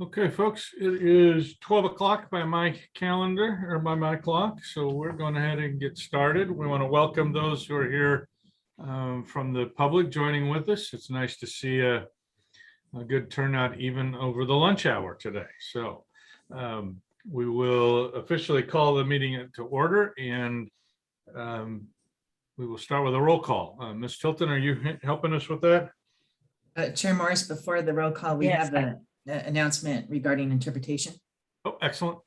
Okay, folks, it is 12 o'clock by my calendar or by my clock. So we're going ahead and get started. We want to welcome those who are here from the public joining with us. It's nice to see a good turnout even over the lunch hour today. So we will officially call the meeting to order, and we will start with a roll call. Ms. Tilton, are you helping us with that? Chair Morris, before the roll call, we have an announcement regarding interpretation. Oh, excellent.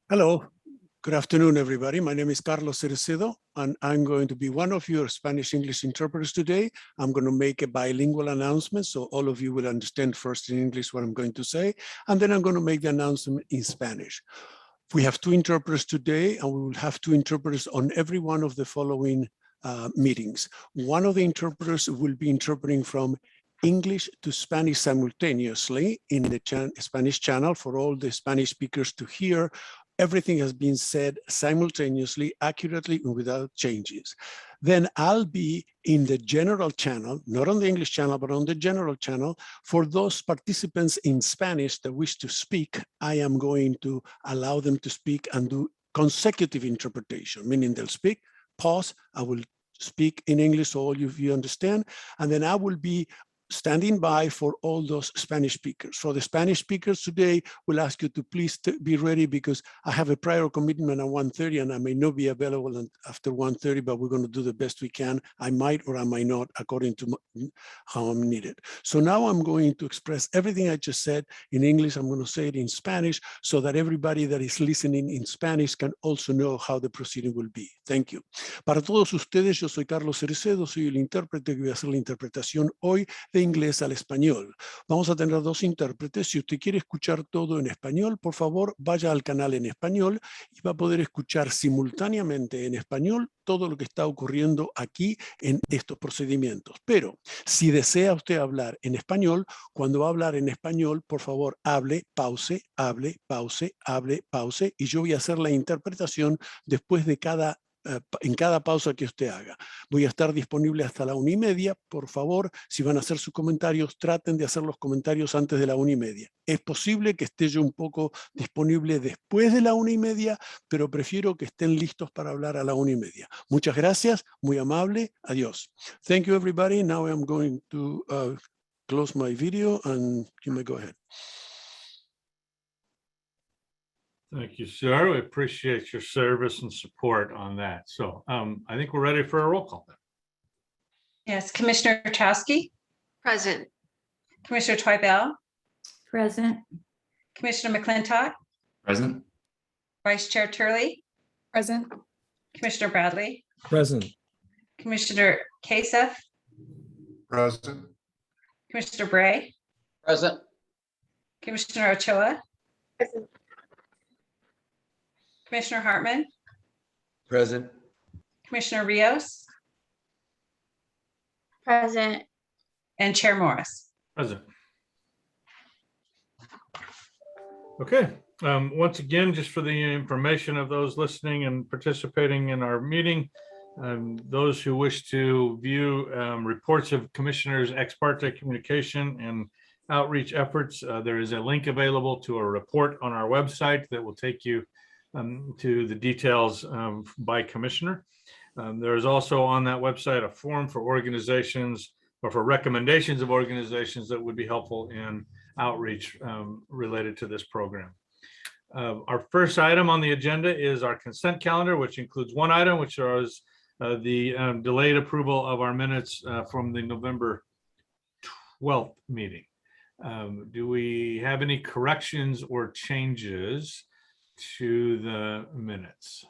Hello, good afternoon, everybody. My name is Carlos Cerecedo, and I'm going to be one of your Spanish-English interpreters today. I'm going to make a bilingual announcement, so all of you will understand first in English what I'm going to say, and then I'm going to make the announcement in Spanish. We have two interpreters today, and we will have two interpreters on every one of the following meetings. One of the interpreters will be interpreting from English to Spanish simultaneously in the Spanish channel for all the Spanish speakers to hear. Everything has been said simultaneously, accurately, and without changes. Then I'll be in the general channel, not on the English channel, but on the general channel. For those participants in Spanish that wish to speak, I am going to allow them to speak and do consecutive interpretation, meaning they'll speak, pause, I will speak in English so all of you understand, and then I will be standing by for all those Spanish speakers. For the Spanish speakers today, we'll ask you to please be ready because I have a prior commitment at 1:30 and I may not be available after 1:30, but we're going to do the best we can. I might or I might not, according to how I'm needed. So now I'm going to express everything I just said in English. I'm going to say it in Spanish so that everybody that is listening in Spanish can also know how the proceeding will be. Thank you. Para todos ustedes, yo soy Carlos Cerecedo, soy el intérprete que voy a hacer la interpretación hoy de inglés al español. Vamos a tener dos intérpretes. Si usted quiere escuchar todo en español, por favor, vaya al canal en español y va a poder escuchar simultáneamente en español todo lo que está ocurriendo aquí en estos procedimientos. Pero si desea usted hablar en español, cuando va a hablar en español, por favor, hable, pause, hable, pause, hable, pause, y yo voy a hacer la interpretación después de en cada pausa que usted haga. Voy a estar disponible hasta la 1:30. Por favor, si van a hacer sus comentarios, traten de hacer los comentarios antes de la 1:30. Es posible que esté yo un poco disponible después de la 1:30, pero prefiero que estén listos para hablar a la 1:30. Muchas gracias, muy amable. Adiós. Thank you, everybody. Now I'm going to close my video and you may go ahead. Thank you, sir. We appreciate your service and support on that. So I think we're ready for a roll call then. Yes, Commissioner Chowski, Present. Commissioner Twiebell, Present. Commissioner McClintock, Present. Vice Chair Turley, Present. Commissioner Bradley, Present. Commissioner Kasef, Present. Commissioner Bray, Present. Commissioner Ochoa, Present. Commissioner Hartman, Present. Commissioner Rios, Present. and Chair Morris. Present. Okay. Once again, just for the information of those listening and participating in our meeting, those who wish to view reports of commissioners' ex parte communication and outreach efforts, there is a link available to a report on our website that will take you to the details by commissioner. There is also on that website a form for organizations or for recommendations of organizations that would be helpful in outreach related to this program. Our first item on the agenda is our consent calendar, which includes one item, which is the delayed approval of our minutes from the November 12th meeting. Do we have any corrections or changes to the minutes?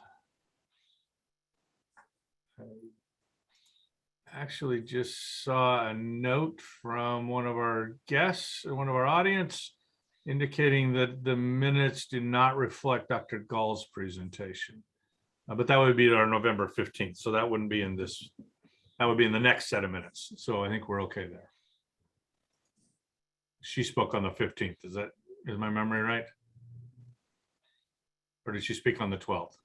I actually just saw a note from one of our guests, one of our audience, indicating that the minutes do not reflect Dr. Gall's presentation. But that would be our November 15th. So that wouldn't be in this, that would be in the next set of minutes. So I think we're okay there. She spoke on the 15th. Is my memory right? Or did she speak on the 12th?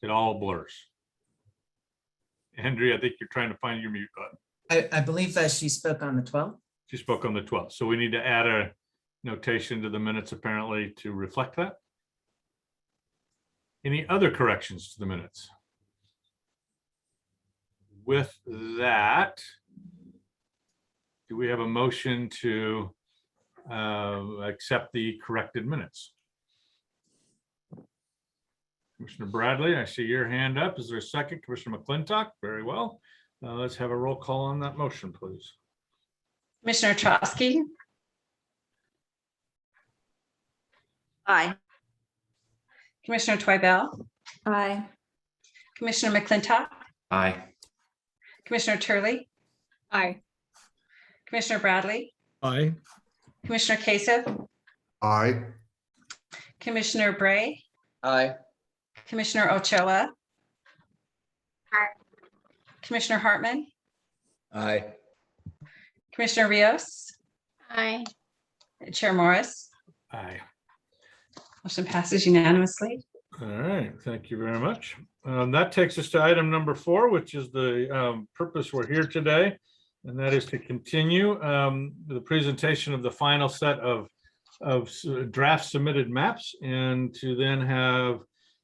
It all blurs. Andrea, I think you're trying to find your mute button. I believe she spoke on the 12th. She spoke on the 12th. So we need to add notation to the minutes apparently to reflect that. Any other corrections to the minutes? With that, do we have a motion to accept the corrected minutes? Commissioner Bradley, I see your hand up. Is there a second? Commissioner McClintock, very well. Let's have a roll call on that motion, please. Commissioner Trosky, Aye. Commissioner Twibell, Aye. Commissioner McClintock, Aye. Commissioner Turley, Aye. Commissioner Bradley, Aye. Commissioner Kasich, Aye. Commissioner Bray, Aye. Commissioner Ochoa, Aye. Commissioner Hartman, Aye. Commissioner Rios, Aye. Chair Morris. Aye. Motion passes unanimously. All right, thank you very much. That takes us to item number 4, which is the purpose we're here today. And that is to continue the presentation of the final set of draft submitted maps, and to then have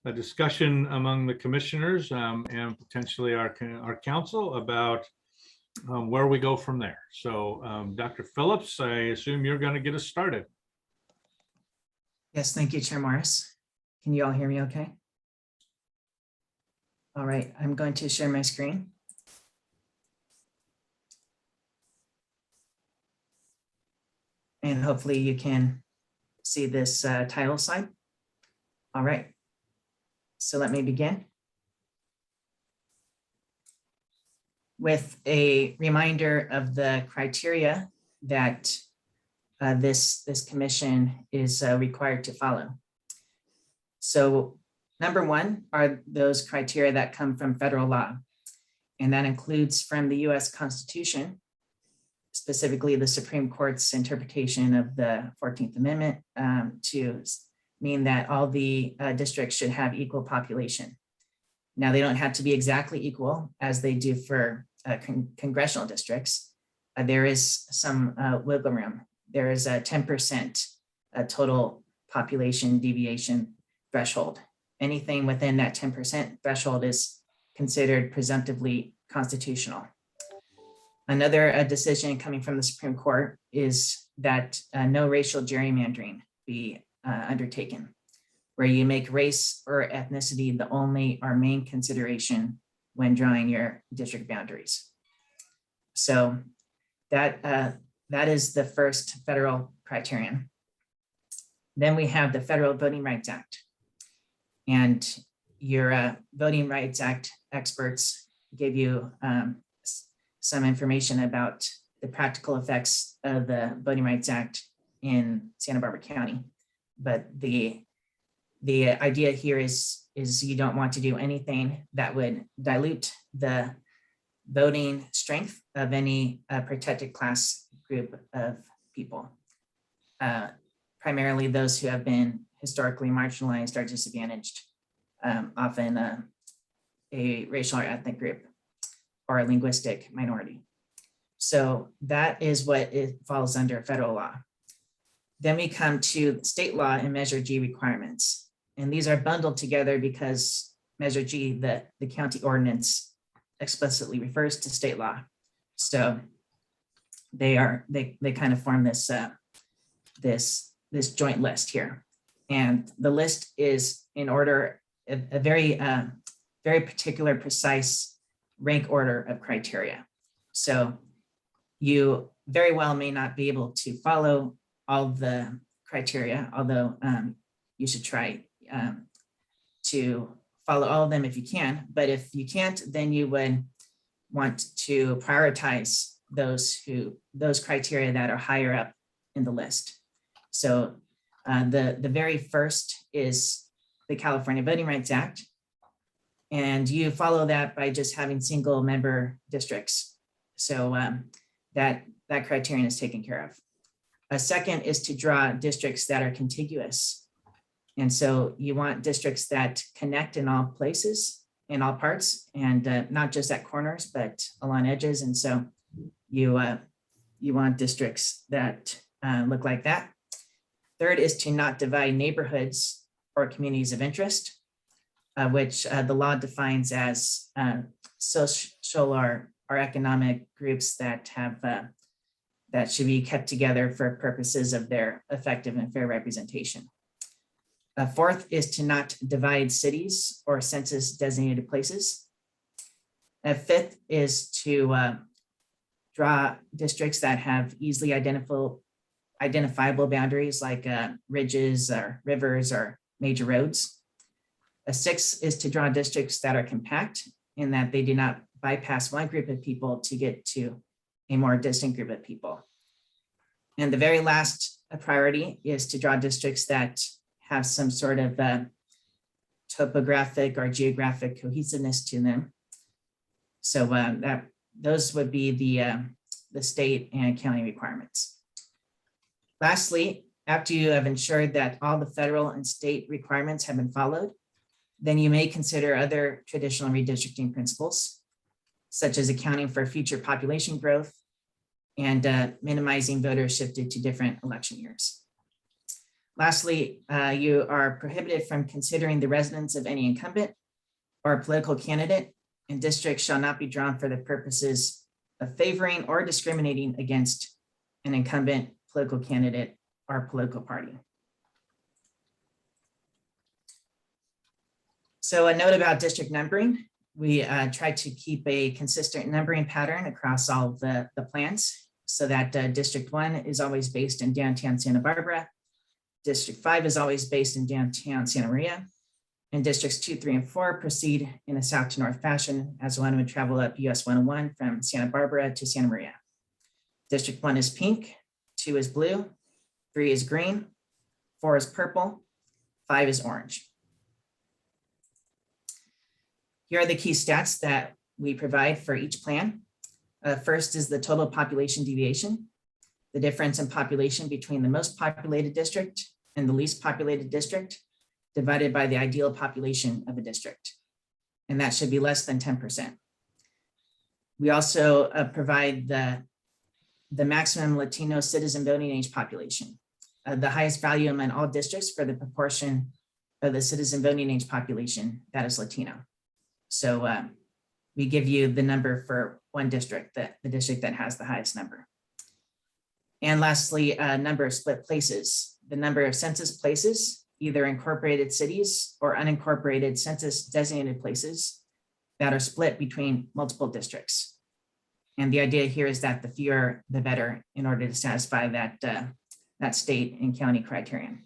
a discussion among the commissioners and potentially our council about where we go from there. So Dr. Phillips, I assume you're going to get us started. Yes, thank you, Chair Morris. Can you all hear me okay? All right, I'm going to share my screen. And hopefully you can see this title slide. All right, so let me begin with a reminder of the criteria that this commission is required to follow. So number 1 are those criteria that come from federal law, and that includes from the US Constitution, specifically the Supreme Court's interpretation of the 14th Amendment to mean that all the districts should have equal population. Now, they don't have to be exactly equal as they do for congressional districts. There is some wiggle room. There is a 10% total population deviation threshold. Anything within that 10% threshold is considered presumptively constitutional. Another decision coming from the Supreme Court is that no racial gerrymandering be undertaken, where you make race or ethnicity the only or main consideration when drawing your district boundaries. So that is the first federal criterion. Then we have the Federal Voting Rights Act. And your Voting Rights Act experts gave you some information about the practical effects of the Voting Rights Act in Santa Barbara County. But the idea here is you don't want to do anything that would dilute the voting strength of any protected class group of people, primarily those who have been historically marginalized or disadvantaged, often a racial or ethnic group or a linguistic minority. So that is what it falls under federal law. Then we come to state law and Measure G requirements. And these are bundled together because Measure G, the county ordinance, explicitly refers to state law. So they kind of form this joint list here. And the list is in order, a very particular, precise rank order of criteria. So you very well may not be able to follow all the criteria, although you should try to follow all of them if you can. But if you can't, then you would want to prioritize those criteria that are higher up in the list. So the very first is the California Voting Rights Act. And you follow that by just having single member districts. So that criterion is taken care of. A second is to draw districts that are contiguous. And so you want districts that connect in all places, in all parts, and not just at corners, but along edges. And so you want districts that look like that. Third is to not divide neighborhoods or communities of interest, which the law defines as social or economic groups that have that should be kept together for purposes of their effective and fair representation. Fourth is to not divide cities or census designated places. Fifth is to draw districts that have easily identifiable boundaries like ridges or rivers or major roads. Sixth is to draw districts that are compact in that they do not bypass one group of people to get to a more distant group of people. And the very last priority is to draw districts that have some sort of topographic or geographic cohesiveness to them. So those would be the state and county requirements. Lastly, after you have ensured that all the federal and state requirements have been followed, then you may consider other traditional redistricting principles, such as accounting for future population growth and minimizing voters shifted to different election years. Lastly, you are prohibited from considering the residence of any incumbent or political candidate, and districts shall not be drawn for the purposes of favoring or discriminating against an incumbent political candidate or political party. So a note about district numbering. We try to keep a consistent numbering pattern across all of the plans so that District 1 is always based in downtown Santa Barbara. District 5 is always based in downtown Santa Maria. And districts 2, 3, and 4 proceed in a south to north fashion as one would travel up US 101 from Santa Barbara to Santa Maria. District 1 is pink, 2 is blue, 3 is green, 4 is purple, 5 is orange. Here are the key stats that we provide for each plan. First is the total population deviation, the difference in population between the most populated district and the least populated district, divided by the ideal population of a district. And that should be less than 10%. We also provide the maximum Latino citizen voting age population, the highest value among all districts for the proportion of the citizen voting age population that is Latino. So we give you the number for one district, the district that has the highest number. And lastly, number of split places, the number of census places, either incorporated cities or unincorporated census designated places that are split between multiple districts. And the idea here is that the fewer, the better in order to satisfy that state and county criterion.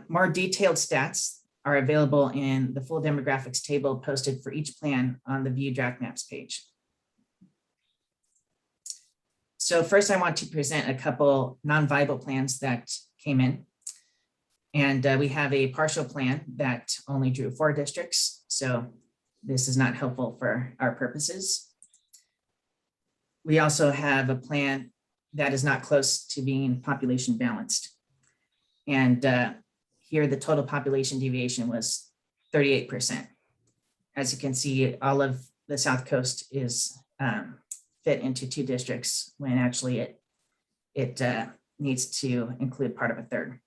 More detailed stats are available in the full demographics table posted for each plan on the View Draft Maps page. So first I want to present a couple non-viable plans that came in. And we have a partial plan that only drew 4 districts. So this is not helpful for our purposes. We also have a plan that is not close to being population balanced. And here the total population deviation was 38%. As you can see, all of the South Coast is fit into 2 districts when actually it needs to include part of a third.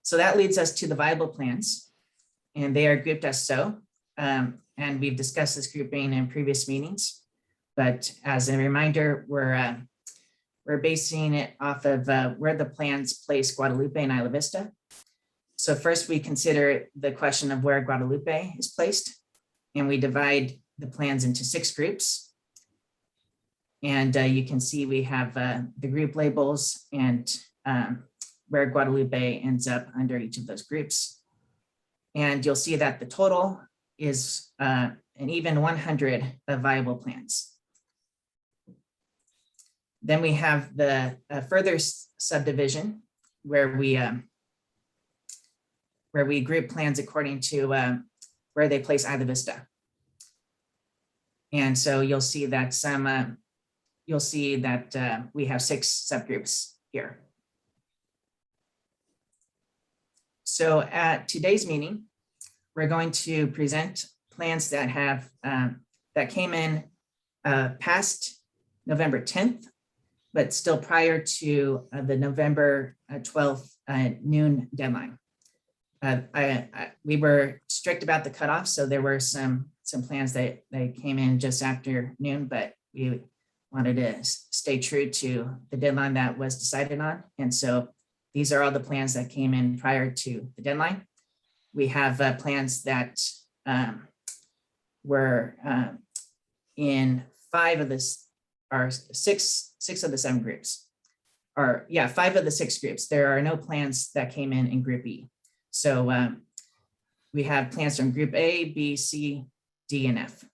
So that leads us to the viable plans, and they are grouped as so. And we've discussed this grouping in previous meetings, but as a reminder, we're basing it off of where the plans place Guadalupe and Isla Vista. So first we consider the question of where Guadalupe is placed, and we divide the plans into 6 groups. And you can see we have the group labels and where Guadalupe ends up under each of those groups. And you'll see that the total is an even 100 of viable plans. Then we have the further subdivision where we group plans according to where they place Isla Vista. And so you'll see that we have 6 subgroups here. So at today's meeting, we're going to present plans that have that came in past November 10th, but still prior to the November 12th noon deadline. We were strict about the cutoff, so there were some plans that came in just after noon, but we wanted to stay true to the deadline that was decided on. And so these are all the plans that came in prior to the deadline. We have plans that were in five of the 7 groups, or yeah, 5 of the 6 groups. There are no plans that came in Group E. So we have plans from Group A, B, C, D, and F.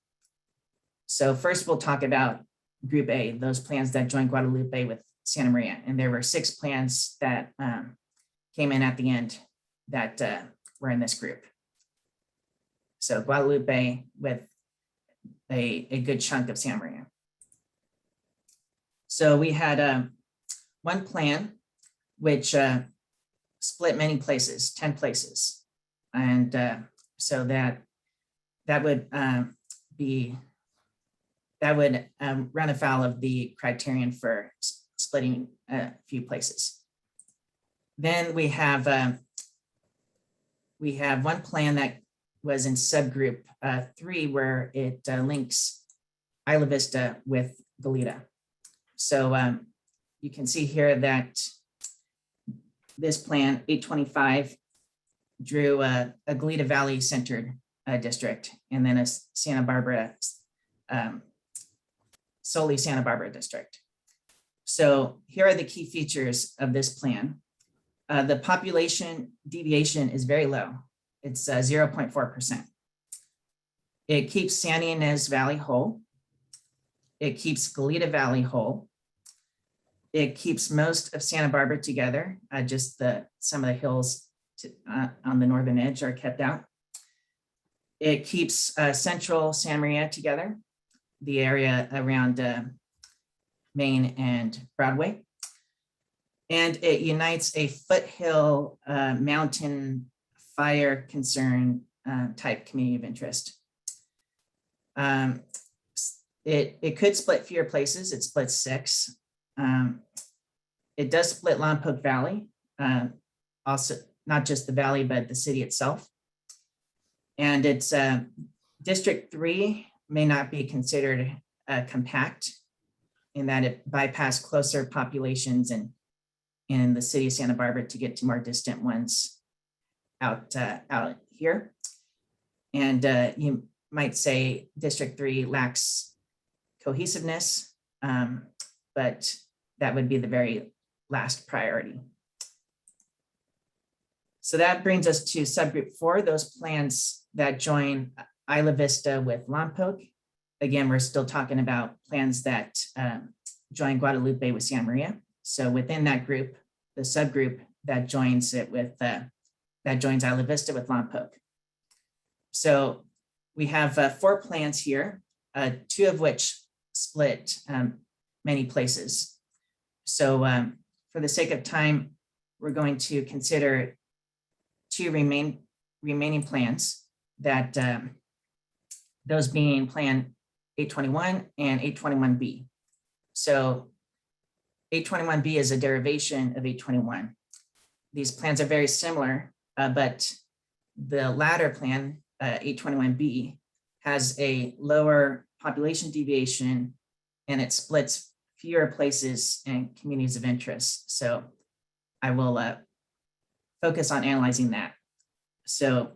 So first we'll talk about Group A, those plans that join Guadalupe with Santa Maria. And there were 6 plans that came in at the end that were in this group. So Guadalupe with a good chunk of Santa Maria. So we had one plan which split many places, 10 places. And so that would run afoul of the criterion for splitting a few places. Then we have one plan that was in subgroup 3 where it links Isla Vista with Goleta. So you can see here that this plan 825 drew a Goleta Valley centered district, and then a Santa Barbara, solely Santa Barbara district. So here are the key features of this plan. The population deviation is very low. It's 0.4%. It keeps Santa Ynez Valley whole. It keeps Goleta Valley whole. It keeps most of Santa Barbara together. Just some of the hills on the northern edge are kept out. It keeps central Santa Maria together, the area around Main and Broadway. And it unites a foothill mountain fire concern type community of interest. It could split fewer places. It splits 6. It does split Lompoc Valley, also not just the valley, but the city itself. And it's District 3 may not be considered compact in that it bypassed closer populations in the city of Santa Barbara to get to more distant ones out here. And you might say District 3 lacks cohesiveness, but that would be the very last priority. So that brings us to subgroup 4, those plans that join Isla Vista with Lompoc. Again, we're still talking about plans that join Guadalupe with Santa Maria. So within that group, the subgroup that joins it with, that joins Isla Vista with Lompoc. So we have 4 plans here, 2 of which split many places. So for the sake of time, we're going to consider 2 remaining plans, that those being Plan 821 and 821B. So 821B is a derivation of 821. These plans are very similar, but the latter plan, 821B, has a lower population deviation, and it splits fewer places and communities of interest. So I will focus on analyzing that. So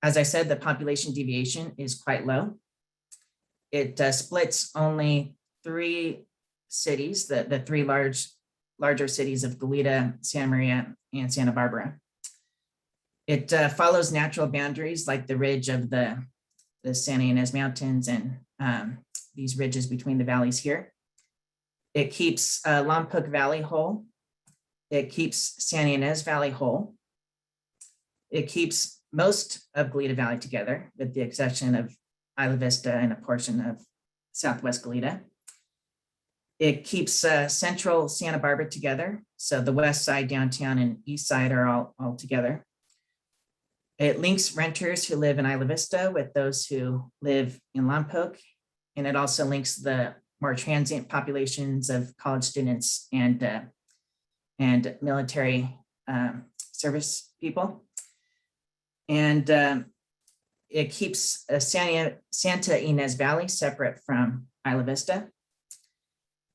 as I said, the population deviation is quite low. It splits only 3 cities, the 3 larger cities of Goleta, Santa Maria, and Santa Barbara. It follows natural boundaries like the ridge of the Santa Ynez Mountains and these ridges between the valleys here. It keeps Lompoc Valley whole. It keeps Santa Ynez Valley whole. It keeps most of Goleta Valley together, with the exception of Isla Vista and a portion of Southwest Goleta. It keeps central Santa Barbara together. So the west side, downtown, and east side are all together. It links renters who live in Isla Vista with those who live in Lompoc. And it also links the more transient populations of college students and military service people. And it keeps Santa Ynez Valley separate from Isla Vista.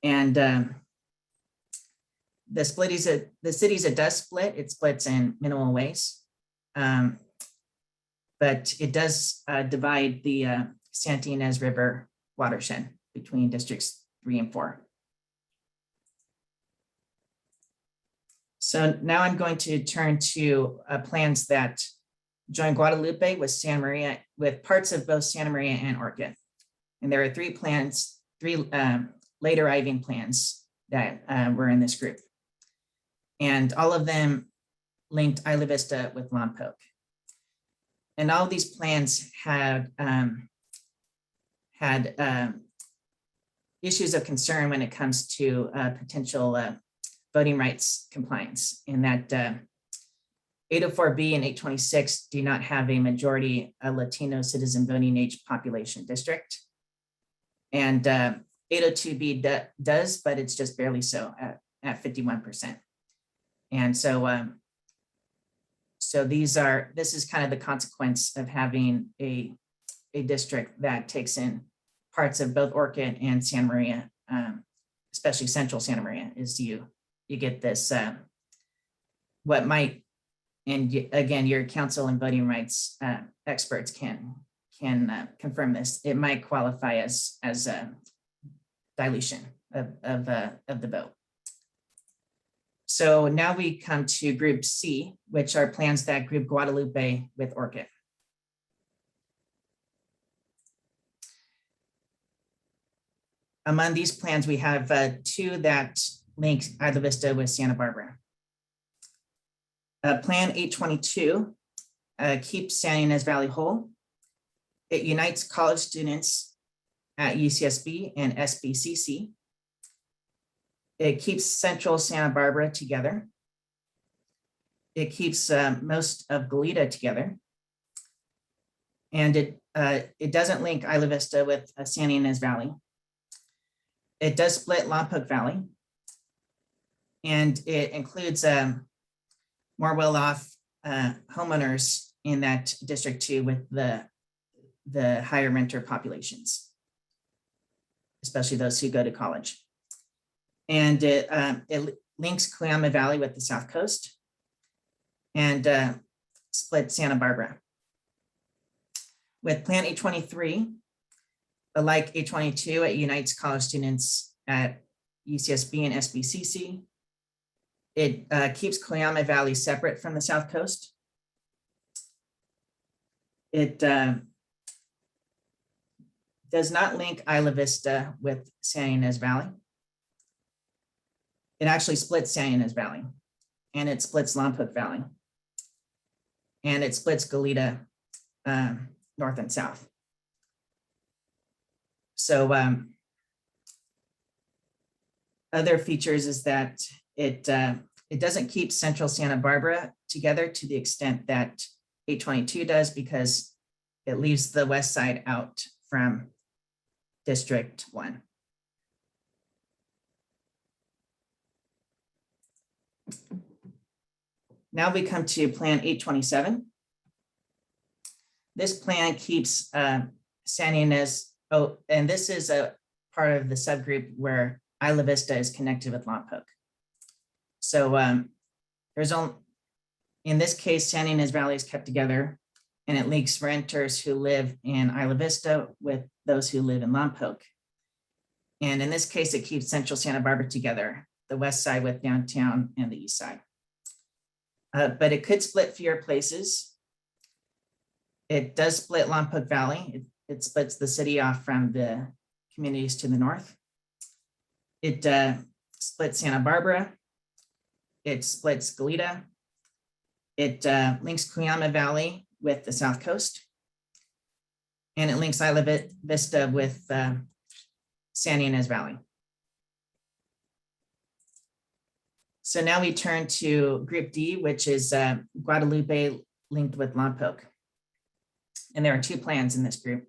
And the cities it does split, it splits in minimal ways. But it does divide the Santa Ynez River watershed between districts 3 and 4. So now I'm going to turn to plans that join Guadalupe with Santa Maria, with parts of both Santa Maria and Orchid. And there are 3 plans, 3 late arriving plans that were in this group. And all of them linked Isla Vista with Lompoc. And all of these plans had issues of concern when it comes to potential voting rights compliance, in that 804B and 826 do not have a majority Latino citizen voting age population district. And 802B does, but it's just barely so at 51%. And so, this is kind of the consequence of having a district that takes in parts of both Orchid and Santa Maria, especially central Santa Maria, is you get this, what might, and again, your council and voting rights experts can confirm this, it might qualify as a dilution of the vote. So now we come to Group C, which are plans that group Guadalupe with Orchid. Among these plans, we have 2 that link Isla Vista with Santa Barbara. Plan 822 keeps Santa Ynez Valley whole. It unites college students at UCSB and SBCC. It keeps central Santa Barbara together. It keeps most of Goleta together. And it doesn't link Isla Vista with Santa Ynez Valley. It does split Lompoc Valley. And it includes more well-off homeowners in that District 2 with the higher renter populations, especially those who go to college. And it links Cuyama Valley with the South Coast and split Santa Barbara. With Plan 823, like 822, it unites college students at UCSB and SBCC. It keeps Cuyama Valley separate from the South Coast. It does not link Isla Vista with Santa Ynez Valley. It actually splits Santa Ynez Valley, and it splits Lompoc Valley, and it splits Goleta north and south. So other features is that it doesn't keep central Santa Barbara together to the extent that 822 does, because it leaves the west side out from District 1. Now we come to Plan 827. This plan keeps Santa Ynez, and this is a part of the subgroup where Isla Vista is connected with Lompoc. So there's only, in this case, Santa Ynez Valley is kept together, and it links renters who live in Isla Vista with those who live in Lompoc. And in this case, it keeps central Santa Barbara together, the west side with downtown and the east side. But it could split fewer places. It does split Lompoc Valley. It splits the city off from the communities to the north. It splits Santa Barbara. It splits Goleta. It links Cuyama Valley with the South Coast. And it links Isla Vista with Santa Ynez Valley. So now we turn to Group D, which is Guadalupe linked with Lompoc. And there are 2 plans in this group.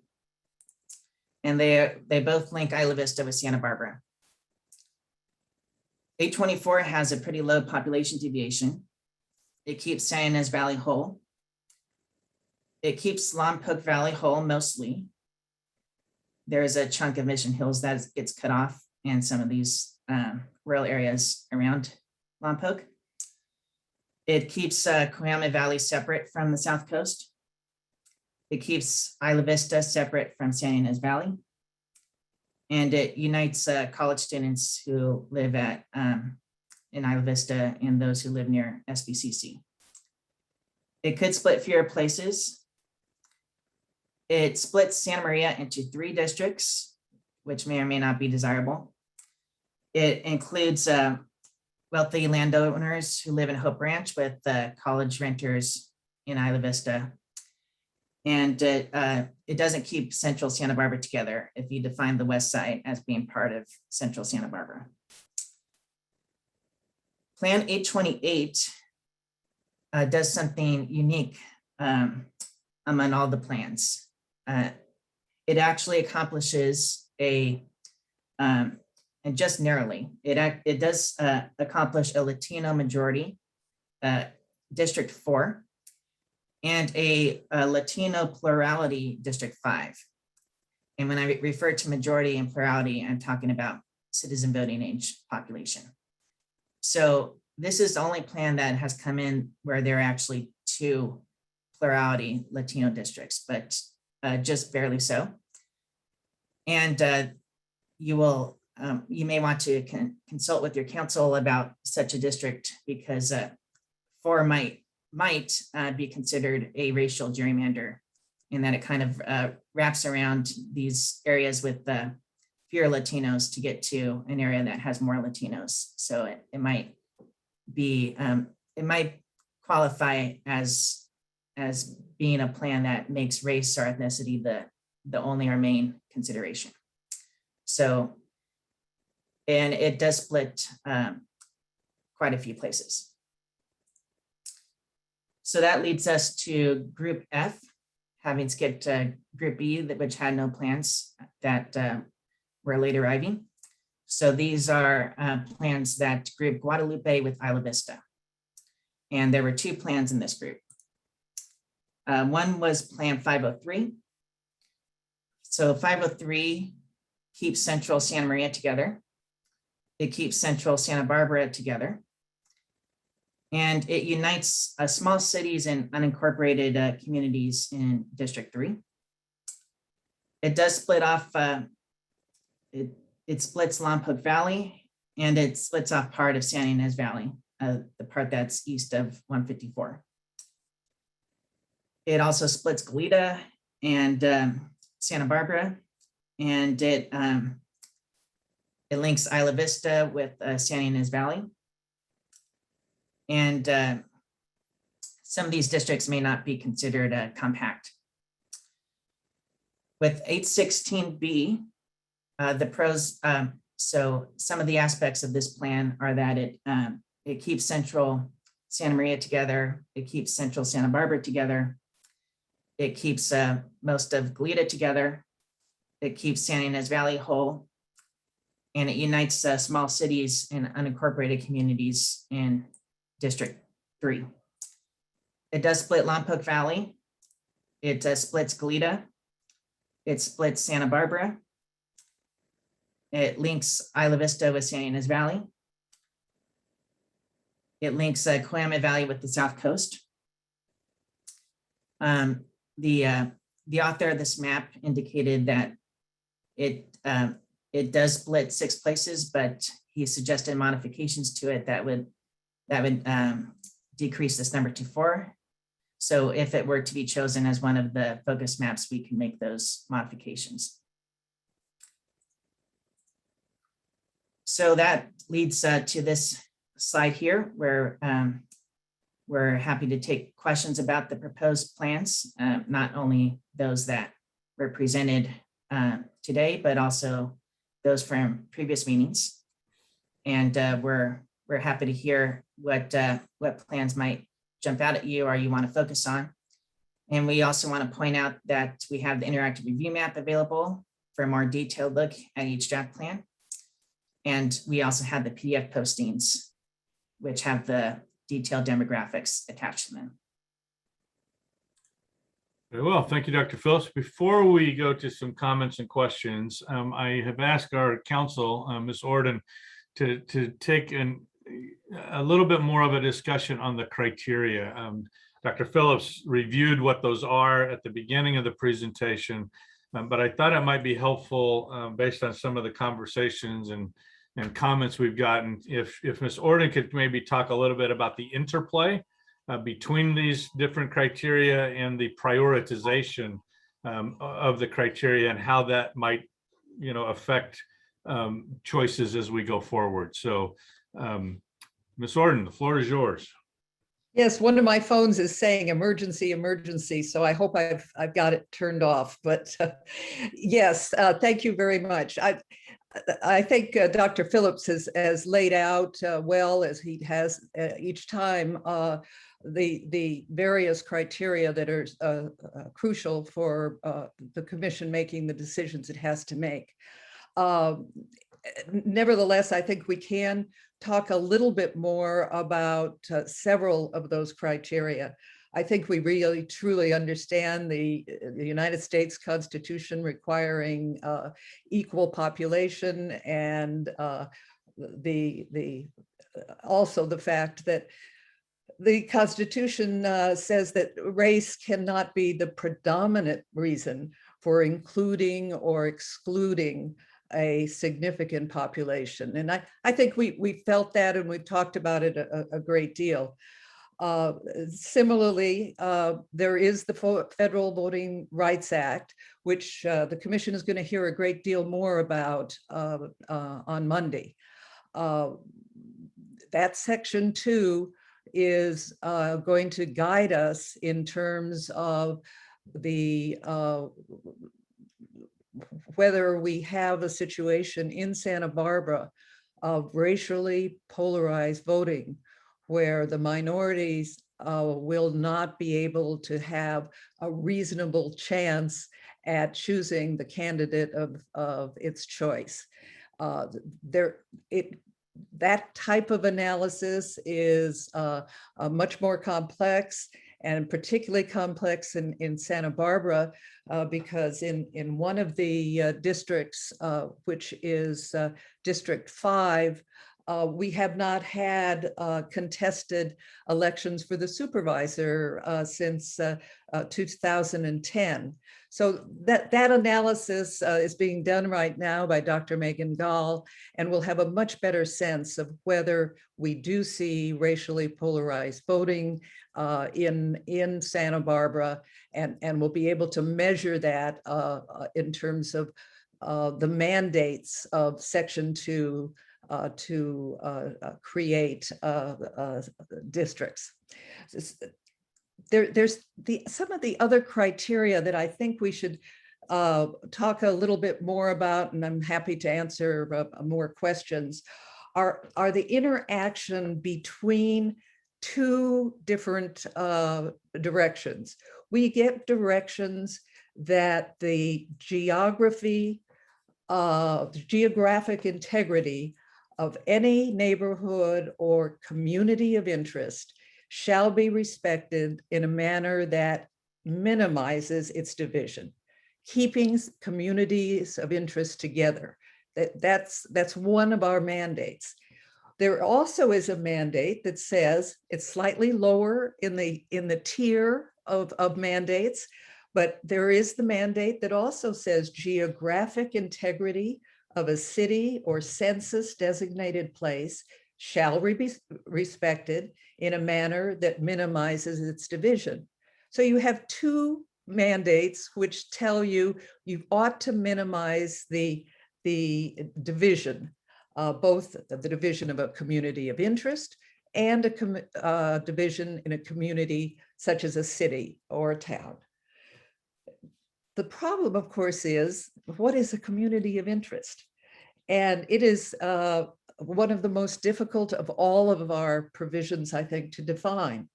And they both link Isla Vista with Santa Barbara. 824 has a pretty low population deviation. It keeps San Ynez Valley whole. It keeps Lompoc Valley whole mostly. There's a chunk of Mission Hills that gets cut off and some of these rural areas around Lompoc. It keeps Coahoma Valley separate from the South Coast. It keeps Isla Vista separate from San Ynez Valley. And it unites college students who live in Isla Vista and those who live near SBCC. It could split fewer places. It splits Santa Maria into 3 districts, which may or may not be desirable. It includes wealthy landowners who live in Hope Ranch with college renters in Isla Vista. And it doesn't keep Central Santa Barbara together if you define the west side as being part of Central Santa Barbara. Plan 828 does something unique among all the plans. It actually accomplishes and just narrowly, it does accomplish a Latino majority, District 4, and a Latino plurality, District 5. And when I refer to majority and plurality, I'm talking about citizen voting age population. So this is the only plan that has come in where there are actually 2 plurality Latino districts, but just barely so. And you may want to consult with your council about such a district because 4 might be considered a racial gerrymander in that it kind of wraps around these areas with fewer Latinos to get to an area that has more Latinos. So it might be, it might qualify as being a plan that makes race or ethnicity the only or main consideration. So, and it does split quite a few places. So that leads us to Group F, having skipped Group B, which had no plans that were late arriving. So these are plans that group Guadalupe with Isla Vista. And there were 2 plans in this group. One was Plan 503. So 503 keeps Central Santa Maria together. It keeps Central Santa Barbara together. And it unites small cities and unincorporated communities in District 3. It does split off, it splits Lompoc Valley, and it splits off part of San Ynez Valley, the part that's east of 154. It also splits Goleta and Santa Barbara, and it links Isla Vista with San Ynez Valley. And some of these districts may not be considered compact. With 816B, the pros, so some of the aspects of this plan are that it keeps Central Santa Maria together, it keeps Central Santa Barbara together, it keeps most of Goleta together, it keeps San Ynez Valley whole, and it unites small cities and unincorporated communities in District 3. It does split Lompoc Valley. It splits Goleta. It splits Santa Barbara. It links Isla Vista with San Ynez Valley. It links Coahoma Valley with the South Coast. The author of this map indicated that it does split 6 places, but he suggested modifications to it that would decrease this number to 4. So if it were to be chosen as one of the focus maps, we can make those modifications. So that leads to this slide here where we're happy to take questions about the proposed plans, not only those that were presented today, but also those from previous meetings. And we're happy to hear what plans might jump out at you or you want to focus on. And we also want to point out that we have the interactive review map available for a more detailed look at each draft plan. And we also have the PDF postings, which have the detailed demographics attached to them. Very well, thank you, Dr. Phillips. Before we go to some comments and questions, I have asked our counsel, Ms. Orden, to take a little bit more of a discussion on the criteria. Dr. Phillips reviewed what those are at the beginning of the presentation, but I thought it might be helpful based on some of the conversations and comments we've gotten, if Ms. Orden could maybe talk a little bit about the interplay between these different criteria and the prioritization of the criteria and how that might, affect choices as we go forward. So, Ms. Orden, the floor is yours. Yes, one of my phones is saying emergency, emergency, so I hope I've got it turned off. But yes, thank you very much. I think Dr. Phillips has laid out well, as he has each time, the various criteria that are crucial for the commission making the decisions it has to make. Nevertheless, I think we can talk a little bit more about several of those criteria. I think we really truly understand the United States Constitution requiring equal population, and also the fact that the Constitution says that race cannot be the predominant reason for including or excluding a significant population. And I think we felt that, and we've talked about it a great deal. Similarly, there is the Federal Voting Rights Act, which the commission is going to hear a great deal more about on Monday. That section 2 is going to guide us in terms of the whether we have a situation in Santa Barbara of racially polarized voting, where the minorities will not be able to have a reasonable chance at choosing the candidate of its choice. That type of analysis is much more complex, and particularly complex in Santa Barbara, because in one of the districts, which is District 5, we have not had contested elections for the supervisor since 2010. So that analysis is being done right now by Dr. Megan Gall, and we'll have a much better sense of whether we do see racially polarized voting in Santa Barbara, and we'll be able to measure that in terms of the mandates of Section 2 to create districts. There's some of the other criteria that I think we should talk a little bit more about, and I'm happy to answer more questions, are the interaction between two different directions. We get directions that the geographic integrity of any neighborhood or community of interest shall be respected in a manner that minimizes its division, keeping communities of interest together. That's one of our mandates. There also is a mandate that says it's slightly lower in the tier of mandates, but there is the mandate that also says geographic integrity of a city or census designated place shall be respected in a manner that minimizes its division. So you have two mandates which tell you ought to minimize the division, both the division of a community of interest and a division in a community such as a city or a town. The problem, of course, is what is a community of interest? And it is one of the most difficult of all of our provisions, I think, to define.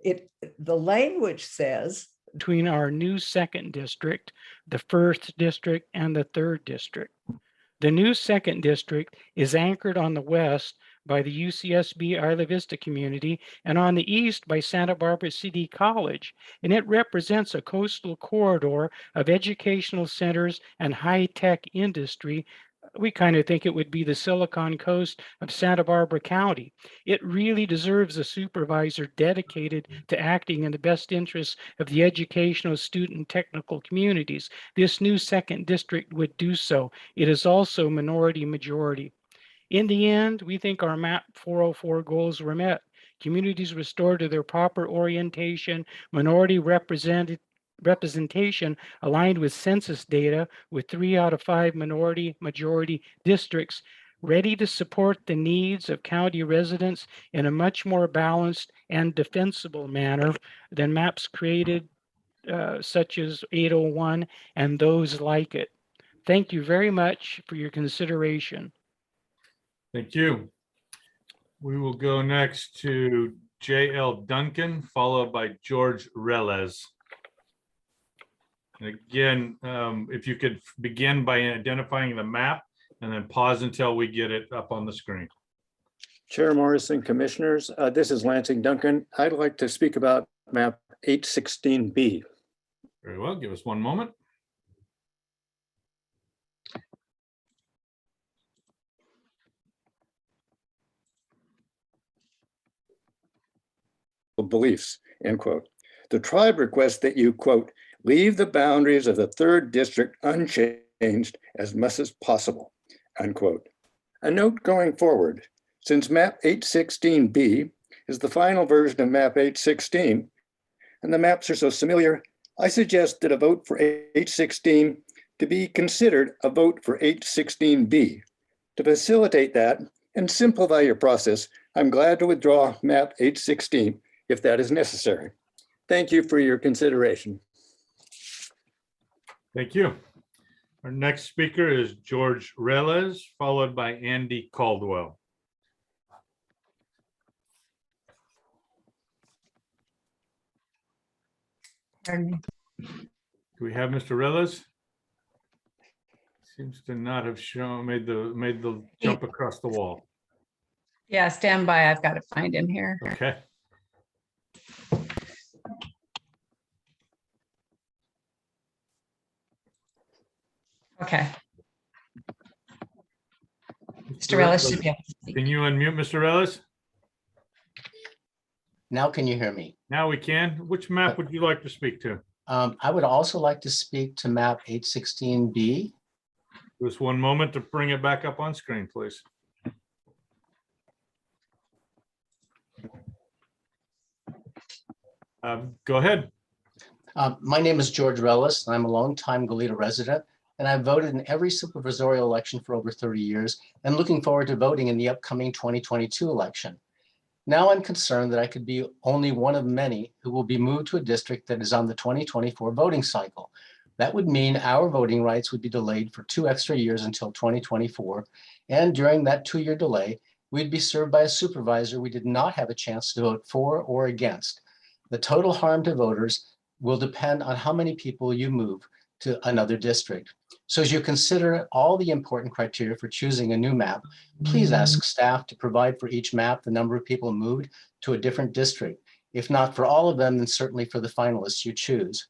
The language says between our new second district, the first district, and the third district. The new second district is anchored on the west by the UCSB Isla Vista community and on the east by Santa Barbara City College, and it represents a coastal corridor of educational centers and high-tech industry. We kind of think it would be the Silicon Coast of Santa Barbara County. It really deserves a supervisor dedicated to acting in the best interests of the educational, student, and technical communities. This new second district would do so. It is also minority majority. In the end, we think our MAP 404 goals were met. Communities restored to their proper orientation, minority representation aligned with census data, with 3 out of 5 minority majority districts ready to support the needs of county residents in a much more balanced and defensible manner than maps created such as 801 and those like it. Thank you very much for your consideration. Thank you. We will go next to J.L. Duncan, followed by George Reles. And again, if you could begin by identifying the map and then pause until we get it up on the screen. Chair Morrison, Commissioners, this is Lansing Duncan. I'd like to speak about map 816B. Very well, give us one moment. Beliefs, end quote. The tribe requests that you, quote, leave the boundaries of the third district unchanged as much as possible, unquote. A note going forward, since map 816B is the final version of map 816, and the maps are so similar, I suggest that a vote for 816 to be considered a vote for 816B. To facilitate that and simplify your process, I'm glad to withdraw map 816 if that is necessary. Thank you for your consideration. Thank you. Our next speaker is George Reles, followed by Andy Caldwell. Pardon me. Do we have Mr. Reles? Seems to not have made the jump across the wall. Yeah, stand by. I've got to find him here. Okay. Okay. Mr. Reles should be able to speak. Can you unmute Mr. Reles? Now can you hear me? Now we can. Which map would you like to speak to? I would also like to speak to map 816B. Just one moment to bring it back up on screen, please. Go ahead. My name is George Reles, and I'm a longtime Goleta resident, and I've voted in every supervisorial election for over 30 years and looking forward to voting in the upcoming 2022 election. Now I'm concerned that I could be only one of many who will be moved to a district that is on the 2024 voting cycle. That would mean our voting rights would be delayed for 2 extra years until 2024. And during that 2-year delay, we'd be served by a supervisor we did not have a chance to vote for or against. The total harm to voters will depend on how many people you move to another district. So as you consider all the important criteria for choosing a new map, please ask staff to provide for each map the number of people moved to a different district. If not for all of them, then certainly for the finalists you choose.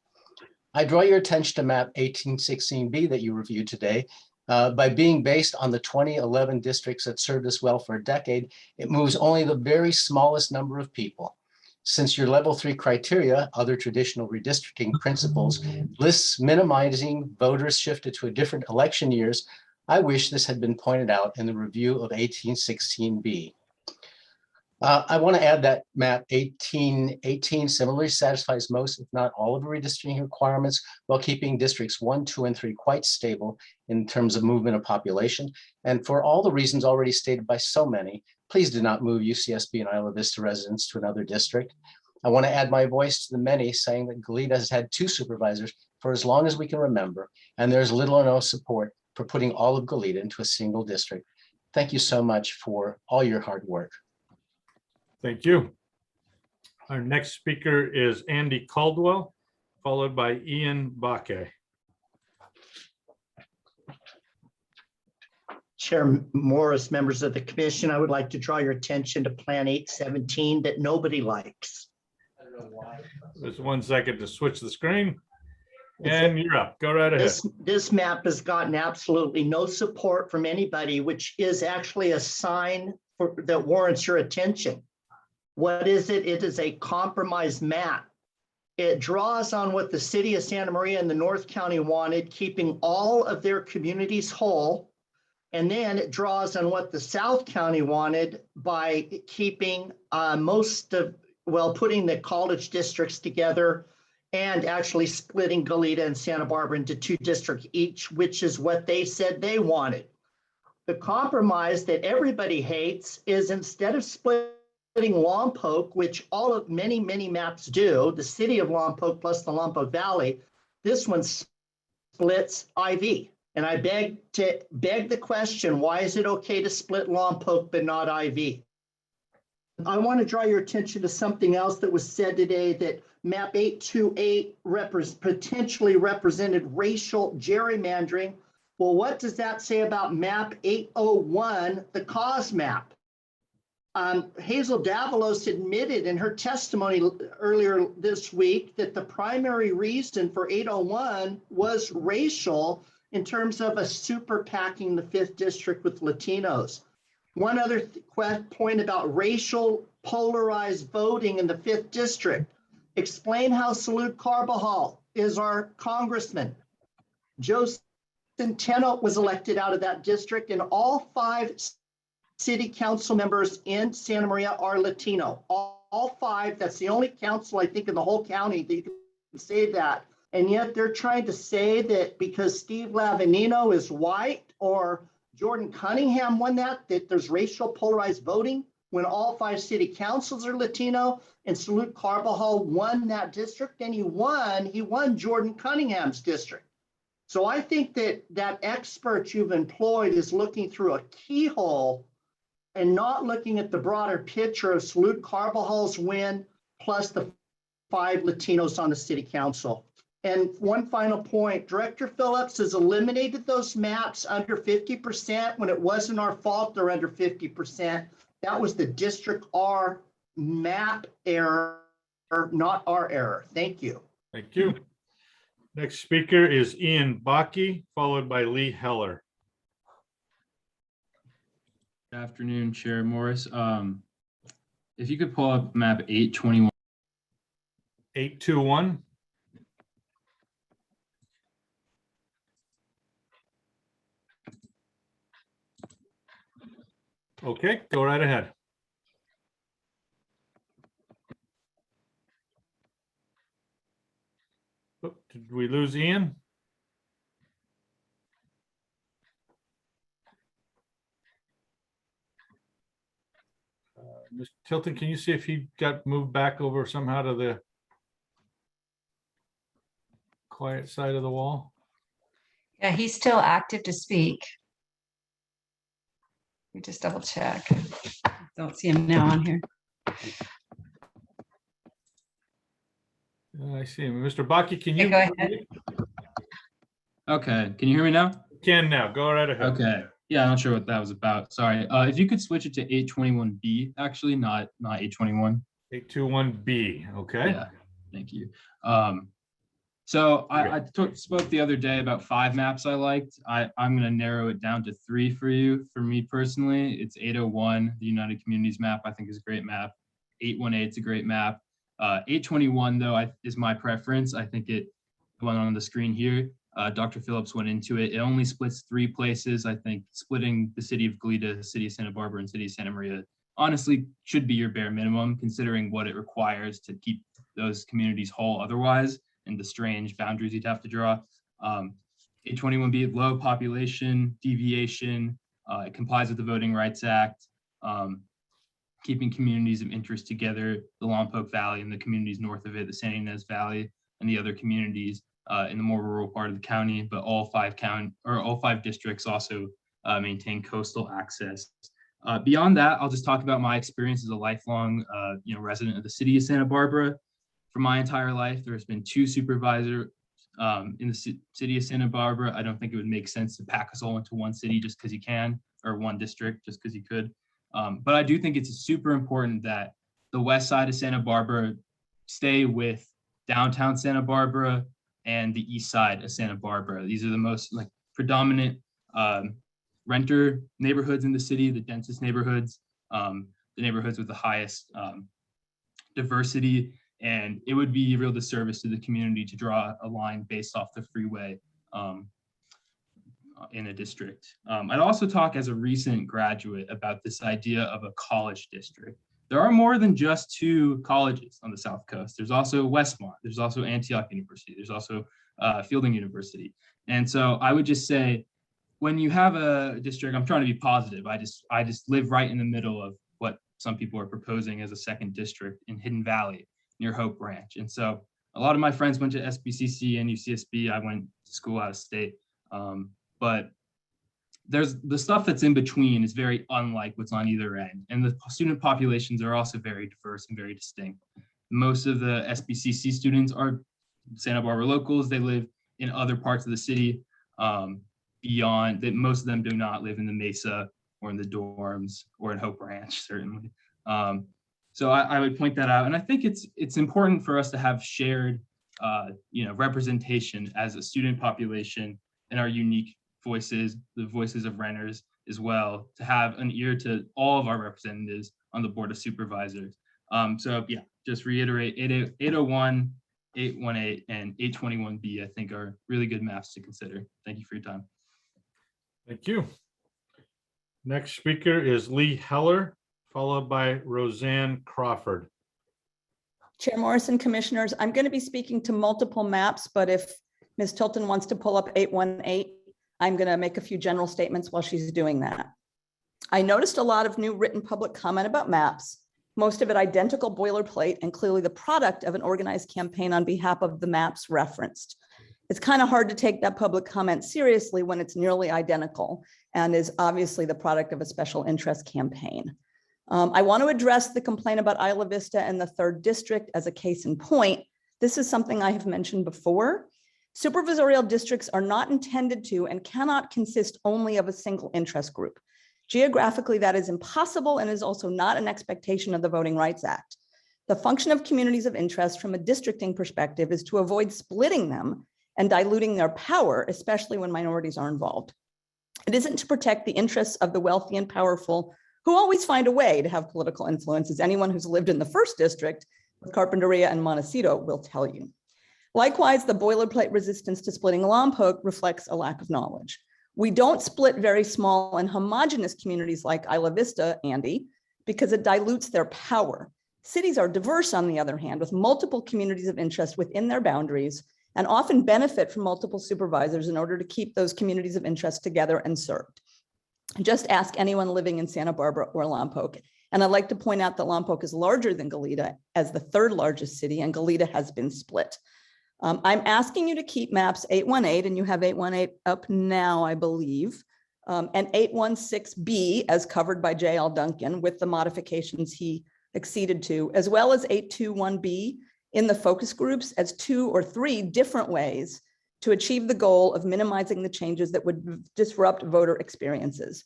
I draw your attention to map 1816B that you reviewed today. By being based on the 2011 districts that served us well for a decade, it moves only the very smallest number of people. Since your level 3 criteria, other traditional redistricting principles, lists minimizing voters shifted to a different election years, I wish this had been pointed out in the review of 1816B. I want to add that map 1818 similarly satisfies most, if not all, of the redistricting requirements while keeping districts 1, 2, and 3 quite stable in terms of movement of population. And for all the reasons already stated by so many, please do not move UCSB and Isla Vista residents to another district. I want to add my voice to the many saying that Goleta has had 2 supervisors for as long as we can remember, and there's little or no support for putting all of Goleta into a single district. Thank you so much for all your hard work. Thank you. Our next speaker is Andy Caldwell, followed by Ian Bakke. Chair Morris, members of the commission, I would like to draw your attention to Plan 817 that nobody likes. Just 1 second to switch the screen. And you're up. Go right ahead. This map has gotten absolutely no support from anybody, which is actually a sign that warrants your attention. What is it? It is a compromise map. It draws on what the city of Santa Maria and the North County wanted, keeping all of their communities whole. And then it draws on what the South County wanted by keeping putting the college districts together and actually splitting Goleta and Santa Barbara into 2 districts each, which is what they said they wanted. The compromise that everybody hates is, instead of splitting Lompoc, which many maps do, the city of Lompoc plus the Lompoc Valley, this one splits IV. And I beg the question, why is it okay to split Lompoc but not IV? I want to draw your attention to something else that was said today, that map 828 potentially represented racial gerrymandering. Well, what does that say about map 801, the cause map? Hazel Davalos admitted in her testimony earlier this week that the primary reason for 801 was racial, in terms of a super packing the 5th district with Latinos. One other point about racial polarized voting in the 5th district. Explain how Salud Carbajal is our congressman. Joe Centeno was elected out of that district, and all 5 city council members in Santa Maria are Latino. All 5, that's the only council I think in the whole county that you can say that. And yet they're trying to say that because Steve Lavanino is white or Jordan Cunningham won that there's racial polarized voting, when all 5 city councils are Latino, and Salud Carbajal won that district, and he won Jordan Cunningham's district. So I think that expert you've employed is looking through a keyhole and not looking at the broader picture of Salud Carbajal's win plus the 5 Latinos on the city council. And one final point, Director Phillips has eliminated those maps under 50% when it wasn't our fault they're under 50%. That was the District R map error, not our error. Thank you. Thank you. Next speaker is Ian Bakke, followed by Lee Heller. Good afternoon, Chair Morris. If you could pull up map 821. 821. Okay, go right ahead. Oh, did we lose Ian? Mr. Tilton, can you see if he got moved back over somehow to the quiet side of the wall? Yeah, he's still active to speak. We just double check. Don't see him now on here. I see him. Mr. Bakke, can you? Okay, go ahead. Okay, can you hear me now? Can now. Go right ahead. Okay. Yeah, I'm not sure what that was about. Sorry. If you could switch it to 821B, actually, not 821. 821B. Okay. Yeah, thank you. So I spoke the other day about 5 maps I liked. I'm going to narrow it down to 3 for you. For me personally, it's 801, the United Communities map, I think is a great map. 818 is a great map. 821, though, is my preference. I think it went on the screen here. Dr. Phillips went into it. It only splits 3 places. I think splitting the city of Goleta, city of Santa Barbara, and city of Santa Maria honestly should be your bare minimum, considering what it requires to keep those communities whole otherwise, and the strange boundaries you'd have to draw. 821B, low population, deviation, it complies with the Voting Rights Act, keeping communities of interest together, the Lompoc Valley and the communities north of it, the San Ynez Valley, and the other communities in the more rural part of the county, but all 5 districts also maintain coastal access. Beyond that, I'll just talk about my experience as a lifelong resident of the city of Santa Barbara. for my entire life, there's been 2 supervisors in the city of Santa Barbara. I don't think it would make sense to pack us all into one city just because you can, or one district just because you could. But I do think it's super important that the west side of Santa Barbara stay with downtown Santa Barbara and the east side of Santa Barbara. These are the most predominant renter neighborhoods in the city, the densest neighborhoods, the neighborhoods with the highest diversity. And it would be a real disservice to the community to draw a line based off the freeway in a district. I'd also talk as a recent graduate about this idea of a college district. There are more than just 2 colleges on the South Coast. There's also Westmont, there's also Antioch University, there's also Fielding University. And so I would just say, when you have a district, I'm trying to be positive. I just live right in the middle of what some people are proposing as a second district in Hidden Valley near Hope Branch. And so a lot of my friends went to SBCC and UCSB. I went to school out of state. But there's the stuff that's in between is very unlike what's on either end. And the student populations are also very diverse and very distinct. Most of the SBCC students are Santa Barbara locals. They live in other parts of the city. Beyond that, most of them do not live in the Mesa or in the dorms or in Hope Ranch, certainly. So I would point that out. And I think it's important for us to have shared representation as a student population and our unique voices, the voices of renters as well, to have an ear to all of our representatives on the Board of Supervisors. So yeah, just reiterate 801, 818, and 821B, I think are really good maps to consider. Thank you for your time. Thank you. Next speaker is Lee Heller, followed by Roseanne Crawford. Chair Morrison, commissioners, I'm going to be speaking to multiple maps, but if Ms. Tilton wants to pull up 818, I'm going to make a few general statements while she's doing that. I noticed a lot of new written public comment about maps, most of it identical boilerplate and clearly the product of an organized campaign on behalf of the maps referenced. It's kind of hard to take that public comment seriously when it's nearly identical and is obviously the product of a special interest campaign. I want to address the complaint about Isla Vista and the 3rd district as a case in point. This is something I have mentioned before. Supervisorial districts are not intended to and cannot consist only of a single interest group. Geographically, that is impossible and is also not an expectation of the Voting Rights Act. The function of communities of interest from a districting perspective is to avoid splitting them and diluting their power, especially when minorities are involved. It isn't to protect the interests of the wealthy and powerful who always find a way to have political influence, as anyone who's lived in the 1st district with Carpinteria and Montecito will tell you. Likewise, the boilerplate resistance to splitting Lompoc reflects a lack of knowledge. We don't split very small and homogeneous communities like Isla Vista, Andy, because it dilutes their power. Cities are diverse, on the other hand, with multiple communities of interest within their boundaries and often benefit from multiple supervisors in order to keep those communities of interest together and served. Just ask anyone living in Santa Barbara or Lompoc. And I'd like to point out that Lompoc is larger than Goleta as the 3rd largest city, and Goleta has been split. I'm asking you to keep maps 818, and you have 818 up now, I believe, and 816B as covered by J.L. Duncan with the modifications he acceded to, as well as 821B in the focus groups as 2 or 3 different ways to achieve the goal of minimizing the changes that would disrupt voter experiences.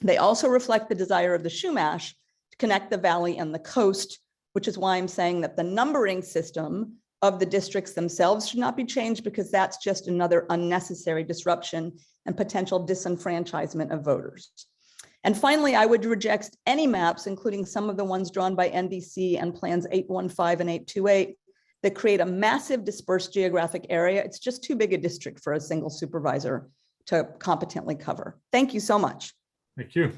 They also reflect the desire of the Shumash to connect the valley and the coast, which is why I'm saying that the numbering system of the districts themselves should not be changed, because that's just another unnecessary disruption and potential disenfranchisement of voters. And finally, I would reject any maps, including some of the ones drawn by NBC and plans 815 and 828, that create a massive dispersed geographic area. It's just too big a district for a single supervisor to competently cover. Thank you so much. Thank you.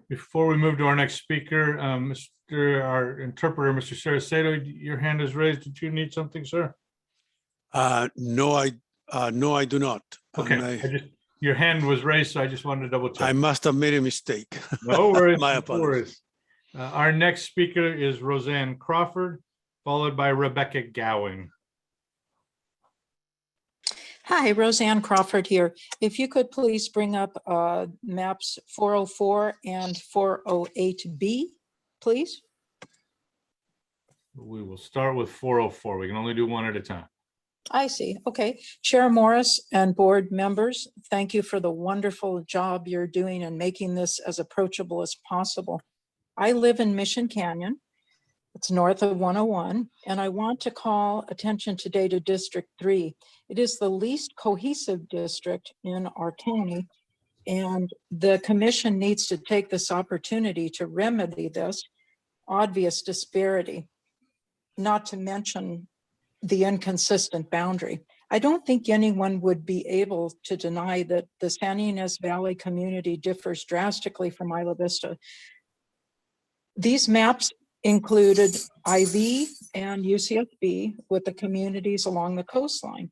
Before we move to our next speaker, our interpreter, Mr. Saracedo, your hand is raised. Did you need something, sir? No, I do not. Okay, your hand was raised, so I just wanted to double check. I must have made a mistake. No worries. My no apologies. worries. Our next speaker is Roseanne Crawford, followed by Rebecca Gowing. Hi, Roseanne Crawford here. If you could please bring up maps 404 and 408B, please. We will start with 404. We can only do one at a time. I see. Okay. Chair Morris and board members, thank you for the wonderful job you're doing in making this as approachable as possible. I live in Mission Canyon. It's north of 101, and I want to call attention today to District 3. It is the least cohesive district in our county, and the commission needs to take this opportunity to remedy this obvious disparity, not to mention the inconsistent boundary. I don't think anyone would be able to deny that the San Ynez Valley community differs drastically from Isla Vista. These maps included IV and UCSB with the communities along the coastline.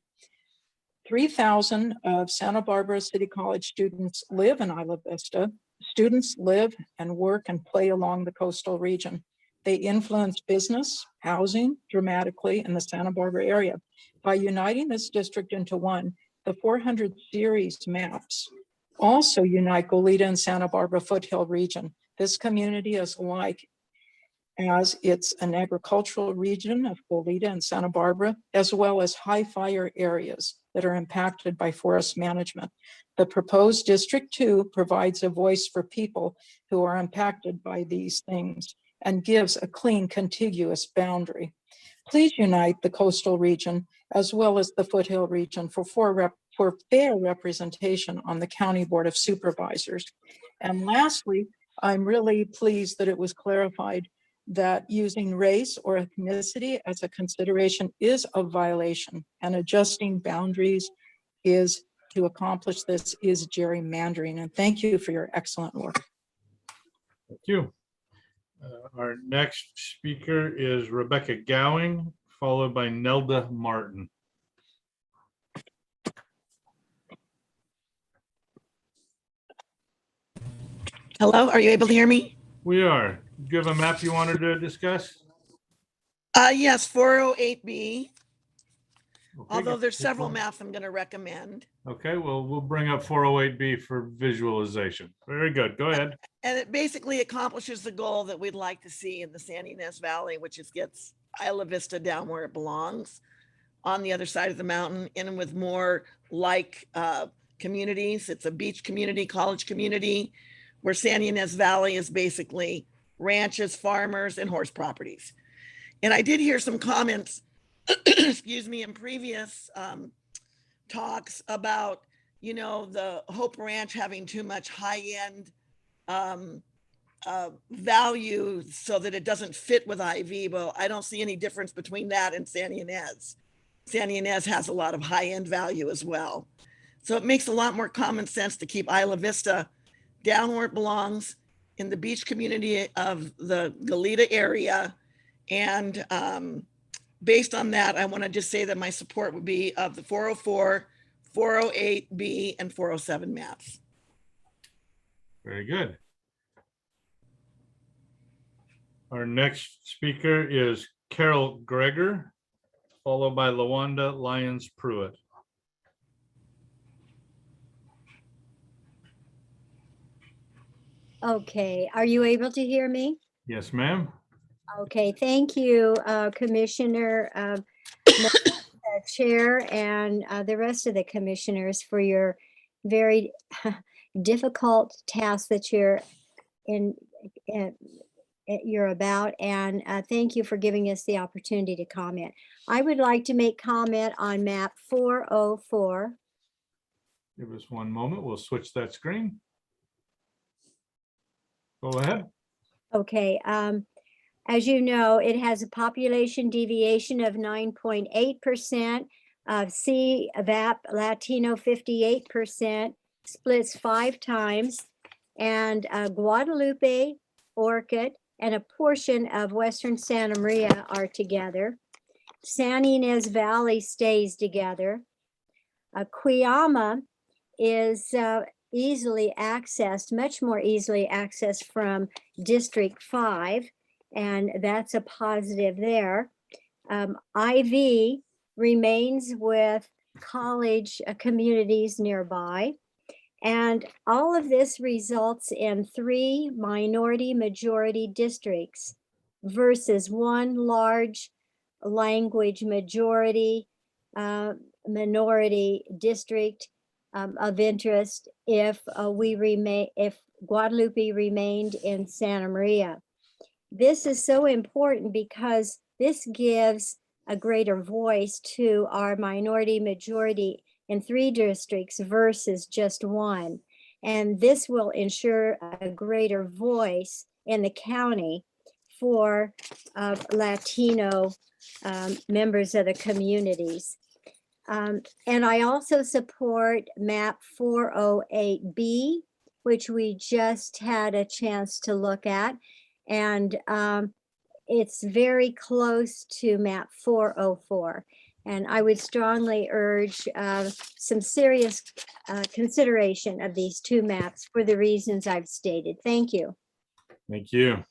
3,000 of Santa Barbara City College students live in Isla Vista. Students live and work and play along the coastal region. They influence business, housing dramatically in the Santa Barbara area. By uniting this district into one, the 400 series maps also unite Goleta and Santa Barbara foothill region. This community is alike as it's an agricultural region of Goleta and Santa Barbara, as well as high fire areas that are impacted by forest management. The proposed District 2 provides a voice for people who are impacted by these things and gives a clean, contiguous boundary. Please unite the coastal region as well as the foothill region for fair representation on the County Board of Supervisors. And lastly, I'm really pleased that it was clarified that using race or ethnicity as a consideration is a violation, and adjusting boundaries is to accomplish this is gerrymandering. And thank you for your excellent work. Thank you. Our next speaker is Rebecca Gowing, followed by Nelda Martin. Hello, are you able to hear me? We are. Do you have a map you wanted to discuss? Yes, 408B. Okay, Although good. there's several maps I'm going to recommend. Okay, well, we'll bring up 408B for visualization. Very good. Go ahead. And it basically accomplishes the goal that we'd like to see in the San Ynez Valley, which is gets Isla Vista down where it belongs on the other side of the mountain, and with more like communities. It's a beach community, college community, where San Ynez Valley is basically ranches, farmers, and horse properties. And I did hear some comments, excuse me, in previous talks about, you know, the Hope Ranch having too much high-end value so that it doesn't fit with IV. Well, I don't see any difference between that and San Ynez. San Ynez has a lot of high-end value as well. So it makes a lot more common sense to keep Isla Vista down where it belongs in the beach community of the Goleta area. And based on that, I want to just say that my support would be of the 404, 408B, and 407 maps. Very good. Our next speaker is Carol Greger, followed by Lawanda Lyons Pruitt. Okay, are you able to hear me? Yes, ma'am. Okay, thank you, Commissioner Chair, and the rest of the commissioners for your very difficult task that you're about, and thank you for giving us the opportunity to comment. I would like to make comment on map 404. Give us one moment. We'll switch that screen. Go ahead. Okay. As you know, it has a population deviation of 9.8%, CVAP Latino 58%, splits 5 times, and Guadalupe, Orchid, and a portion of Western Santa Maria are together. San Ynez Valley stays together. Cuyama is easily accessed, much more easily accessed from District 5, and that's a positive there. IV remains with college communities nearby, and all of this results in 3 minority majority districts. versus one large language minority district of interest if if Guadalupe remained in Santa Maria. This is so important because this gives a greater voice to our minority majority in 3 districts versus just 1. And this will ensure a greater voice in the county for Latino members of the communities. And I also support map 408B, which we just had a chance to look at. And it's very close to map 404. And I would strongly urge some serious consideration of these 2 maps for the reasons I've stated. Thank you. Thank you.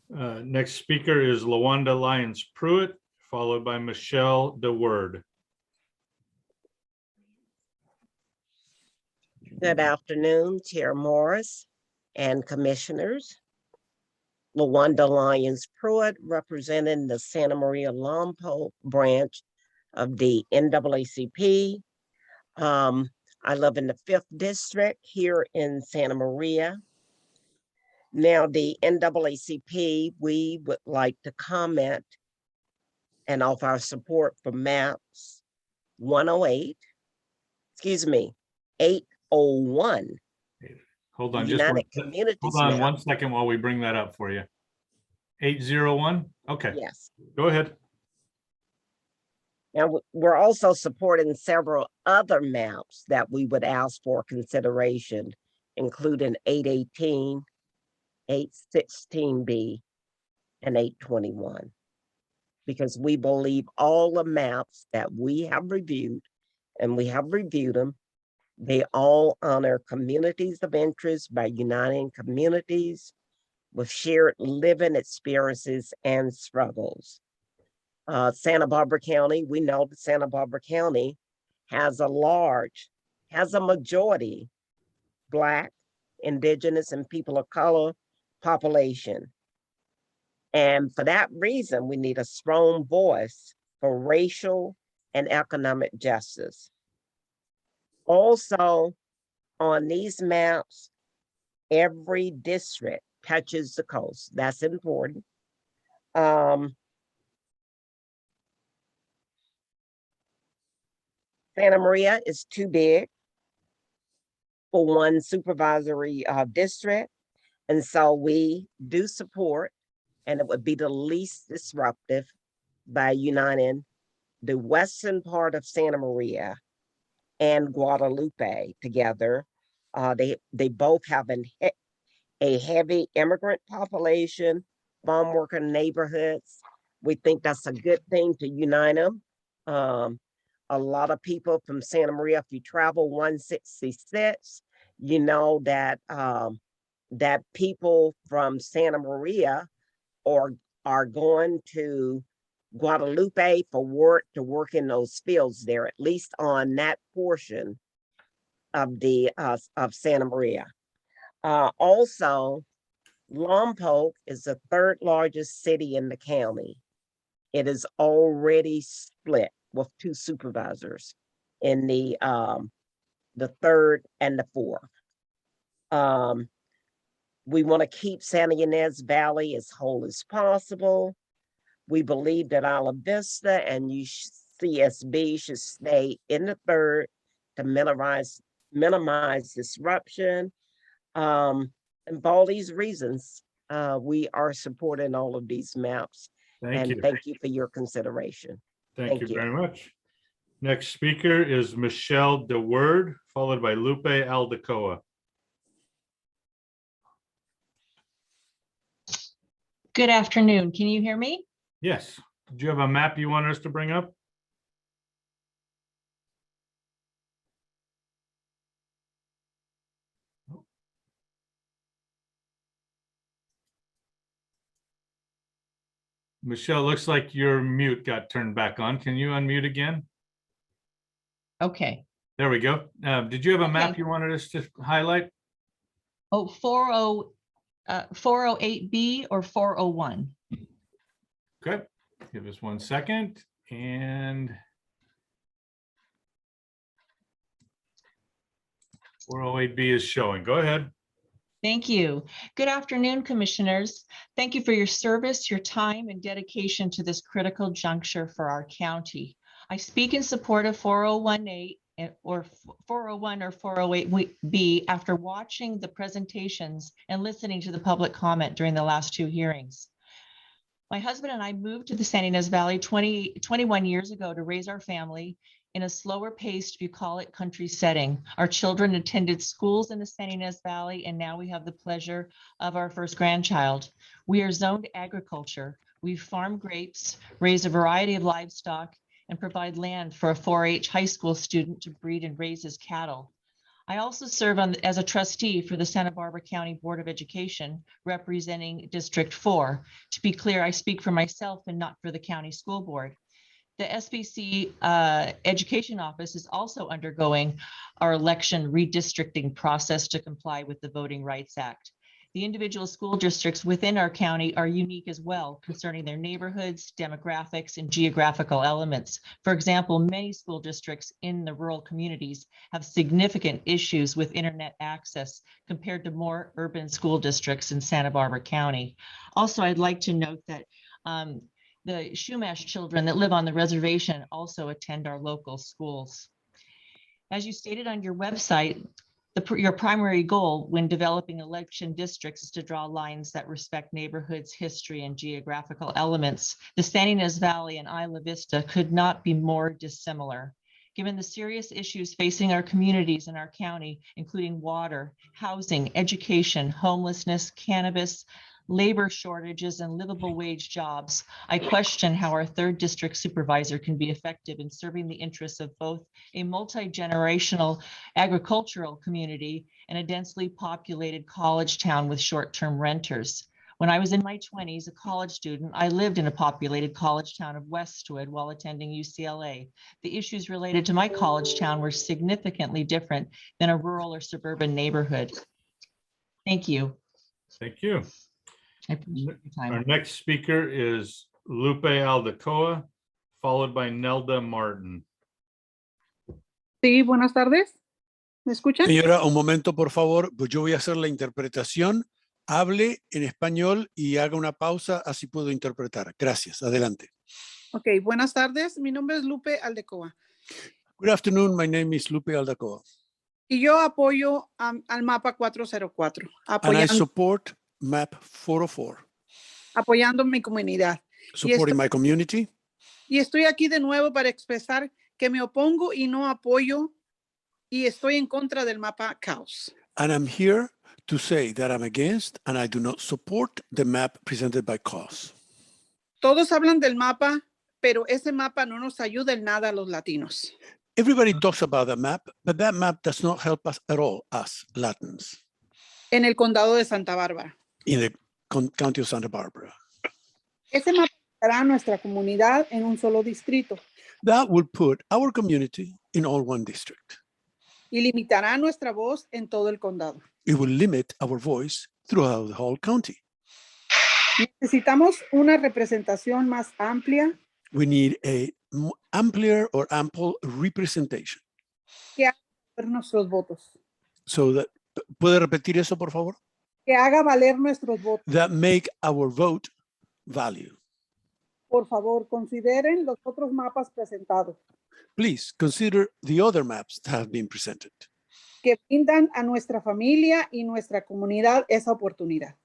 Next speaker is Lawanda Lyons Pruitt, followed by Michelle DeWord. Good afternoon, Chair Morris and commissioners. Lawanda Lyons Pruitt, representing the Santa Maria Lompoc branch of the NAACP. I live in the 5th district here in Santa Maria. Now, the NAACP, we would like to comment and offer our support for maps 108, 801. Hold on, United just Communities hold on map. 1 second while we bring that up for you. 801. Okay. Yes. Go ahead. Now, we're also supporting several other maps that we would ask for consideration, including 818, 816B, and 821. Because we believe all the maps that we have reviewed, and we have reviewed them, they all honor communities of interest by uniting communities with shared living experiences and struggles. Santa Barbara County, we know that Santa Barbara County has a majority Black, Indigenous, and people of color population. And for that reason, we need a strong voice for racial and economic justice. Also, on these maps, every district touches the coast. That's important. Santa Maria is too big for one supervisory district. And so we do support, and it would be the least disruptive by uniting the western part of Santa Maria and Guadalupe together. They both have a heavy immigrant population, farm worker neighborhoods. We think that's a good thing to unite them. A lot of people from Santa Maria, if you travel 166, you know that that people from Santa Maria are going to Guadalupe for work, to work in those fields there, at least on that portion of the of Santa Maria. Also, Lompoc is the 3rd largest city in the county. It is already split with 2 supervisors in the 3rd and the 4th. We want to keep Santa Ynez Valley as whole as possible. We believe that Isla Vista and UCSB should stay in the 3rd to minimize disruption. And for all these reasons, we are supporting all of these maps. Thank you. Thank you for your consideration. Thank you very much. Next speaker is Michelle DeWord, followed by Lupe Aldecoa. Good afternoon. Can you hear me? Yes. Do you have a map you want us to bring up? Michelle, looks like your mute got turned back on. Can you unmute again? Okay. There we go. Did you have a map you wanted us to highlight? Oh, 408B or 401? Okay, give us 1 second and 408B is showing. Go ahead. Thank you. Good afternoon, commissioners. Thank you for your service, your time, and dedication to this critical juncture for our county. I speak in support of 4018 or 401 or 408B after watching the presentations and listening to the public comment during the last 2 hearings. My husband and I moved to the San Ynez Valley 21 years ago to raise our family in a slower paced bucolic country setting. Our children attended schools in the San Ynez Valley, and now we have the pleasure of our first grandchild. We are zoned agriculture. We farm grapes, raise a variety of livestock, and provide land for a 4-H high school student to breed and raise his cattle. I also serve as a trustee for the Santa Barbara County Board of Education, representing District 4. To be clear, I speak for myself and not for the county school board. The SBC Education Office is also undergoing our election redistricting process to comply with the Voting Rights Act. The individual school districts within our county are unique as well concerning their neighborhoods, demographics, and geographical elements. For example, many school districts in the rural communities have significant issues with internet access compared to more urban school districts in Santa Barbara County. Also, I'd like to note that the Shumash children that live on the reservation also attend our local schools. As you stated on your website, your primary goal when developing election districts is to draw lines that respect neighborhoods, history, and geographical elements. The San Ynez Valley and Isla Vista could not be more dissimilar. Given the serious issues facing our communities in our county, including water, housing, education, homelessness, cannabis, labor shortages, and livable wage jobs, I question how our 3rd district supervisor can be effective in serving the interests of both a multi-generational agricultural community and a densely populated college town with short-term renters. When I was in my 20s, a college student, I lived in a populated college town of Westwood while attending UCLA. The issues related to my college town were significantly different than a rural or suburban neighborhood. Thank you. Thank you. I appreciate your time. Our next speaker is Lupe Aldecoa, followed by Nelda Martin. Sí, buenas tardes. ¿Me escuchan? Señora, un momento, por favor. Pues yo voy a hacer la interpretación. Hable en español y haga una pausa, así puedo interpretar. Gracias. Adelante. Ok, buenas tardes. Mi nombre es Lupe Aldecoa. Good afternoon. My name is Lupe Aldecoa. Y yo apoyo al mapa 404. And I support map 404. Apoyando mi comunidad. Supporting my community. Y estoy aquí de nuevo para expresar que me opongo y no apoyo y estoy en contra del mapa caos. And I'm here to say that I'm against and I do not support the map presented by CAUS. Todos hablan del mapa, pero ese mapa no nos ayuda en nada a los latinos. Everybody talks about the map, but that map does not help us at all, us Latins. En el condado de Santa Bárbara. In the county of Santa Barbara. Ese mapa dará a nuestra comunidad en un solo distrito. That will put our community in all one district. Y limitará nuestra voz en todo el condado. It will limit our voice throughout the whole county. Necesitamos una representación más amplia. We need a amplier or ample representation. Que haga valer nuestros votos. So that, ¿puede repetir eso, por favor? Que haga valer nuestros votos. That make our vote value. Por favor, consideren los otros mapas presentados. Please consider the other maps that have been presented. Que brindan a nuestra familia y nuestra comunidad esa oportunidad.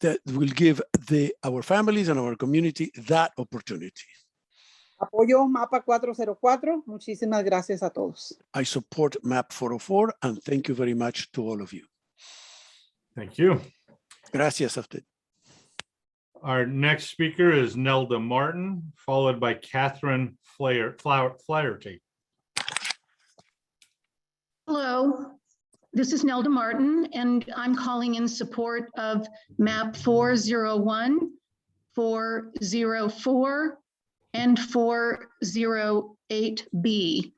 That will give our families and our community that opportunity. Apoyo mapa 404. Muchísimas gracias a todos. I support map 404 and thank you very much to all of you. Thank you. Gracias a usted. Our next speaker is Nelda Martin, followed by Catherine Flaherty. Hello, this is Nelda Martin, and I'm calling in support of map 401, 404, and 408B.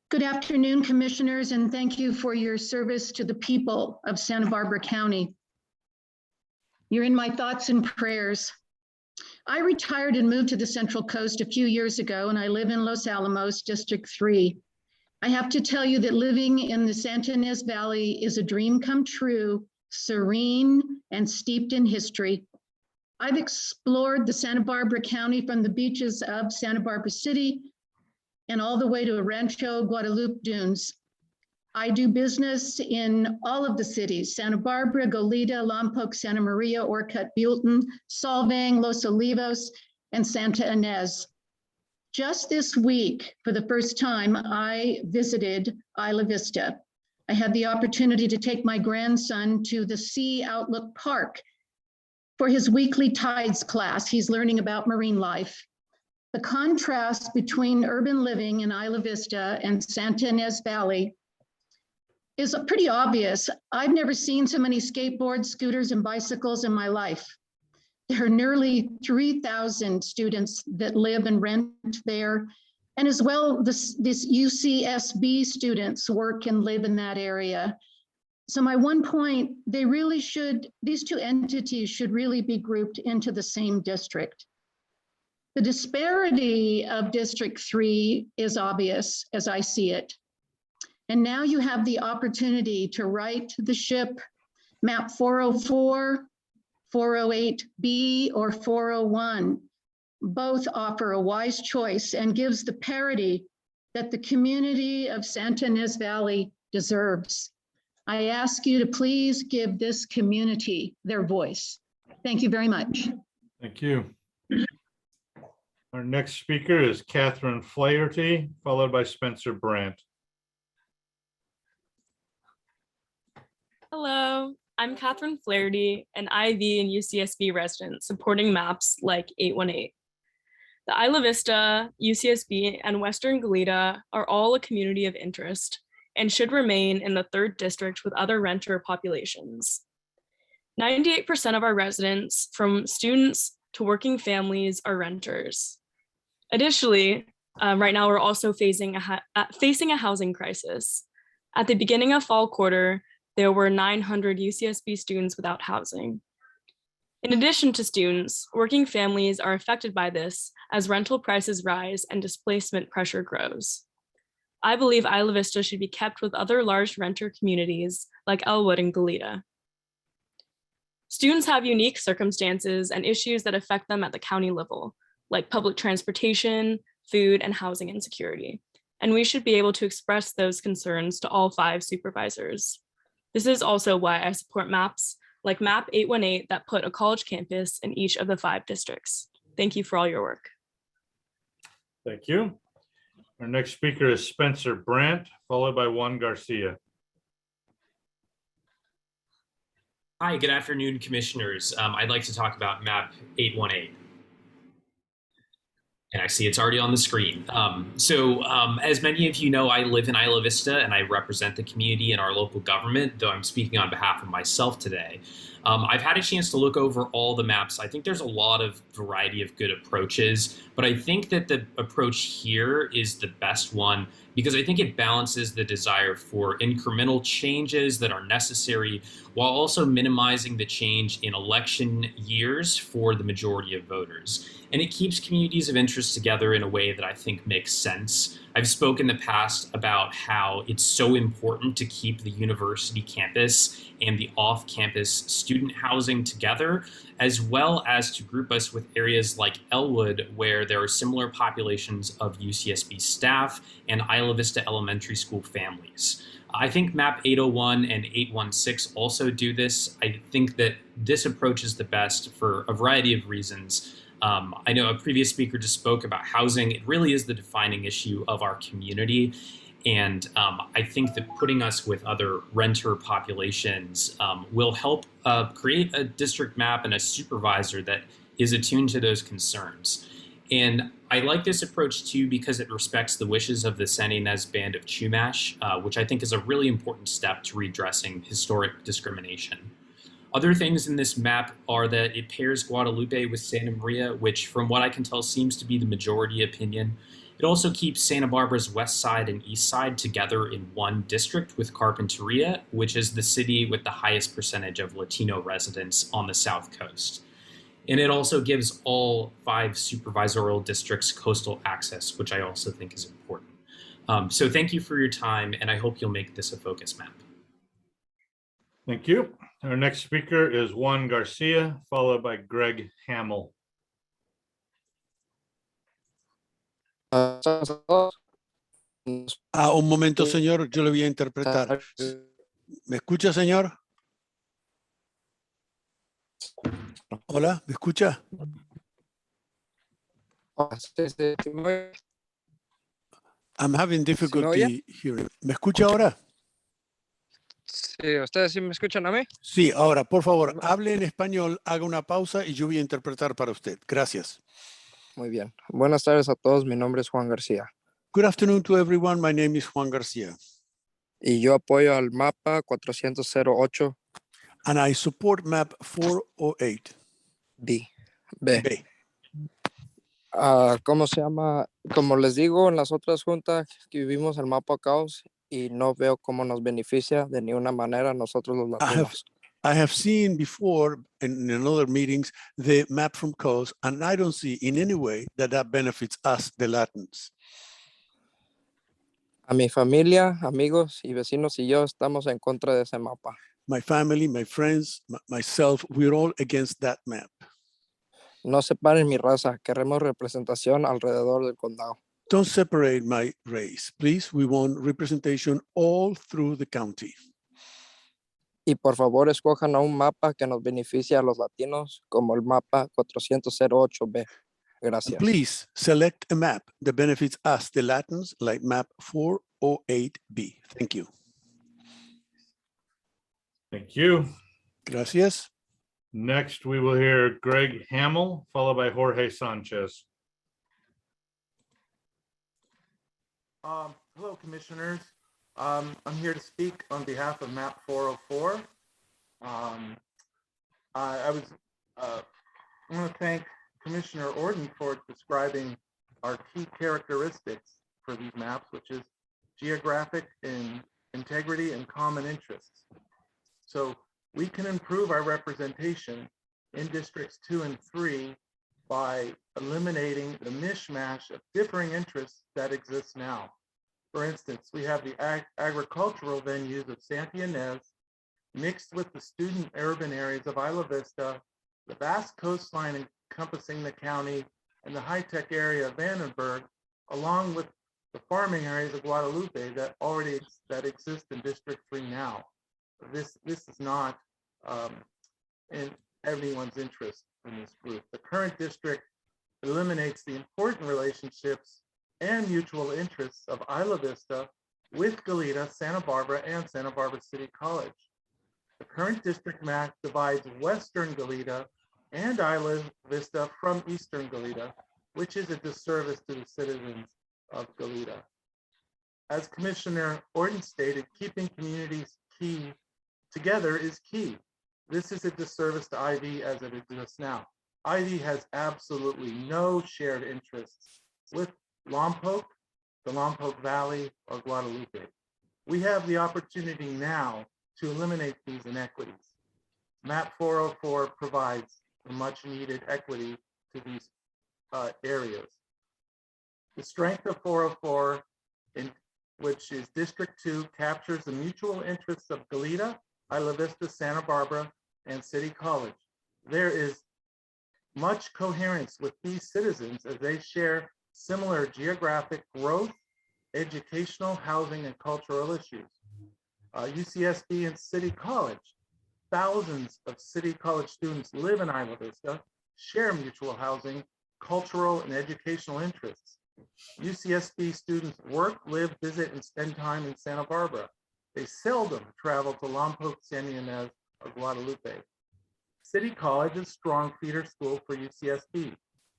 Good afternoon, commissioners, and thank you for your service to the people of Santa Barbara County. You're in my thoughts and prayers. I retired and moved to the Central Coast a few years ago, and I live in Los Alamos, District 3. I have to tell you that living in the Santa Ynez Valley is a dream come true, serene and steeped in history. I've explored the Santa Barbara County from the beaches of Santa Barbara City and all the way to Rancho Guadalupe Dunes. I do business in all of the cities: Santa Barbara, Goleta, Lompoc, Santa Maria, Orcutt, Buellton, Solvang, Los Olivos, and Santa Ynez. Just this week, for the first time, I visited Isla Vista. I had the opportunity to take my grandson to the Sea Outlook Park for his weekly tides class. He's learning about marine life. The contrast between urban living in Isla Vista and Santa Ynez Valley is pretty obvious. I've never seen so many skateboards, scooters, and bicycles in my life. There are nearly 3,000 students that live and rent there. And as well, this UCSB students work and live in that area. So my one point, these two entities should really be grouped into the same district. The disparity of District 3 is obvious as I see it. And now you have the opportunity to right the ship. Map 404, 408B, or 401. Both offer a wise choice and gives the parity that the community of Santa Ynez Valley deserves. I ask you to please give this community their voice. Thank you very much. Thank you. Our next speaker is Catherine Flaherty, followed by Spencer Brandt. Hello, I'm Catherine Flaherty, an IV and UCSB resident supporting maps like 818. The Isla Vista, UCSB, and Western Goleta are all a community of interest and should remain in the 3rd district with other renter populations. 98% of our residents, from students to working families, are renters. Additionally, right now we're also facing a housing crisis. At the beginning of fall quarter, there were 900 UCSB students without housing. In addition to students, working families are affected by this as rental prices rise and displacement pressure grows. I believe Isla Vista should be kept with other large renter communities like Elwood and Goleta. Students have unique circumstances and issues that affect them at the county level, like public transportation, food, and housing insecurity. And we should be able to express those concerns to all 5 supervisors. This is also why I support maps like Map 818 that put a college campus in each of the 5 districts. Thank you for all your work. Thank you. Our next speaker is Spencer Brandt, followed by Juan Garcia. Hi, good afternoon, commissioners. I'd like to talk about Map 818. And I see it's already on the screen. As many of you know, I live in Isla Vista and I represent the community in our local government, though I'm speaking on behalf of myself today. I've had a chance to look over all the maps. I think there's a lot of variety of good approaches, but I think that the approach here is the best one because I think it balances the desire for incremental changes that are necessary while also minimizing the change in election years for the majority of voters. And it keeps communities of interest together in a way that I think makes sense. I've spoken in the past about how it's so important to keep the university campus and the off-campus student housing together, as well as to group us with areas like Elwood, where there are similar populations of UCSB staff and Isla Vista Elementary School families. I think Map 801 and 816 also do this. I think that this approach is the best for a variety of reasons. I know a previous speaker just spoke about housing. It really is the defining issue of our community. And I think that putting us with other renter populations will help create a district map and a supervisor that is attuned to those concerns. And I like this approach too because it respects the wishes of the Santa Ynez Band of Chumash, which I think is a really important step to redressing historic discrimination. Other things in this map are that it pairs Guadalupe with Santa Maria, which from what I can tell seems to be the majority opinion. It also keeps Santa Barbara's west side and east side together in one district with Carpinteria, which is the city with the highest percentage of Latino residents on the South Coast. And it also gives all 5 supervisorial districts coastal access, which I also think is important. So thank you for your time, and I hope you'll make this a focus map. Thank you. Our next speaker is Juan Garcia, followed by Greg Hamill. Un momento, señor, yo le voy a interpretar. ¿Me escucha, señor? Hola, ¿me escucha? I'm having difficulty hearing. ¿Me escucha ahora? Sí, ¿ustedes sí me escuchan a mí? Sí, ahora, por favor, hable en español, haga una pausa y yo voy a interpretar para usted. Gracias. Muy bien. Buenas tardes a todos. Mi nombre es Juan García. Good afternoon to everyone. My name is Juan Garcia. Y yo apoyo al mapa 408. And I support map 408. B. ¿Cómo se llama? Como les digo, en las otras juntas que vivimos el mapa caos y no veo cómo nos beneficia de ninguna manera nosotros los latinos. I have seen before in other meetings the map from coast, and I don't see in any way that benefits us, the Latins. A mi familia, amigos y vecinos y yo estamos en contra de ese mapa. My family, my friends, myself, we're all against that map. No separen mi raza, queremos representación alrededor del condado. Don't separate my race, please. We want representation all through the county. Y por favor, escojan a un mapa que nos beneficie a los latinos, como el mapa 408B. Gracias. And please select a map that benefits us, the Latins, like map 408B. Thank you. Thank you. Gracias. Next, we will hear Greg Hamill, followed by Jorge Sanchez. Hello, commissioners. I'm here to speak on behalf of map 404. I want to thank Commissioner Orden for describing our key characteristics for these maps, which is geographic integrity and common interests. So we can improve our representation in districts 2 and 3 by eliminating the mishmash of differing interests that exist now. For instance, we have the agricultural venues of Santa Ynez mixed with the student urban areas of Isla Vista, the vast coastline encompassing the county, and the high-tech area of Vandenberg, along with the farming areas of Guadalupe that exist in District 3 now. This is not in everyone's interest in this group. The current district eliminates the important relationships and mutual interests of Isla Vista with Goleta, Santa Barbara, and Santa Barbara City College. The current district map divides Western Goleta and Isla Vista from Eastern Goleta, which is a disservice to the citizens of Goleta. As Commissioner Orden stated, keeping communities together is key. This is a disservice to IV as it exists now. IV has absolutely no shared interests with Lompoc, the Lompoc Valley, or Guadalupe. We have the opportunity now to eliminate these inequities. Map 404 provides the much needed equity to these areas. The strength of 404, which is District 2, captures the mutual interests of Goleta, Isla Vista, Santa Barbara, and City College. There is much coherence with these citizens as they share similar geographic growth, educational, housing, and cultural issues. UCSB and City College. Thousands of City College students live in Isla Vista, share mutual housing, cultural, and educational interests. UCSB students work, live, visit, and spend time in Santa Barbara. They seldom travel to Lompoc, Santa Ynez, or Guadalupe. City College is a strong feeder school for UCSB.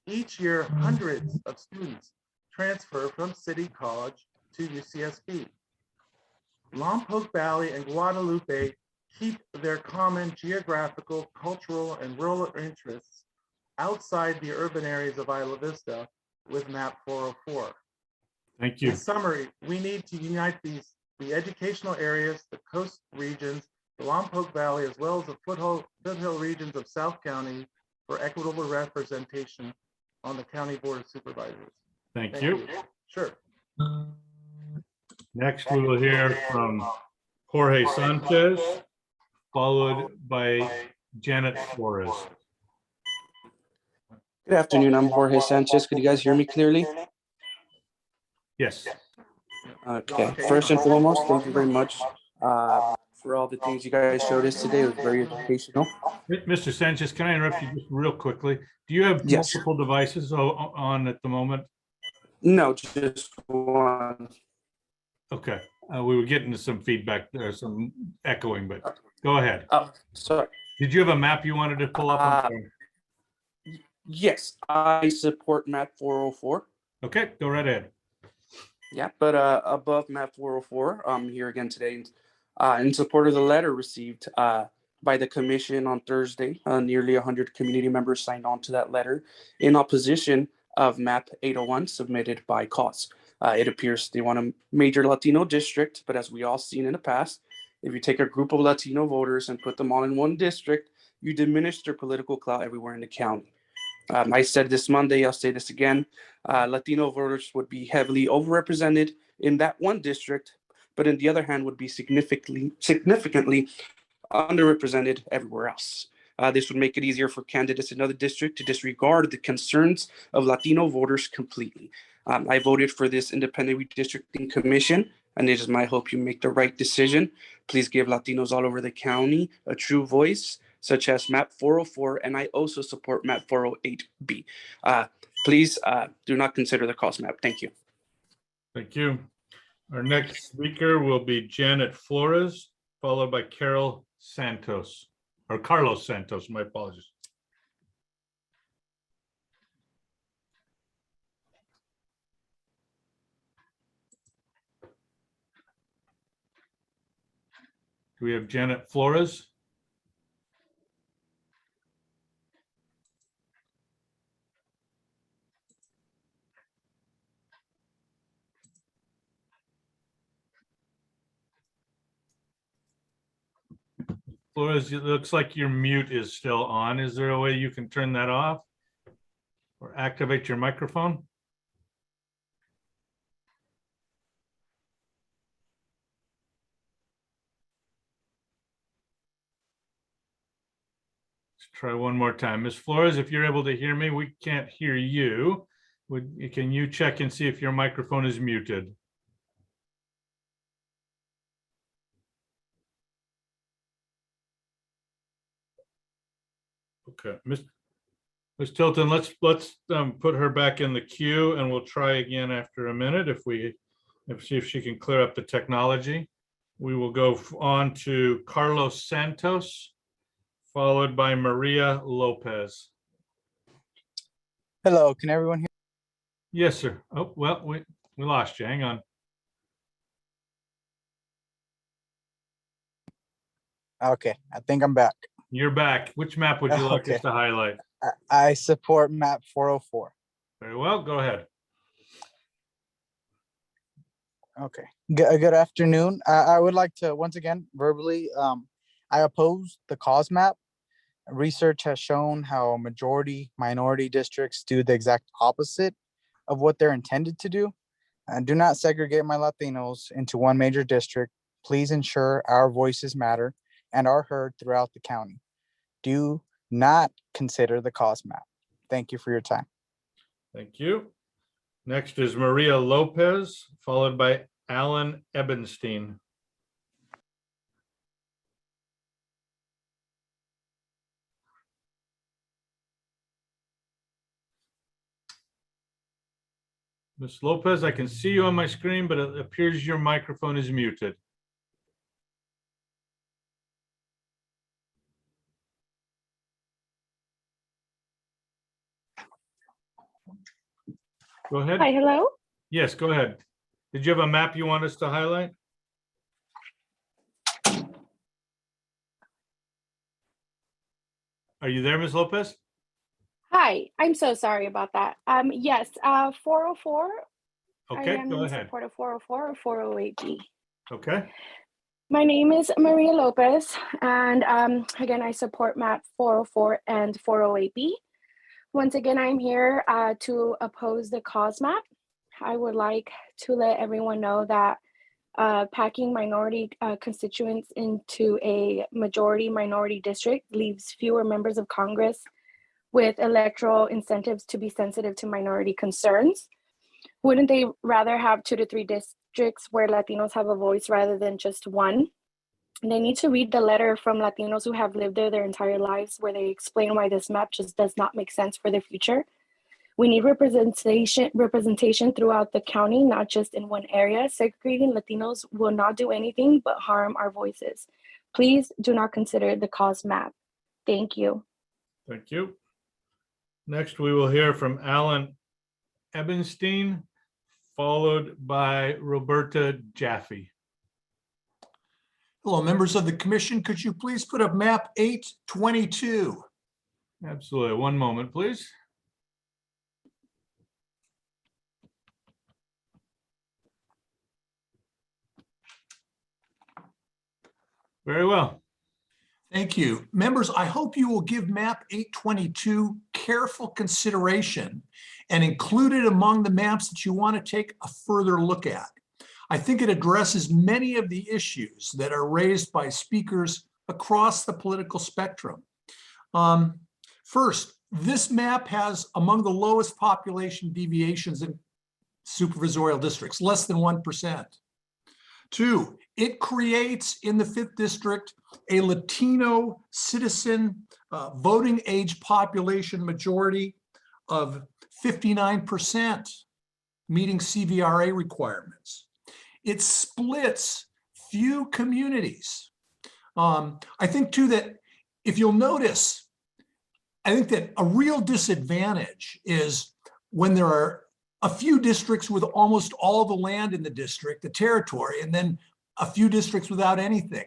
Each year, hundreds of students transfer from City College to UCSB. Lompoc Valley and Guadalupe keep their common geographical, cultural, and rural interests outside the urban areas of Isla Vista with map 404. Thank you. In summary, we need to unite the educational areas, the coast regions, the Lompoc Valley, as well as the foothill regions of South County for equitable representation on the County Board of Supervisors. Thank you. Sure. Next, we will hear from Jorge Sanchez, followed by Janet Flores. Good afternoon, I'm Jorge Sanchez. Could you guys hear me clearly? Yes. Okay, first and foremost, thank you very much for all the things you guys showed us today. It was very educational. Mr. Sanchez, can I interrupt you just real quickly? Do you have Yes. multiple devices on at the moment? No, just one. Okay, we were getting some feedback there, some echoing, but go ahead. Sorry. Did you have a map you wanted to pull up? I'm sorry. Yes, I support map 404. Okay, go right ahead. Yeah, but above map 404, I'm here again today in support of the letter received by the commission on Thursday. Nearly 100 community members signed on to that letter in opposition of map 801 submitted by CAUSE. It appears they want a major Latino district, but as we all seen in the past, if you take a group of Latino voters and put them all in one district, you diminish their political clout everywhere in the county. I said this Monday, I'll say this again, Latino voters would be heavily overrepresented in that one district, but on the other hand would be significantly underrepresented everywhere else. This would make it easier for candidates in another district to disregard the concerns of Latino voters completely. I voted for this independent redistricting commission, and it is my hope you make the right decision. Please give Latinos all over the county a true voice, such as map 404, and I also support map 408B. Please do not consider the cost map. Thank you. Thank you. Our next speaker will be Janet Flores, followed by Carlos Santos, my apologies. Do we have Janet Flores? Flores, it looks like your mute is still on. Is there a way you can turn that off or activate your microphone? Let's try one more time. Ms. Flores, if you're able to hear me, we can't hear you. Can you check and see if your microphone is muted? Okay, Ms. Tilton, let's put her back in the queue, and we'll try again after a minute see if she can clear up the technology. We will go on to Carlos Santos, followed by Maria Lopez. Hello, can everyone hear? Yes, sir. Oh, well, we lost you. Hang on. Okay, I think I'm back. You're back. Which map would you like us to highlight? I support map 404. Very well, go ahead. Okay, good afternoon. I would like to once again verbally, I oppose the cause map. Research has shown how majority minority districts do the exact opposite of what they're intended to do. And do not segregate my Latinos into one major district. Please ensure our voices matter and are heard throughout the county. Do not consider the cost map. Thank you for your time. Thank you. Next is Maria Lopez, followed by Alan Ebenstein. Ms. Lopez, I can see you on my screen, but it appears your microphone is muted. Go ahead. Hi, hello. Yes, go ahead. Did you have a map you want us to highlight? Are you there, Ms. Lopez? Hi, I'm so sorry about that. Yes, 404. Okay, I am go in ahead. support of 404 or 408B. Okay. My name is Maria Lopez, and again, I support map 404 and 408B. Once again, I'm here to oppose the cause map. I would like to let everyone know that packing minority constituents into a majority minority district leaves fewer members of Congress with electoral incentives to be sensitive to minority concerns. Wouldn't they rather have 2 to 3 districts where Latinos have a voice rather than just one? They need to read the letter from Latinos who have lived there their entire lives, where they explain why this map just does not make sense for the future. We need representation throughout the county, not just in one area. Segregating Latinos will not do anything but harm our voices. Please do not consider the cause map. Thank you. Thank you. Next, we will hear from Alan Ebenstein, followed by Roberta Jaffe. Hello, members of the commission. Could you please put up map 822? Absolutely. One moment, please. Very well. Thank you. Members, I hope you will give map 822 careful consideration and include it among the maps that you want to take a further look at. I think it addresses many of the issues that are raised by speakers across the political spectrum. First, this map has among the lowest population deviations in supervisorial districts, less than 1%. 2, it creates in the 5th district a Latino citizen voting age population majority of 59%, meeting CVRA requirements. It splits few communities. I think too that if you'll notice, I think that a real disadvantage is when there are a few districts with almost all the land in the district, the territory, and then a few districts without anything.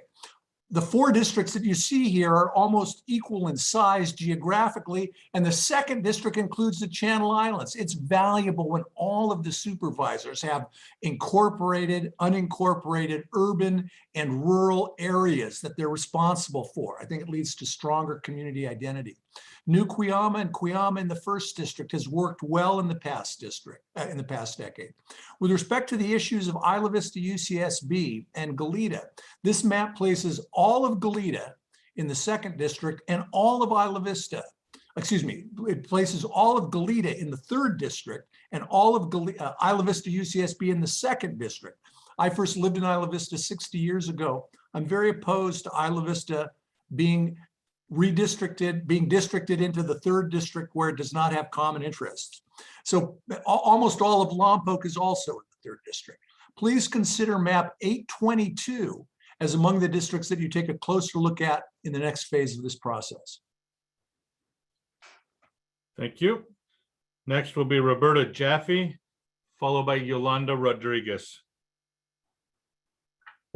The 4 districts that you see here are almost equal in size geographically, and the 2nd district includes the Channel Islands. It's valuable when all of the supervisors have incorporated, unincorporated, urban, and rural areas that they're responsible for. I think it leads to stronger community identity. New Cuyama and Cuyama in the 1st district has worked well in the past decade. With respect to the issues of Isla Vista UCSB and Goleta, this map places all of Goleta in the 2nd district and all of Isla Vista, it places all of Goleta in the 3rd district and all of Isla Vista UCSB in the 2nd district. I first lived in Isla Vista 60 years ago. I'm very opposed to Isla Vista being districted into the 3rd district where it does not have common interests. So almost all of Lompoc is also in the 3rd district. Please consider map 822 as among the districts that you take a closer look at in the next phase of this process. Thank you. Next will be Roberta Jaffe, followed by Yolanda Rodriguez.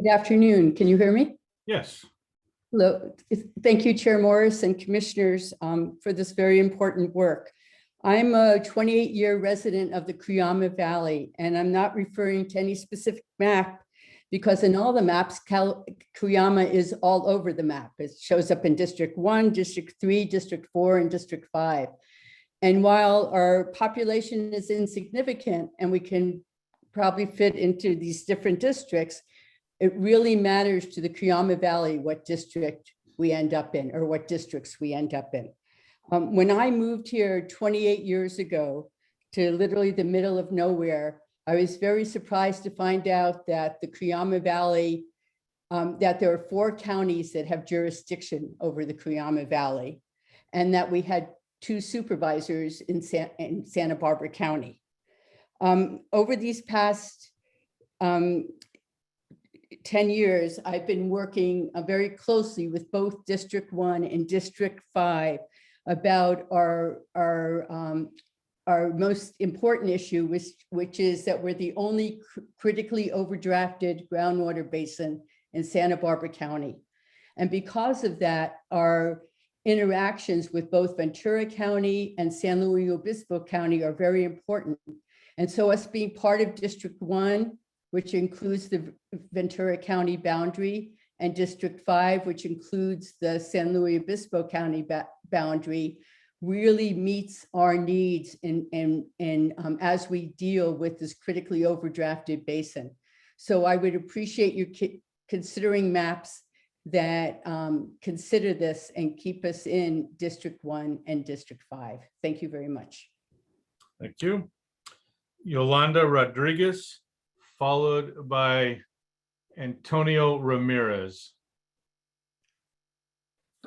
Good afternoon. Can you hear me? Yes. Hello. Thank you, Chair Morris and commissioners for this very important work. I'm a 28-year resident of the Cuyama Valley, and I'm not referring to any specific map because in all the maps, Cuyama is all over the map. It shows up in District 1, District 3, District 4, and District 5. And while our population is insignificant and we can probably fit into these different districts, it really matters to the Cuyama Valley what district we end up in or what districts we end up in. When I moved here 28 years ago to literally the middle of nowhere, I was very surprised to find out that the Cuyama Valley, that there are 4 counties that have jurisdiction over the Cuyama Valley, and that we had 2 supervisors in Santa Barbara County. Over these past 10 years, I've been working very closely with both District 1 and District 5 about our most important issue, which is that we're the only critically overdrafted groundwater basin in Santa Barbara County. And because of that, our interactions with both Ventura County and San Luis Obispo County are very important. And so us being part of District 1, which includes the Ventura County boundary, and District 5, which includes the San Luis Obispo County boundary, really meets our needs as we deal with this critically overdrafted basin. So I would appreciate you considering maps that consider this and keep us in District 1 and District 5. Thank you very much. Thank you. Yolanda Rodriguez, followed by Antonio Ramirez.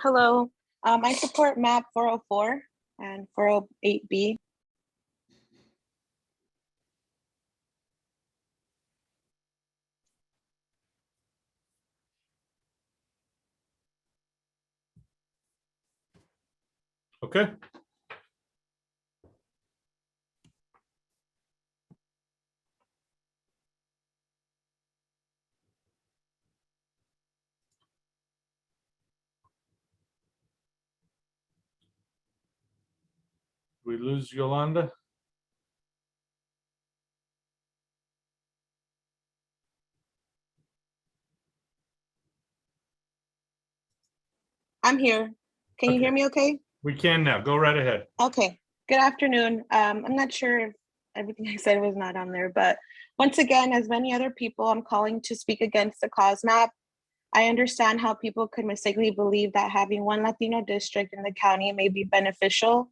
Hello, I support map 404 and 408B. Okay. We lose Yolanda? I'm here. Can you hear me okay? We can now. Go right ahead. Okay, good afternoon. I'm not sure if everything I said was not on there, but once again, as many other people, I'm calling to speak against the cause map. I understand how people could mistakenly believe that having one Latino district in the county may be beneficial,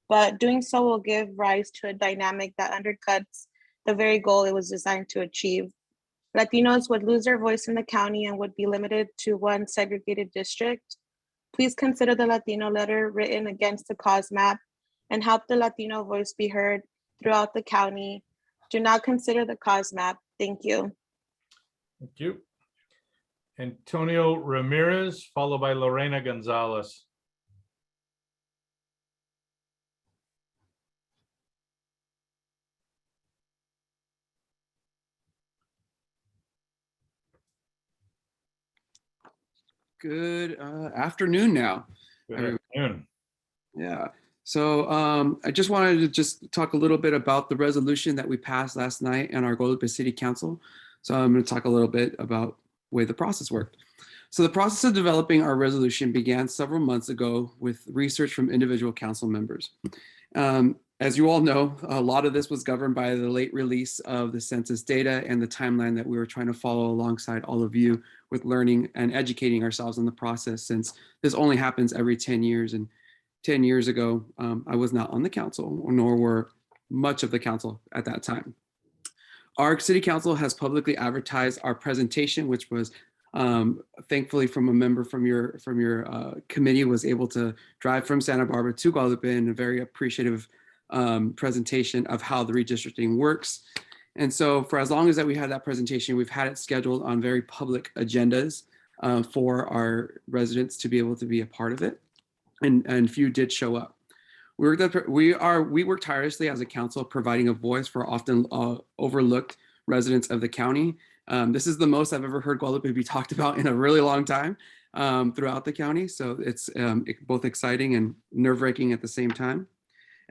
but doing so will give rise to a dynamic that undercuts the very goal it was designed to achieve. Latinos would lose their voice in the county and would be limited to one segregated district. Please consider the Latino letter written against the cause map and help the Latino voice be heard throughout the county. Do not consider the cause map. Thank you. Thank you. Antonio Ramirez, followed by Lorena Gonzalez. Good afternoon now. Good afternoon. Yeah. So I just wanted to talk a little bit about the resolution that we passed last night in our Guadalupe City Council. So I'm going to talk a little bit about the way the process worked. So the process of developing our resolution began several months ago with research from individual council members. As you all know, a lot of this was governed by the late release of the census data and the timeline that we were trying to follow alongside all of you with learning and educating ourselves in the process, since this only happens every 10 years. And 10 years ago, I was not on the council, nor were much of the council at that time. Our city council has publicly advertised our presentation, which was thankfully from a member from your committee was able to drive from Santa Barbara to Guadalupe, in a very appreciative presentation of how the redistricting works. And so for as long as that we had that presentation, we've had it scheduled on very public agendas for our residents to be able to be a part of it. And few did show up. We work tirelessly as a council, providing a voice for often overlooked residents of the county. This is the most I've ever heard Guadalupe be talked about in a really long time throughout the county. So it's both exciting and nerve-wracking at the same time.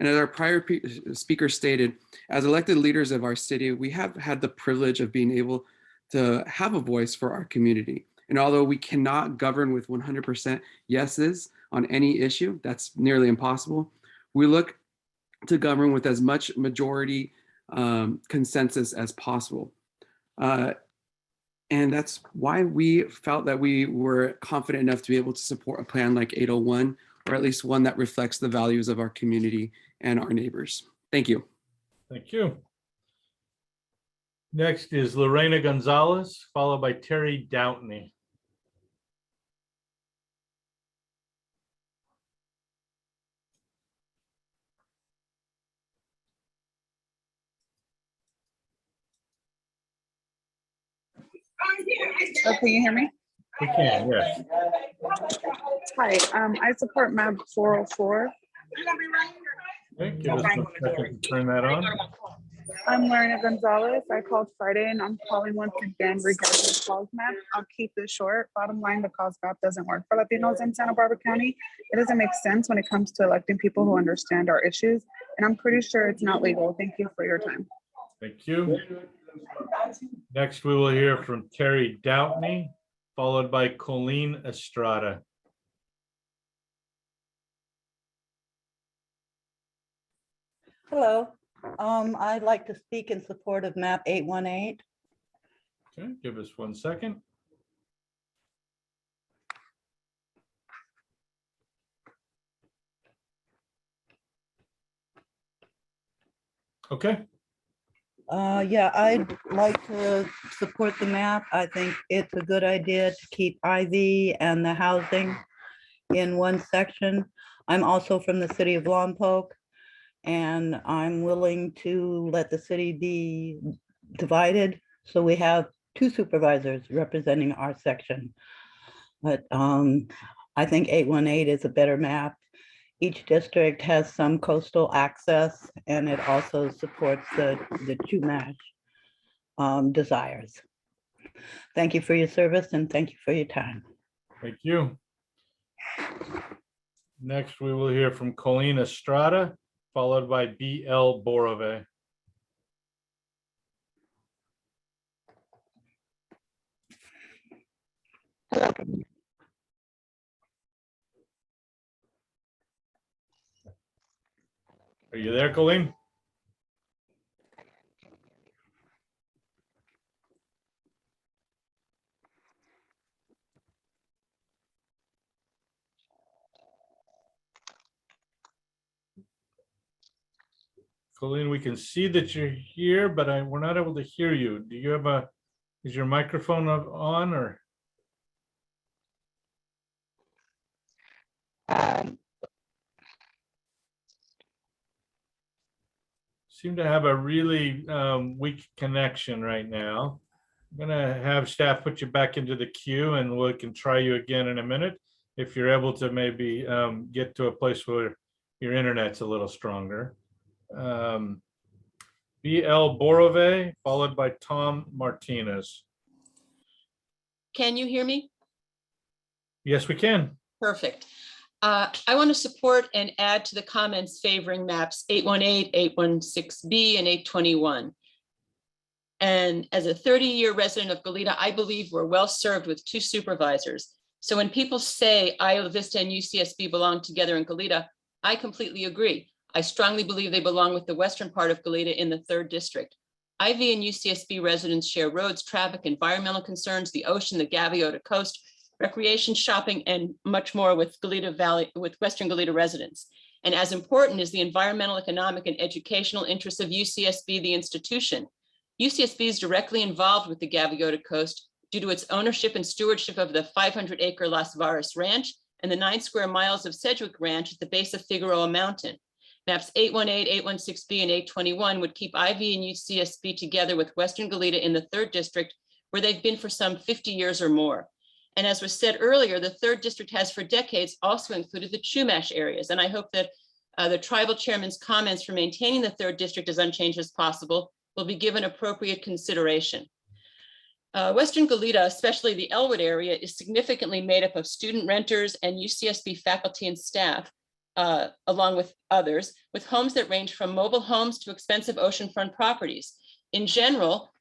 And as our prior speaker stated, as elected leaders of our city, we have had the privilege of being able to have a voice for our community. And although we cannot govern with 100% yeses on any issue, that's nearly impossible, we look to govern with as much majority consensus as possible. And that's why we felt that we were confident enough to be able to support a plan like 801, or at least one that reflects the values of our community and our neighbors. Thank you. Thank you. Next is Lorena Gonzalez, followed by Terry Downey. Oh, can you hear me? We can, yes. Hi, I support map 404. Okay, give us 1 second to turn that on. I'm Lorena Gonzalez. I called Friday and I'm calling once again regarding the cause map. I'll keep this short. Bottom line, the cause map doesn't work for Latinos in Santa Barbara County. It doesn't make sense when it comes to electing people who understand our issues. And I'm pretty sure it's not legal. Thank you for your time. Thank you. Next, we will hear from Terry Downey, followed by Colleen Estrada. Hello, I'd like to speak in support of map 818. Okay, give us 1 second. Okay. Yeah, I'd like to support the map. I think it's a good idea to keep IV and the housing in one section. I'm also from the city of Lompoc, and I'm willing to let the city be divided. So we have 2 supervisors representing our section. But I think 818 is a better map. Each district has some coastal access, and it also supports the Chumash desires. Thank you for your service, and thank you for your time. Thank you. Next, we will hear from Colleen Estrada, followed by B.L. Borove. Are you there, Colleen? Colleen, we can see that you're here, but we're not able to hear you. Do you have is your microphone on or? Seem to have a really weak connection right now. I'm gonna have staff put you back into the queue and we can try you again in a minute. If you're able to maybe get to a place where your internet's a little stronger. B.L. Borove, followed by Tom Martinez. Can you hear me? Yes, we can. Perfect. I want to support and add to the comments favoring maps 818, 816B, and 821. And as a 30-year resident of Goleta, I believe we're well served with 2 supervisors. So when people say Isla Vista and UCSB belong together in Goleta, I completely agree. I strongly believe they belong with the western part of Goleta in the 3rd district. IV and UCSB residents share roads, traffic, environmental concerns, the ocean, the Gaviota Coast, recreation, shopping, and much more with Goleta Valley, with Western Goleta residents. And as important is the environmental, economic, and educational interests of UCSB, the institution. UCSB is directly involved with the Gaviota Coast due to its ownership and stewardship of the 500-acre Las Varas Ranch and the 9 square miles of Sedgwick Ranch at the base of Figueroa Mountain. Maps 818, 816B, and 821 would keep IV and UCSB together with Western Goleta in the 3rd district, where they've been for some 50 years or more. And as was said earlier, the 3rd district has for decades also included the Chumash areas. And I hope that the tribal chairman's comments for maintaining the 3rd district as unchanged as possible will be given appropriate consideration. Western Goleta, especially the Elwood area, is significantly made up of student renters and UCSB faculty and staff, along with others, with homes that range from mobile homes to expensive oceanfront properties. In general,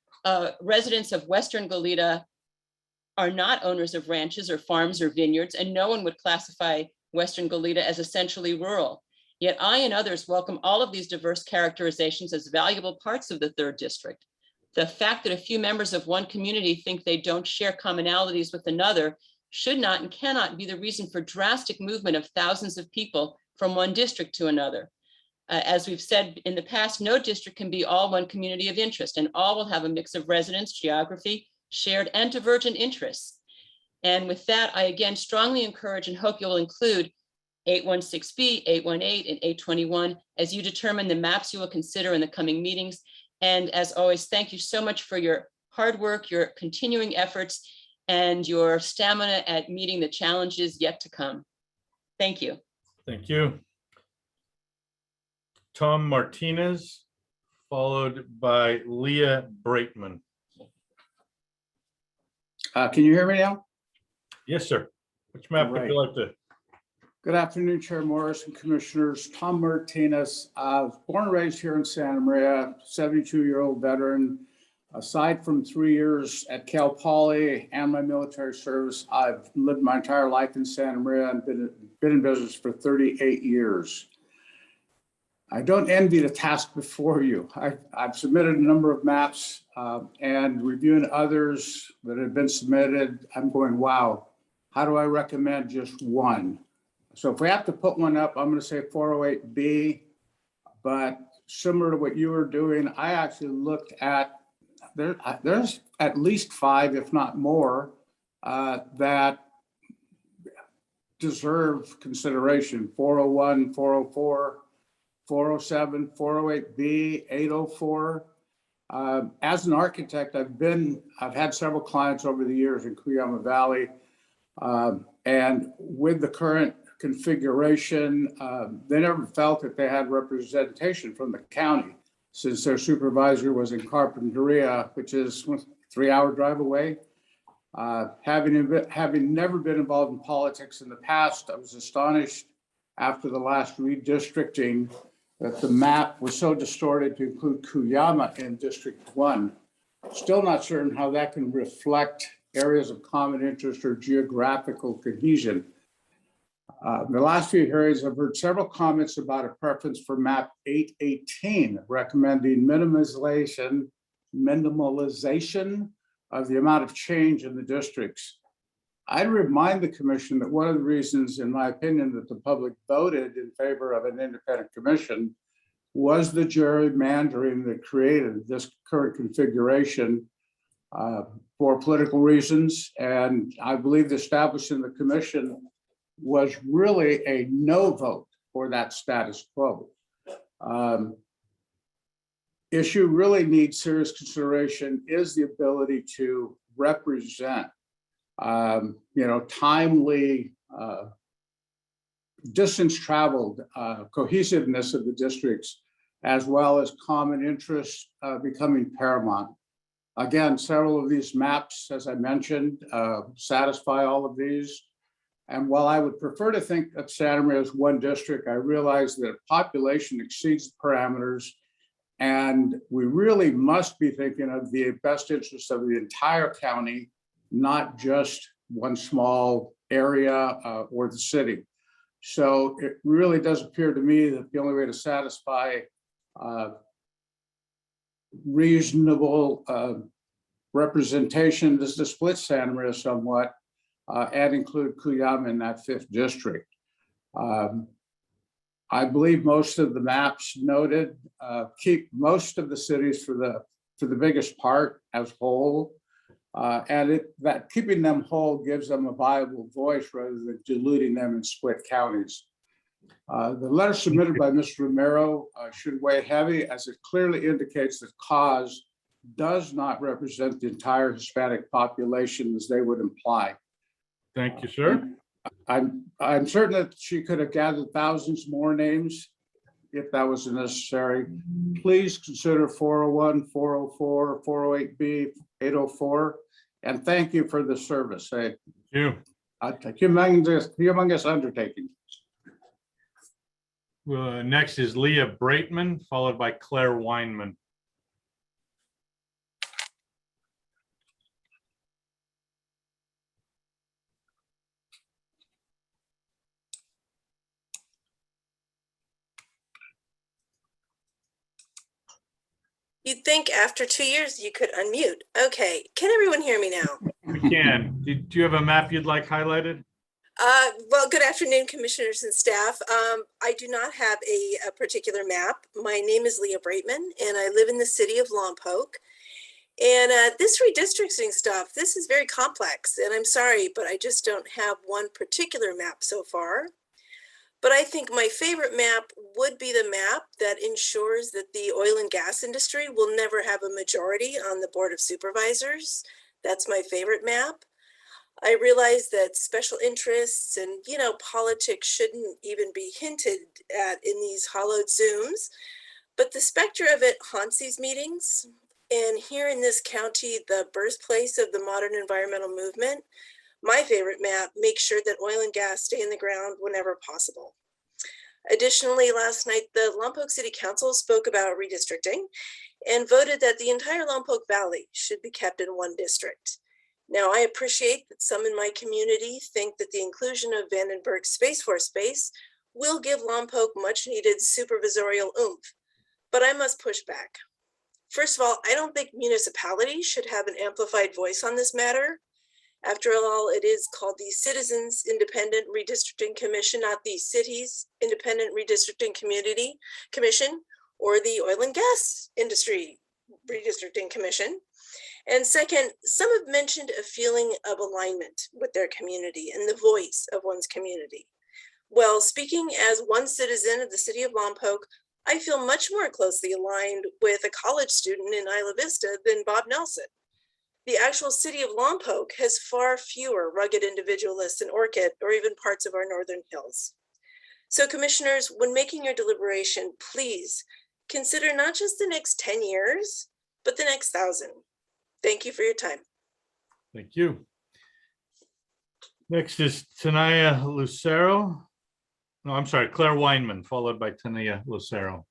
residents of Western Goleta are not owners of ranches or farms or vineyards, and no one would classify Western Goleta as essentially rural. Yet I and others welcome all of these diverse characterizations as valuable parts of the 3rd district. The fact that a few members of one community think they don't share commonalities with another should not and cannot be the reason for drastic movement of thousands of people from one district to another. As we've said in the past, no district can be all one community of interest, and all will have a mix of residents, geography, shared and divergent interests. And with that, I again strongly encourage and hope you'll include 816B, 818, and 821 as you determine the maps you will consider in the coming meetings. And as always, thank you so much for your hard work, your continuing efforts, and your stamina at meeting the challenges yet to come. Thank you. Thank you. Tom Martinez, followed by Leah Breitman. Can you hear me now? Yes, sir. Which map would you like to? Good afternoon, Chair Morris and Commissioners. Tom Martinez, born and raised here in Santa Maria, 72-year-old veteran. Aside from 3 years at Cal Poly and my military service, I've lived my entire life in Santa Maria and been in business for 38 years. I don't envy the task before you. I've submitted a number of maps and reviewing others that have been submitted. I'm going, wow, how do I recommend just one? So if we have to put one up, I'm going to say 408B, but similar to what you were doing, I actually looked at, there's at least 5, if not more, that deserve consideration. 401, 404, 407, 408B, 804. As an architect, I've had several clients over the years in Cuyama Valley, and with the current configuration, they never felt that they had representation from the county, since their supervisor was in Carpinteria, which is a 3-hour drive away. Having never been involved in politics in the past, I was astonished after the last redistricting that the map was so distorted to include Cuyama in District 1. Still not certain how that can reflect areas of common interest or geographical cohesion. The last few hearings, I've heard several comments about a preference for map 818, recommending minimalization of the amount of change in the districts. I'd remind the commission that one of the reasons, in my opinion, that the public voted in favor of an independent commission was the gerrymandering that created this current configuration for political reasons. And I believe establishing the commission was really a no vote for that status quo. Issue really needs serious consideration is the ability to represent timely, distance traveled, cohesiveness of the districts, as well as common interests becoming paramount. Again, several of these maps, as I mentioned, satisfy all of these. And while I would prefer to think of Santa Maria as one district, I realize that population exceeds the parameters, and we really must be thinking of the best interest of the entire county, not just one small area or the city. So it really does appear to me that the only way to satisfy reasonable representation is to split Santa Maria somewhat and include Cuyama in that 5th district. I believe most of the maps noted keep most of the cities for the biggest part as whole. And that keeping them whole gives them a viable voice rather than diluting them in split counties. The letter submitted by Mr. Romero should weigh heavy, as it clearly indicates that cause does not represent the entire Hispanic population as they would imply. Thank you, sir. I'm certain that she could have gathered thousands more names if that was necessary. Please consider 401, 404, 408B, 804, and thank you for the service. Thank you. A humongous undertaking. Next is Leah Braitman, followed by Claire Weinman. You'd think after 2 years you could unmute. Okay, can everyone hear me now? We can. Do you have a map you'd like highlighted? Well, good afternoon, commissioners and staff. I do not have a particular map. My name is Leah Braitman, and I live in the city of Lompoc. And this redistricting stuff, this is very complex, and I'm sorry, but I just don't have one particular map so far. But I think my favorite map would be the map that ensures that the oil and gas industry will never have a majority on the Board of Supervisors. That's my favorite map. I realize that special interests and, politics shouldn't even be hinted at in these hollowed Zooms, but the specter of it haunts these meetings. And here in this county, the birthplace of the modern environmental movement, my favorite map makes sure that oil and gas stay in the ground whenever possible. Additionally, last night, the Lompoc City Council spoke about redistricting and voted that the entire Lompoc Valley should be kept in one district. Now, I appreciate that some in my community think that the inclusion of Vandenberg Space Force Base will give Lompoc much needed supervisorial oomph, but I must push back. First of all, I don't think municipalities should have an amplified voice on this matter. After all, it is called the Citizens Independent Redistricting Commission, not the City's Independent Redistricting Commission, or the Oil and Gas Industry Redistricting Commission. And second, some have mentioned a feeling of alignment with their community and the voice of one's community. Well, speaking as one citizen of the city of Lompoc, I feel much more closely aligned with a college student in Isla Vista than Bob Nelson. The actual city of Lompoc has far fewer rugged individualists than Orchid or even parts of our northern hills. So commissioners, when making your deliberation, please consider not just the next 10 years, but the next 1,000. Thank you for your time. Thank you. Next is Tanaya Lucero. No, I'm sorry, Claire Weinman, followed by Tanaya Lucero.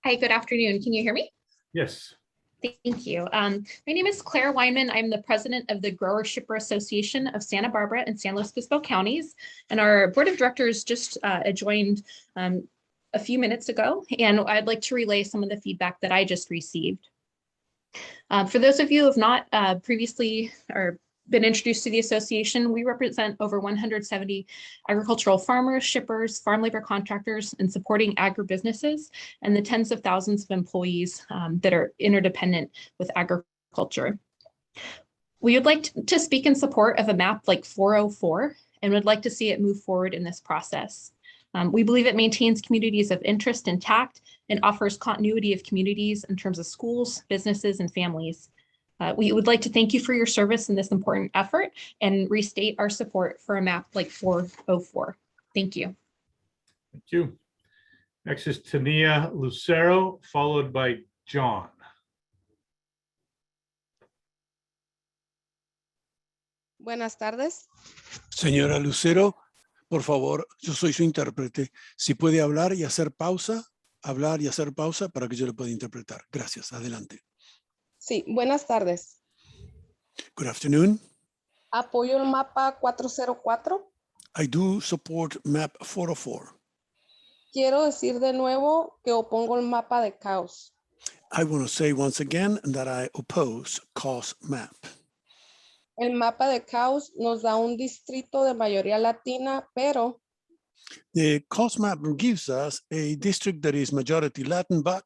Hi, good afternoon. Can you hear me? Yes. Thank you. My name is Claire Weinman. I'm the president of the Grower Shipper Association of Santa Barbara and San Luis Obispo counties. And our board of directors just adjoined a few minutes ago, and I'd like to relay some of the feedback that I just received. For those of you who have not previously or been introduced to the association, we represent over 170 agricultural farmers, shippers, farm labor contractors, and supporting agribusinesses, and the tens of thousands of employees that are interdependent with agriculture. We would like to speak in support of a map like 404 and would like to see it move forward in this process. We believe it maintains communities of interest intact and offers continuity of communities in terms of schools, businesses, and families. We would like to thank you for your service in this important effort and restate our support for a map like 404. Thank you. Thank you. Next is Tania Lucero, followed by John. Buenas tardes. Señora Lucero, por favor, yo soy su intérprete. Si puede hablar y hacer pausa para que yo le pueda interpretar. Gracias. Adelante. Sí, buenas tardes. Good afternoon. Apoyo el mapa 404. I do support map 404. Quiero decir de nuevo que opongo el mapa de caos. I want to say once again that I oppose CAUS map. El mapa de caos nos da un distrito de mayoría latina, pero The CAUS map gives us a district that is majority Latin, but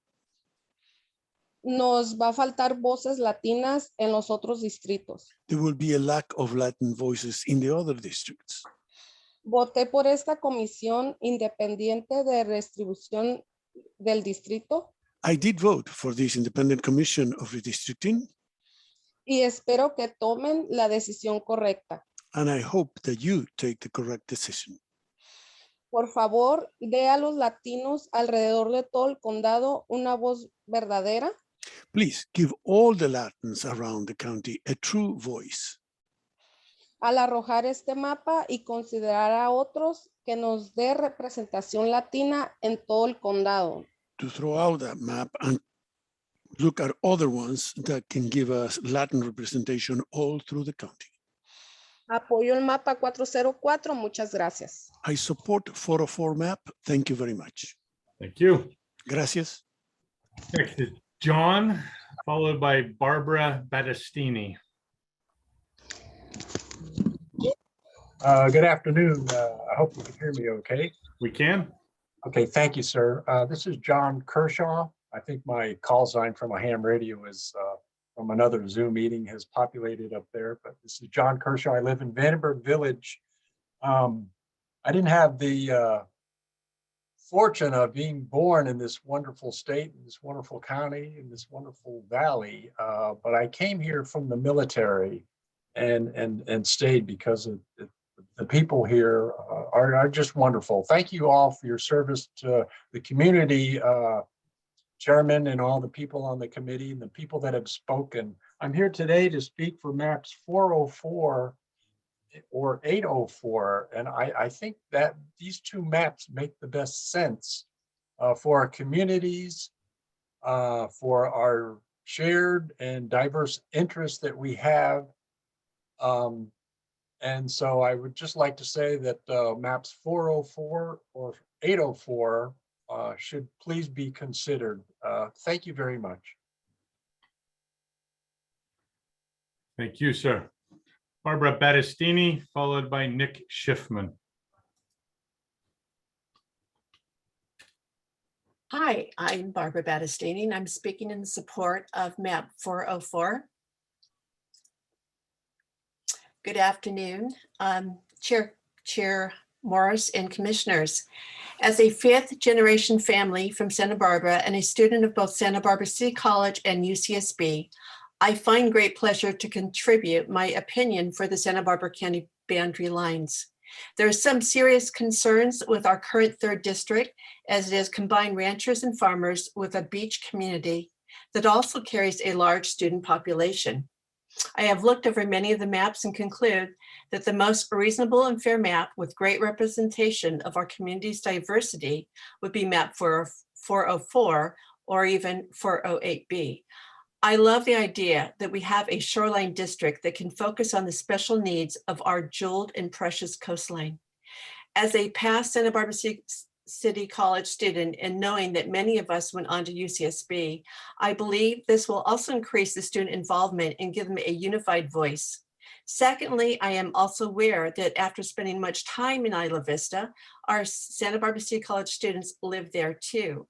nos va a faltar voces latinas en los otros distritos. there will be a lack of Latin voices in the other districts. Voté por esta comisión independiente de redistribución del distrito I did vote for this independent commission of redistricting, y espero que tomen la decisión correcta. and I hope that you take the correct decision. Por favor, dé a los latinos alrededor de todo el condado una voz verdadera. Please give all the Latins around the county a true voice. Al arrojar este mapa y considerar a otros que nos dé representación latina en todo el condado. To throw out that map and look at other ones that can give us Latin representation all through the county. Apoyo el mapa 404. Muchas gracias. I support 404 map. Thank you very much. Thank you. Gracias. Next is John, followed by Barbara Battistini. Good afternoon. I hope you can hear me okay. We can. Okay, thank you, sir. This is John Kershaw. I think my call sign from a ham radio is from another Zoom meeting has populated up there, but this is John Kershaw. I live in Vandenberg Village. I didn't have the fortune of being born in this wonderful state, in this wonderful county, in this wonderful valley, but I came here from the military and stayed because of the people here are just wonderful. Thank you all for your service to the community, chairman and all the people on the committee and the people that have spoken. I'm here today to speak for maps 404 or 804. And I think that these two maps make the best sense for our communities, for our shared and diverse interests that we have. And so I would just like to say that maps 404 or 804 should please be considered. Thank you very much. Thank you, sir. Barbara Battistini, followed by Nick Schiffman. Hi, I'm Barbara Battistini, and I'm speaking in support of map 404. Good afternoon, Chair Morris and commissioners. As a fifth-generation family from Santa Barbara and a student of both Santa Barbara City College and UCSB, I find great pleasure to contribute my opinion for the Santa Barbara County boundary lines. There are some serious concerns with our current 3rd district, as it is combined ranchers and farmers with a beach community that also carries a large student population. I have looked over many of the maps and conclude that the most reasonable and fair map with great representation of our community's diversity would be map 404 or even 408B. I love the idea that we have a shoreline district that can focus on the special needs of our jeweled and precious coastline. As a past Santa Barbara City College student and knowing that many of us went on to UCSB, I believe this will also increase the student involvement and give them a unified voice. Secondly, I am also aware that after spending much time in Isla Vista, our Santa Barbara City College students live there too.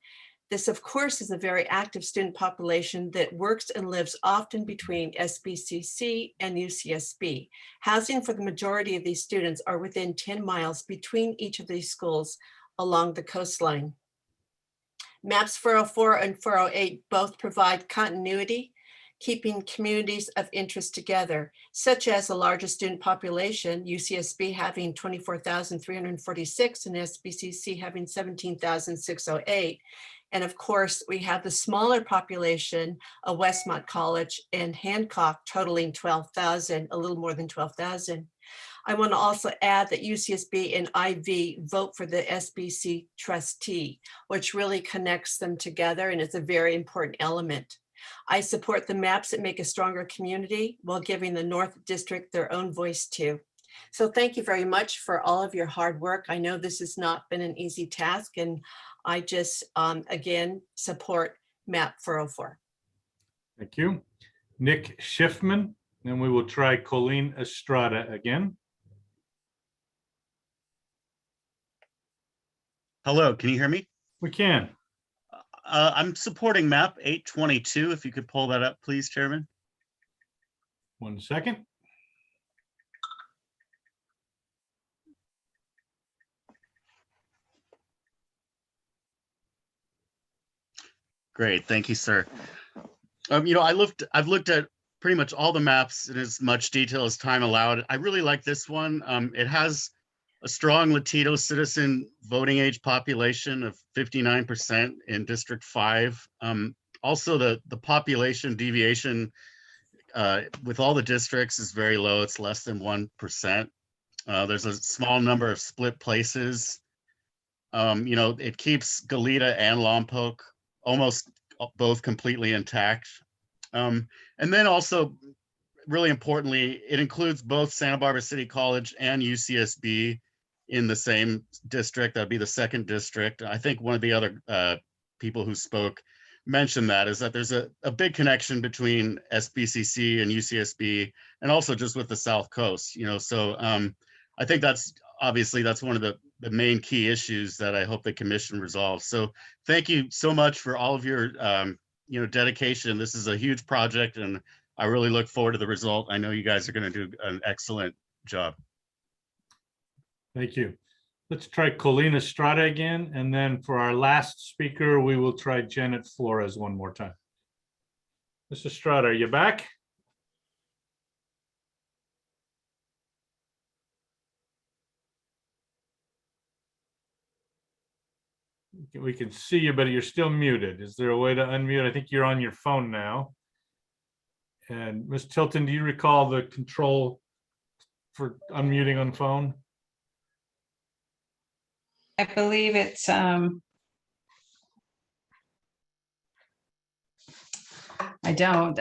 This, of course, is a very active student population that works and lives often between SBCC and UCSB. Housing for the majority of these students are within 10 miles between each of these schools along the coastline. Maps 404 and 408 both provide continuity, keeping communities of interest together, such as the largest student population, UCSB having 24,346 and SBCC having 17,608. And of course, we have the smaller population of Westmont College and Hancock totaling 12,000, a little more than 12,000. I want to also add that UCSB and IV vote for the SBC trustee, which really connects them together and is a very important element. I support the maps that make a stronger community while giving the North District their own voice too. So thank you very much for all of your hard work. I know this has not been an easy task, and I just, again, support map 404. Thank you. Nick Schiffman, and we will try Colleen Estrada again. Hello, can you hear me? We can. I'm supporting map 822. If you could pull that up, please, Chairman. 1 second. Great, thank you, sir. I've looked at pretty much all the maps in as much detail as time allowed. I really like this one. It has a strong Latino citizen voting age population of 59% in District 5. Also, the population deviation with all the districts is very low. It's less than 1%. There's a small number of split places. It keeps Goleta and Lompoc almost both completely intact. And then also, really importantly, it includes both Santa Barbara City College and UCSB in the same district. That'd be the 2nd district. I think one of the other people who spoke mentioned that, is that there's a big connection between SBCC and UCSB, and also just with the South Coast, so I think that's one of the main key issues that I hope the commission resolves. So thank you so much for all of your dedication. This is a huge project, and I really look forward to the result. I know you guys are going to do an excellent job. Thank you. Let's try Colleen Estrada again, and then for our last speaker, we will try Janet Flores one more time. Ms. Estrada, are you back? We can see you, but you're still muted. Is there a way to unmute? I think you're on your phone now. And Ms. Tilton, do you recall the control for unmuting on phone? I believe it's, I don't,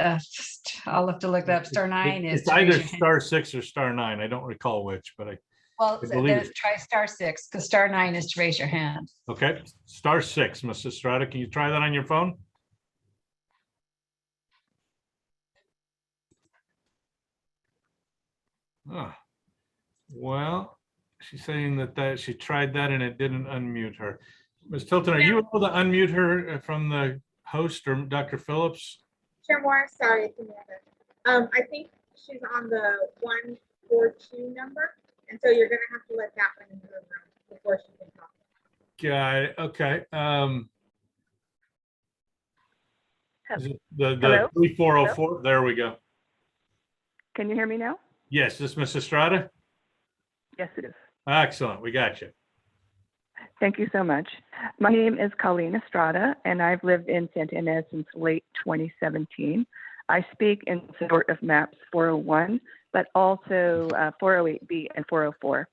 I'll have to look that up. Star 9 is It's to raise either your hand. *6 or *9. I don't recall which, but Well, I believe then try *6 because Star 9 is to raise your hand. okay. *6, Mrs. Estrada. Can you try that on your phone? Oh, well, she's saying that she tried that and it didn't unmute her. Ms. Tilton, are you able to unmute her from the host or Dr. Phillips? Chair Moore, sorry, I think she's on the 142 number, and so you're gonna have to let that one into the room before she can talk. Got it. Okay. Is it the Hello? 3404? There we go. Can you hear me now? Yes, this is Ms. Estrada? Yes, it is. Excellent. We got you. Thank you so much. My name is Colleen Estrada, and I've lived in Santa Ynez since late 2017. I speak in support of maps 401, but also 408B and 404.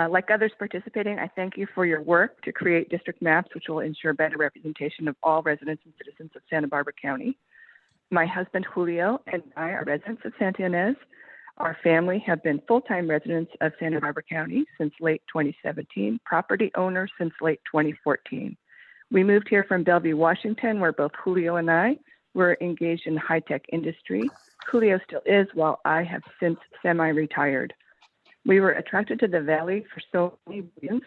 Like others participating, I thank you for your work to create district maps, which will ensure better representation of all residents and citizens of Santa Barbara County. My husband, Julio, and I are residents of Santa Ynez. Our family have been full-time residents of Santa Barbara County since late 2017, property owners since late 2014. We moved here from Bellevue, Washington, where both Julio and I were engaged in high-tech industry. Julio still is, while I have since semi-retired. We were attracted to the Valley for so many reasons,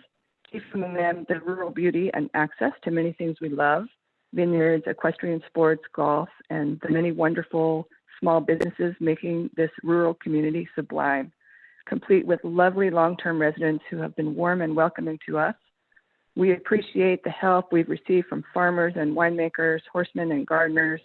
chief among them the rural beauty and access to many things we love, vineyards, equestrian sports, golf, and the many wonderful small businesses making this rural community sublime, complete with lovely long-term residents who have been warm and welcoming to us. We appreciate the help we've received from farmers and winemakers, horsemen and gardeners,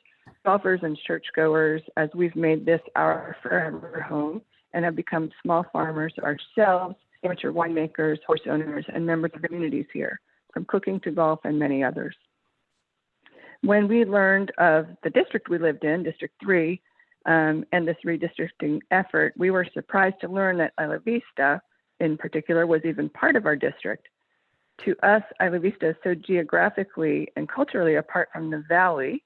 golfers and churchgoers as we've made this our forever home and have become small farmers ourselves, amateur winemakers, horse owners, and members of communities here, from cooking to golf and many others. When we learned of the district we lived in, District 3, and this redistricting effort, we were surprised to learn that Isla Vista, in particular, was even part of our district. To us, Isla Vista is so geographically and culturally apart from the Valley.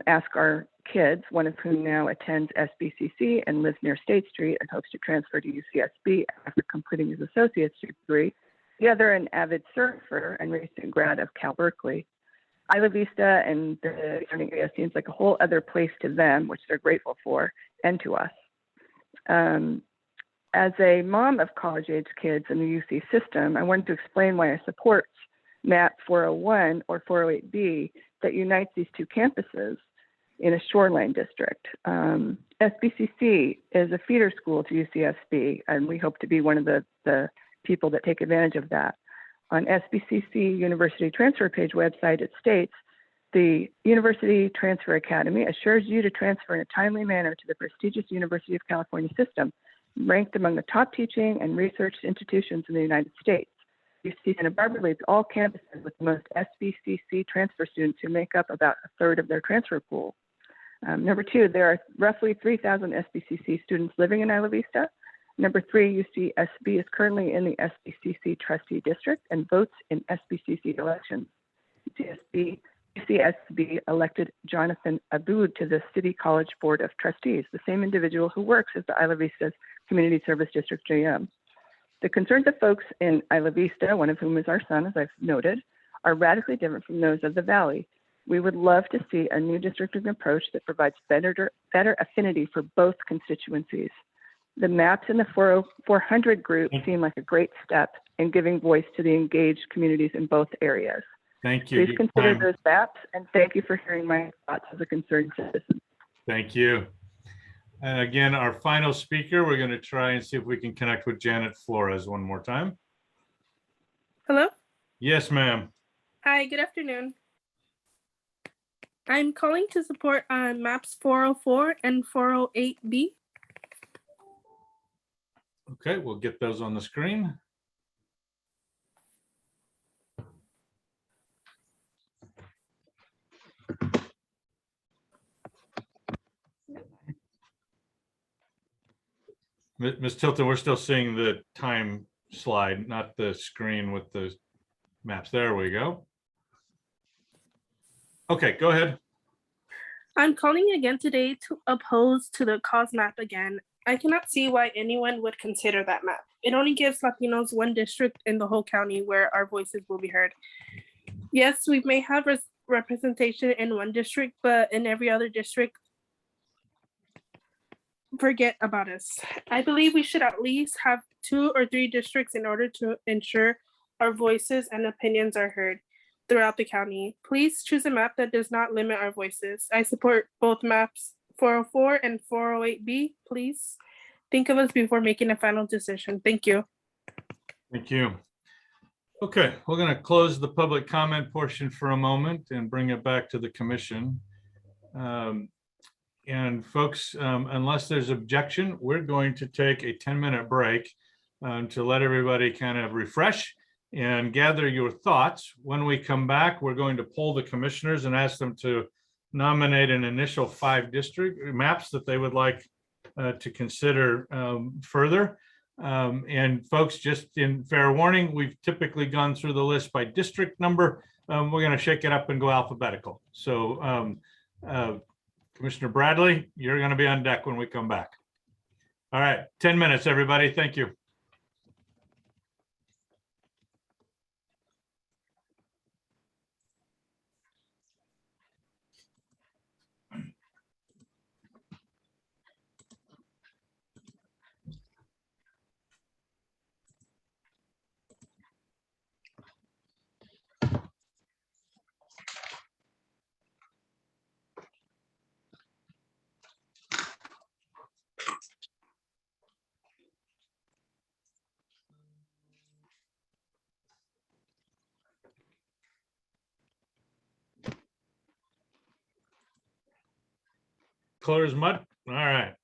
Ask our kids, one of whom now attends SBCC and lives near State Street and hopes to transfer to UCSB after completing his associate's degree. The other, an avid surfer and recent grad of Cal Berkeley. Isla Vista and the surrounding area seems like a whole other place to them, which they're grateful for, and to us. As a mom of college-age kids in the UC system, I wanted to explain why I support MAP 401 or 408B that unites these two campuses in a shoreline district. SBCC is a feeder school to UCSB, and we hope to be one of the people that take advantage of that. On SBCC University Transfer Page website, it states, the University Transfer Academy assures you to transfer in a timely manner to the prestigious University of California system, ranked among the top teaching and research institutions in the United States. UC Santa Barbara leads all campuses with the most SBCC transfer students who make up about a third of their transfer pool. Number two, there are roughly 3,000 SBCC students living in Isla Vista. Number three, UCSB is currently in the SBCC trustee district and votes in SBCC elections. UCSB elected Jonathan Aboud to the City College Board of Trustees, the same individual who works as the Isla Vista's Community Service District GM. The concerns of folks in Isla Vista, one of whom is our son, as I've noted, are radically different from those of the Valley. We would love to see a new districting approach that provides better affinity for both constituencies. The maps in the 400 group seem like a great step in giving voice to the engaged communities in both areas. Thank you. Please consider those maps, and thank you for hearing my thoughts as a concerned citizen. Thank you. And again, our final speaker, we're going to try and see if we can connect with Janet Flores one more time. Hello? Yes, ma'am. Hi, good afternoon. I'm calling to support maps 404 and 408B. Okay, we'll get those on the screen. Ms. Tilton, we're still seeing the time slide, not the screen with the maps. There we go. Okay, go ahead. I'm calling again today to oppose to the cause map again. I cannot see why anyone would consider that map. It only gives Latinos one district in the whole county where our voices will be heard. Yes, we may have representation in one district, but in every other district, forget about us. I believe we should at least have 2 or 3 districts in order to ensure our voices and opinions are heard throughout the county. Please choose a map that does not limit our voices. I support both maps 404 and 408B. Please think of us before making a final decision. Thank you. Thank you. Okay, we're going to close the public comment portion for a moment and bring it back to the commission. And folks, unless there's objection, we're going to take a 10-minute break to let everybody kind of refresh and gather your thoughts. When we come back, we're going to poll the commissioners and ask them to nominate an initial 5 district maps that they would like to consider further. And folks, just in fair warning, we've typically gone through the list by district number. We're going to shake it up and go alphabetical. So Commissioner Bradley, you're going to be on deck when we come back. All right, 10 minutes, everybody. Thank you. Clear as mud. All right.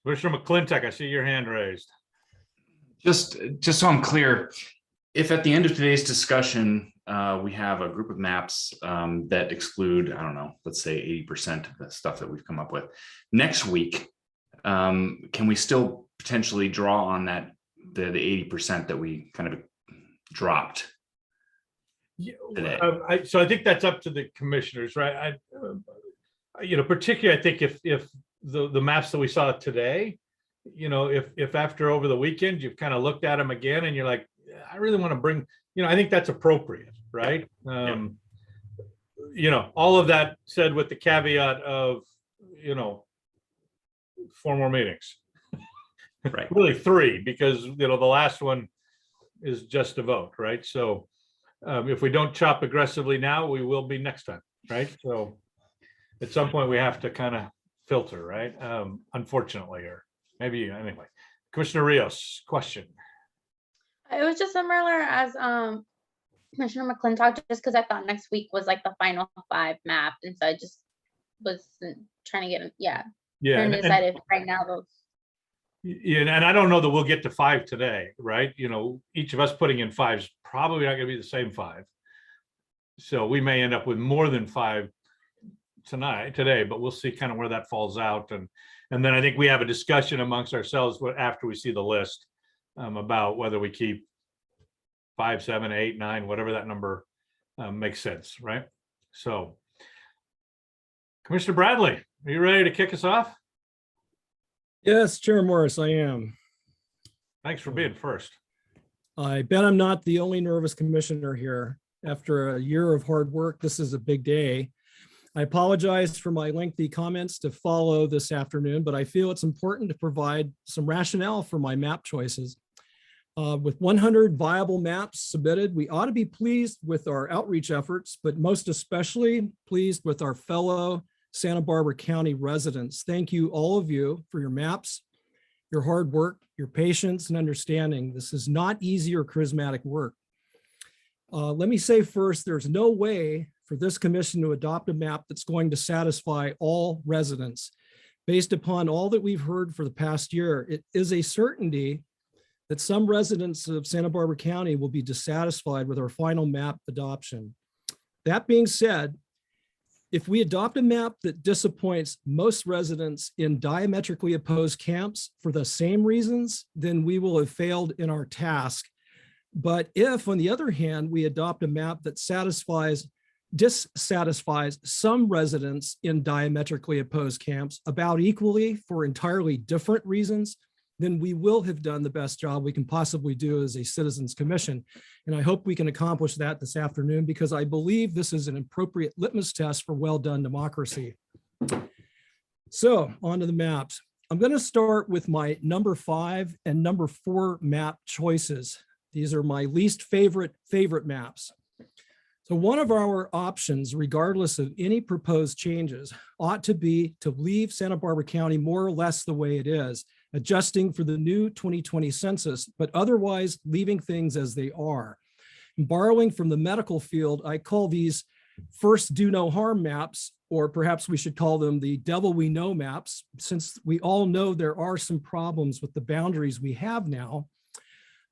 Commissioner McClintock, I see your hand raised. Just so I'm clear, if at the end of today's discussion, we have a group of maps that exclude, I don't know, let's say 80% of the stuff that we've come up with, next week, can we still potentially draw on that, the 80% that we kind of dropped today? So I think that's up to the commissioners, right? Particularly, I think if the maps that we saw today, if after over the weekend, you've kind of looked at them again and you're like, I really want to bring, I think that's appropriate, right? All of that said with the caveat of, 4 more meetings. Right. Really 3, because, the last one is just a vote, right? So if we don't chop aggressively now, we will be next time, right? So at some point we have to kind of filter, right? Unfortunately, or maybe anyway. Commissioner Rios, question. It was just similar as Commissioner McClintock, just because I thought next week was like the final 5 map, and so I just was trying to get trying to decide if right now those. Yeah, and I don't know that we'll get to 5 today, right? Each of us putting in 5 is probably not going to be the same 5, so we may end up with more than 5 today, but we'll see kind of where that falls out, and then I think we have a discussion amongst ourselves after we see the list about whether we keep 5, 7, 8, 9, whatever that number makes sense, right? So, Commissioner Bradley, are you ready to kick us off? Yes, Chair Morris, I am. Thanks for being first. I bet I'm not the only nervous commissioner here. After a year of hard work, this is a big day. I apologize for my lengthy comments to follow this afternoon, but I feel it's important to provide some rationale for my map choices. With 100 viable maps submitted, we ought to be pleased with our outreach efforts, but most especially pleased with our fellow Santa Barbara County residents. Thank you, all of you, for your maps, your hard work, your patience and understanding. This is not easy or charismatic work. Let me say first, there's no way for this commission to adopt a map that's going to satisfy all residents. Based upon all that we've heard for the past year, it is a certainty that some residents of Santa Barbara County will be dissatisfied with our final map adoption. That being said, If we adopt a map that disappoints most residents in diametrically opposed camps for the same reasons, then we will have failed in our task. But if, on the other hand, we adopt a map that dissatisfies some residents in diametrically opposed camps about equally for entirely different reasons, then we will have done the best job we can possibly do as a Citizens Commission. And I hope we can accomplish that this afternoon, because I believe this is an appropriate litmus test for well-done democracy. So on to the maps. I'm going to start with my number 5 and number 4 map choices. These are my least favorite maps. So one of our options, regardless of any proposed changes, ought to be to leave Santa Barbara County more or less the way it is, adjusting for the new 2020 census, but otherwise leaving things as they are. And borrowing from the medical field, I call these first do no harm maps, or perhaps we should call them the devil we know maps, since we all know there are some problems with the boundaries we have now.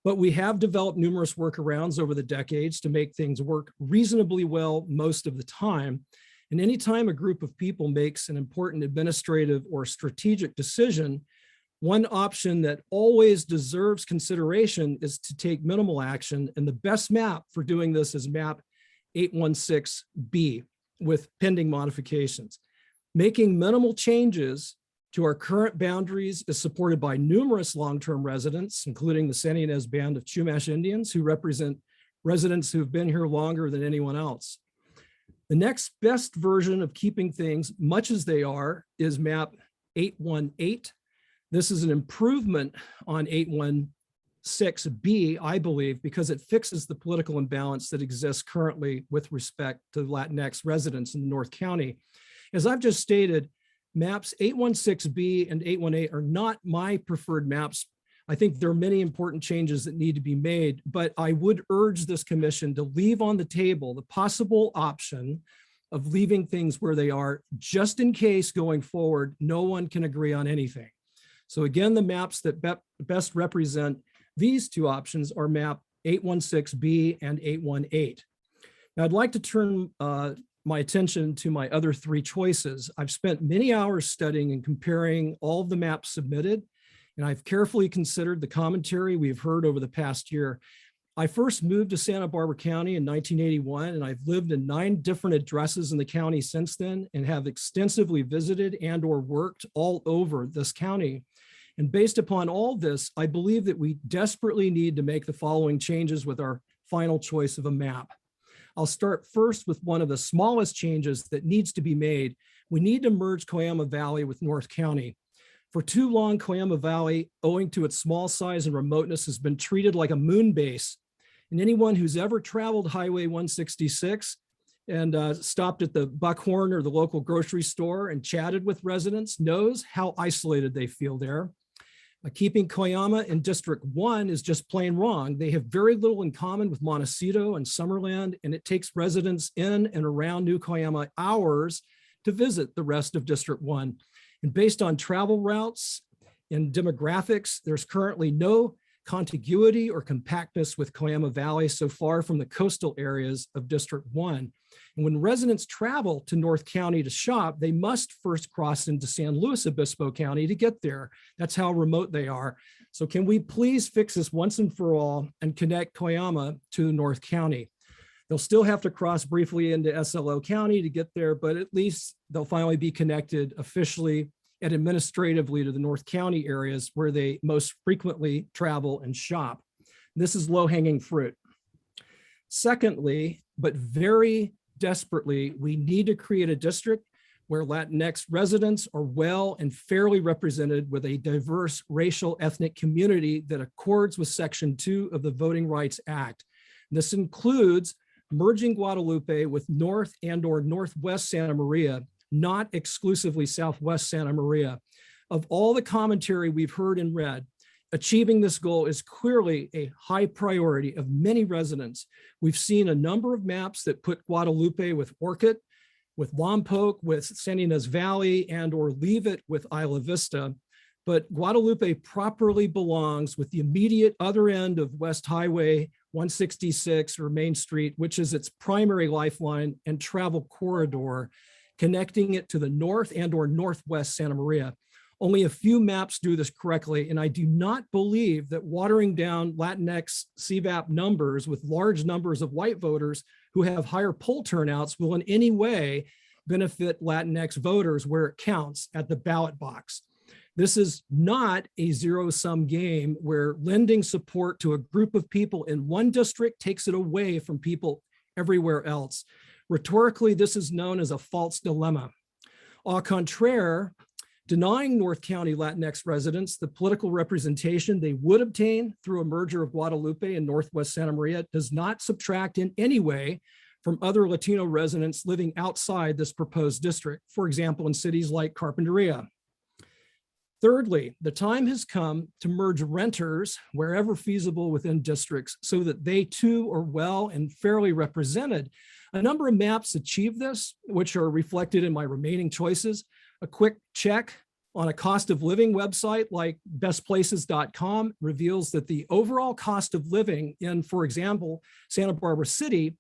But we have developed numerous workarounds over the decades to make things work reasonably well most of the time. And anytime a group of people makes an important administrative or strategic decision, one option that always deserves consideration is to take minimal action. And the best map for doing this is map 816B with pending modifications. Making minimal changes to our current boundaries is supported by numerous long-term residents, including the San Ynez Band of Chumash Indians, who represent residents who have been here longer than anyone else. The next best version of keeping things much as they are is map 818. This is an improvement on 816B, I believe, because it fixes the political imbalance that exists currently with respect to Latinx residents in North County. As I've just stated, maps 816B and 818 are not my preferred maps. I think there are many important changes that need to be made, but I would urge this commission to leave on the table the possible option of leaving things where they are, just in case going forward, no one can agree on anything. So again, the maps that best represent these two options are map 816B and 818. Now I'd like to turn my attention to my other 3 choices. I've spent many hours studying and comparing all of the maps submitted, and I've carefully considered the commentary we've heard over the past year. I first moved to Santa Barbara County in 1981, and I've lived in 9 different addresses in the county since then, and have extensively visited and or worked all over this county. And based upon all this, I believe that we desperately need to make the following changes with our final choice of a map. I'll start first with one of the smallest changes that needs to be made. We need to merge Coyama Valley with North County. For too long, Coyama Valley, owing to its small size and remoteness, has been treated like a moon base. And anyone who's ever traveled Highway 166 and stopped at the Buckhorn or the local grocery store and chatted with residents knows how isolated they feel there. Keeping Coyama in District 1 is just plain wrong. They have very little in common with Montecito and Summerland, and it takes residents in and around New Coyama hours to visit the rest of District 1. And based on travel routes and demographics, there's currently no contiguity or compactness with Coyama Valley so far from the coastal areas of District 1. And when residents travel to North County to shop, they must first cross into San Luis Obispo County to get there. That's how remote they are. So can we please fix this once and for all and connect Coyama to North County? They'll still have to cross briefly into SLO County to get there, but at least they'll finally be connected officially and administratively to the North County areas where they most frequently travel and shop. This is low-hanging fruit. Secondly, but very desperately, we need to create a district where Latinx residents are well and fairly represented with a diverse racial ethnic community that accords with Section 2 of the Voting Rights Act. This includes merging Guadalupe with North and or Northwest Santa Maria, not exclusively Southwest Santa Maria. Of all the commentary we've heard and read, achieving this goal is clearly a high priority of many residents. We've seen a number of maps that put Guadalupe with Orchid, with Lompoc, with San Ynez Valley, and or leave it with Isla Vista. But Guadalupe properly belongs with the immediate other end of West Highway 166 or Main Street, which is its primary lifeline and travel corridor, connecting it to the north and or northwest Santa Maria. Only a few maps do this correctly, and I do not believe that watering down Latinx CVAP numbers with large numbers of white voters who have higher poll turnouts will in any way benefit Latinx voters where it counts at the ballot box. This is not a zero-sum game where lending support to a group of people in one district takes it away from people everywhere else. Rhetorically, this is known as a false dilemma. Au contraire, denying North County Latinx residents the political representation they would obtain through a merger of Guadalupe and Northwest Santa Maria does not subtract in any way from other Latino residents living outside this proposed district, for example, in cities like Carpinteria. Thirdly, the time has come to merge renters wherever feasible within districts so that they too are well and fairly represented. A number of maps achieve this, which are reflected in my remaining choices. A quick check on a cost of living website like bestplaces.com reveals that the overall cost of living in, for example, Santa Barbara City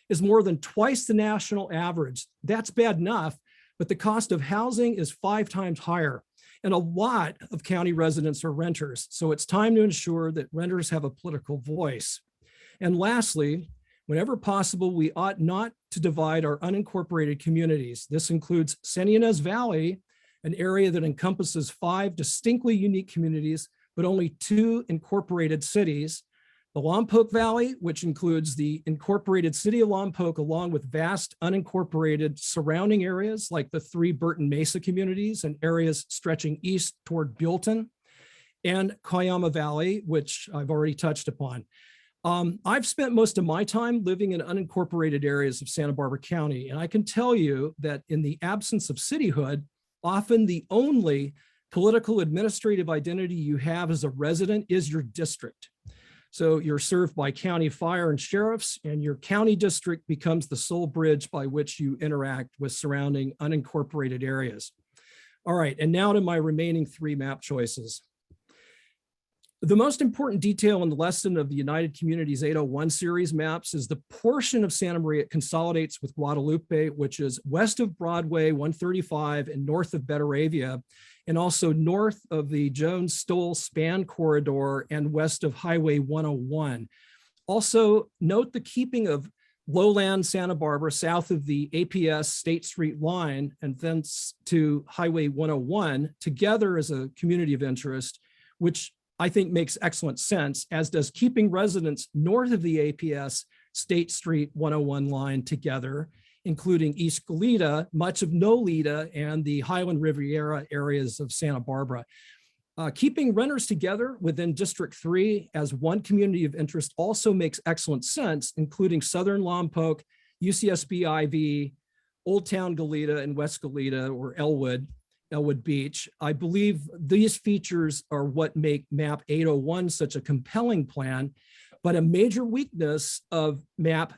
is more than twice the national average. That's bad enough, but the cost of housing is 5 times higher. And a lot of county residents are renters. So it's time to ensure that renters have a political voice. And lastly, whenever possible, we ought not to divide our unincorporated communities. This includes San Ynez Valley, an area that encompasses 5 distinctly unique communities, but only 2 incorporated cities. The Lompoc Valley, which includes the incorporated city of Lompoc, along with vast unincorporated surrounding areas like the 3 Burton Mesa communities and areas stretching east toward Buellton, and Cayama Valley, which I've already touched upon. I've spent most of my time living in unincorporated areas of Santa Barbara County, and I can tell you that in the absence of cityhood, often the only political administrative identity you have as a resident is your district. So you're served by county fire and sheriffs, and your county district becomes the sole bridge by which you interact with surrounding unincorporated areas. All right, and now to my remaining 3 map choices. The most important detail in the lesson of the United Communities 801 series maps is the portion of Santa Maria it consolidates with Guadalupe, which is west of Broadway 135 and north of Betaravia, and also north of the Jones-Stoll span corridor and west of Highway 101. Also, note the keeping of lowland Santa Barbara south of the APS State Street line and thence to Highway 101 together as a community of interest, which I think makes excellent sense, as does keeping residents north of the APS State Street 101 line together, including East Goleta, much of Nolita, and the Highland Riviera areas of Santa Barbara. Keeping renters together within District 3 as one community of interest also makes excellent sense, including Southern Lompoc, UCSB IV, Old Town Goleta, and West Goleta, or Elwood Beach. I believe these features are what make map 801 such a compelling plan, but a major weakness of map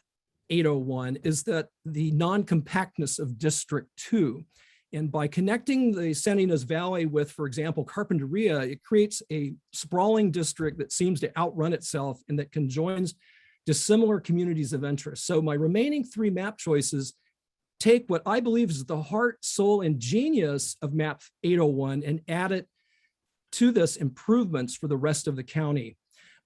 801 is that the non-compactness of District 2. And by connecting the San Ynez Valley with, for example, Carpinteria, it creates a sprawling district that seems to outrun itself and that conjoins dissimilar communities of interest. So my remaining 3 map choices take what I believe is the heart, soul, and genius of map 801 and add it to this improvements for the rest of the county.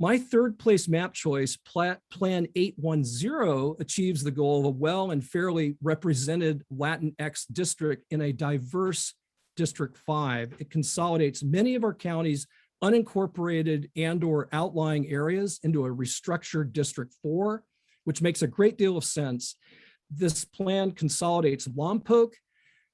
My 3rd place map choice, Plan 810, achieves the goal of a well and fairly represented Latinx district in a diverse District 5. It consolidates many of our county's unincorporated and or outlying areas into a restructured District 4, which makes a great deal of sense. This plan consolidates Lompoc,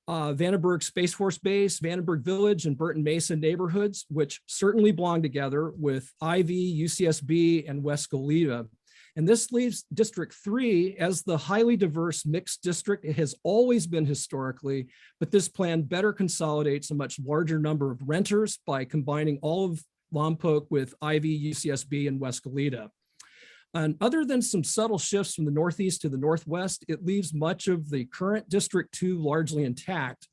Vandenberg Space Force Base, Vandenberg Village, and Burton Mesa neighborhoods, which certainly belong together with IV, UCSB, and West Goleta. And this leaves District 3 as the highly diverse mixed district it has always been historically, but this plan better consolidates a much larger number of renters by combining all of Lompoc with IV, UCSB, and West Goleta. And other than some subtle shifts from the northeast to the northwest, it leaves much of the current District 2 largely intact.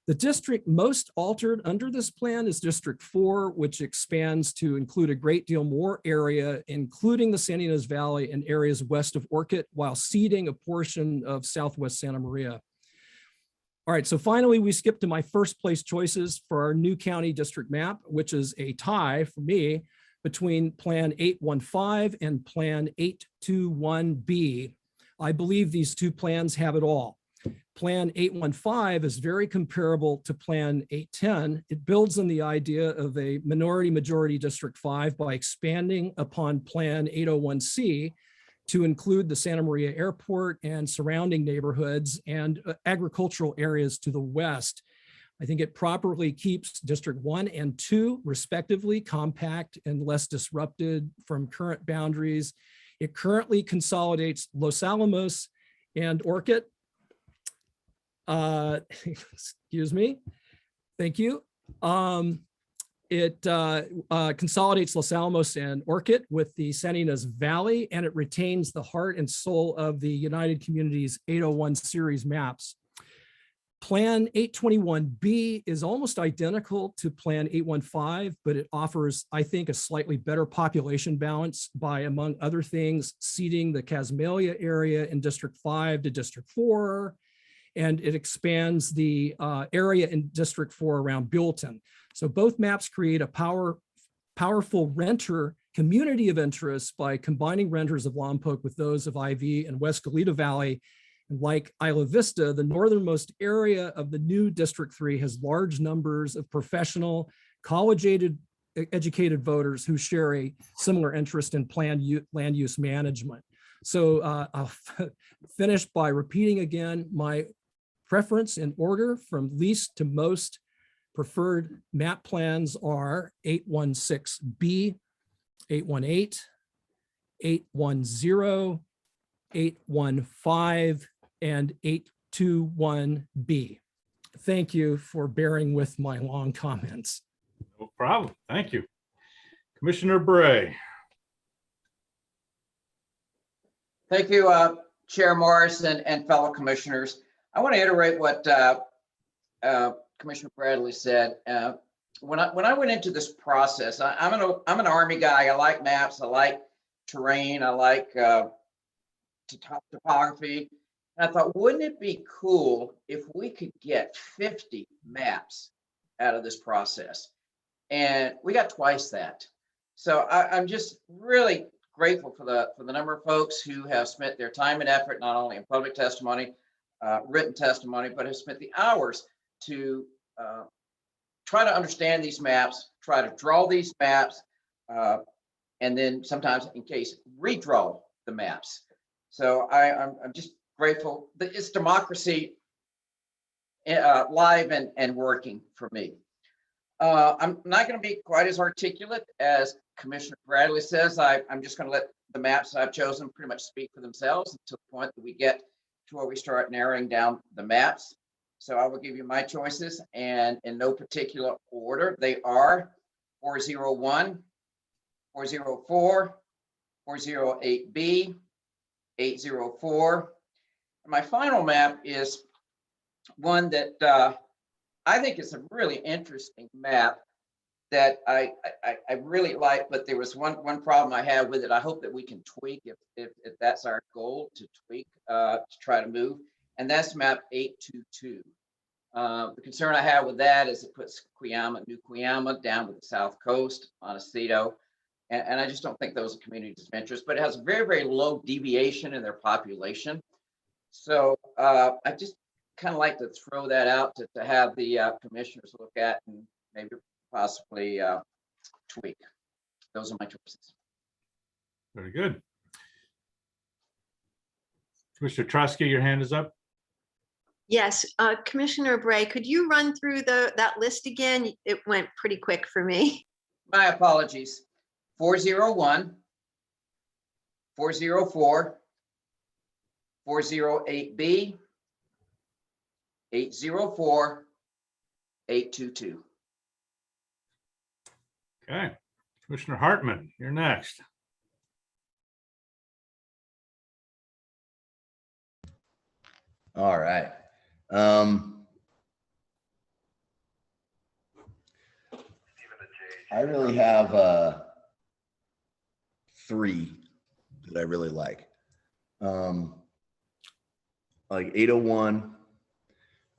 The district most altered under this plan is District 4, which expands to include a great deal more area, including the San Ynez Valley and areas west of Orchid, while ceding a portion of southwest Santa Maria. All right, so finally, we skip to my first place choices for our new county district map, which is a tie for me between Plan 815 and Plan 821B. I believe these two plans have it all. Plan 815 is very comparable to Plan 810. It builds on the idea of a minority majority District 5 by expanding upon Plan 801C to include the Santa Maria Airport and surrounding neighborhoods and agricultural areas to the west. I think it properly keeps District 1 and 2 respectively compact and less disrupted from current boundaries. It currently consolidates Los Alamos and Orchid. Excuse me. Thank you. It consolidates Los Alamos and Orchid with the Salinas Valley, and it retains the heart and soul of the United Communities 801 series maps. Plan 821B is almost identical to Plan 815, but it offers, I think, a slightly better population balance by, among other things, seeding the Casmalia area in District 5 to District 4, and it expands the area in District 4 around Buellton. So both maps create a powerful renter community of interest by combining renters of Lompoc with those of IV and West Goleta Valley. And like Isla Vista, the northernmost area of the new District 3 has large numbers of professional, college-educated voters who share a similar interest in land use management. So I'll finish by repeating again my preference in order from least to most. Preferred map plans are 816B, 818, 810, 815, and 821B. Thank you for bearing with my long comments. No problem. Thank you. Commissioner Bray. Thank you, Chair Morris and fellow commissioners. I want to iterate what Commissioner Bradley said. When I went into this process, I'm an Army guy. I like maps. I like terrain. I like topography. And I thought, wouldn't it be cool if we could get 50 maps out of this process? And we got twice that. So I'm just really grateful for the number of folks who have spent their time and effort, not only in public testimony, written testimony, but have spent the hours to try to understand these maps, try to draw these maps, and then sometimes, in case, redraw the maps. So I'm just grateful that it's democracy live and working for me. I'm not going to be quite as articulate as Commissioner Bradley says. I'm just going to let the maps I've chosen pretty much speak for themselves until the point that we get to where we start narrowing down the maps. So I will give you my choices, and in no particular order. They are 401, 404, 408B, 804. And my final map is one that I think is a really interesting map that I really like, but there was one problem I had with it. I hope that we can tweak if that's our goal, to tweak to try to move. And that's map 822. The concern I have with that is it puts New Cuyama down to the south coast, Montecito, and I just don't think those are communities of interest, but it has very, very low deviation in their population. So I just kind of like to throw that out to have the commissioners look at and maybe possibly tweak. Those are my choices. Very good. Commissioner Trotsky, your hand is up. Yes, Commissioner Bray, could you run through that list again? It went pretty quick for me. My apologies. 401, 404, 408B, 804, 822. Okay. Commissioner Hartman, you're next. All right. I really have three that I really like 801,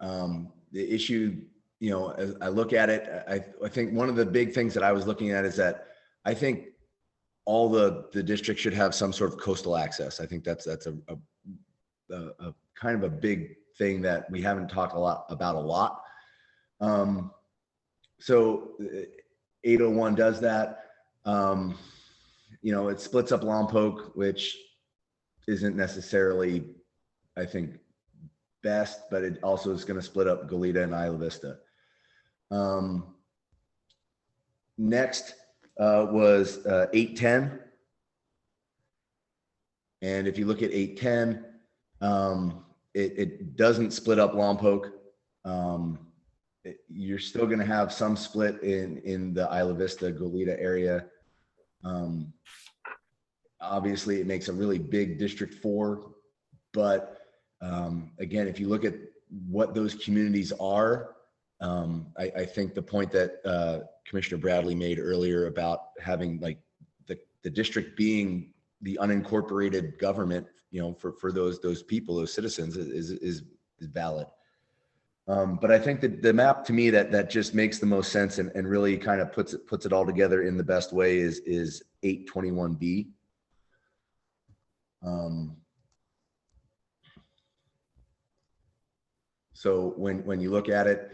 The issue, you know, as I look at it, I think one of the big things that I was looking at is that I think all the districts should have some sort of coastal access. I think that's a kind of a big thing that we haven't talked a lot. So 801 does that. You know, it splits up Lompoc, which isn't necessarily, I think, best, but it also is going to split up Goleta and Isla Vista. Next was 810. And if you look at 810, it doesn't split up Lompoc. You're still going to have some split in the Isla Vista Goleta area. Obviously, it makes a really big District 4, but again, if you look at what those communities are, I think the point that Commissioner Bradley made earlier about having like the district being the unincorporated government, you know, for those people, those citizens, is valid. But I think that the map to me that just makes the most sense and really kind of puts it all together in the best way is 821B. So when you look at it,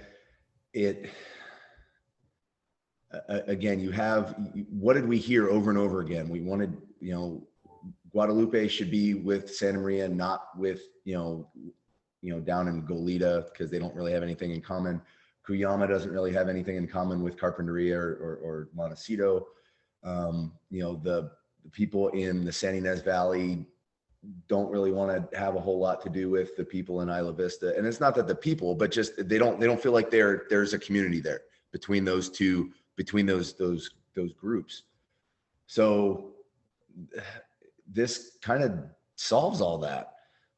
again, you have, what did we hear over and over again? We wanted, you know, Guadalupe should be with Santa Maria, not with, you know, down in Goleta, because they don't really have anything in common. Cuyama doesn't really have anything in common with Carpinteria or Montecito. You know, the people in the San Ynez Valley don't really want to have a whole lot to do with the people in Isla Vista. And it's not that the people, but just they don't feel like there's a community there between those two, between those groups. So this kind of solves all that.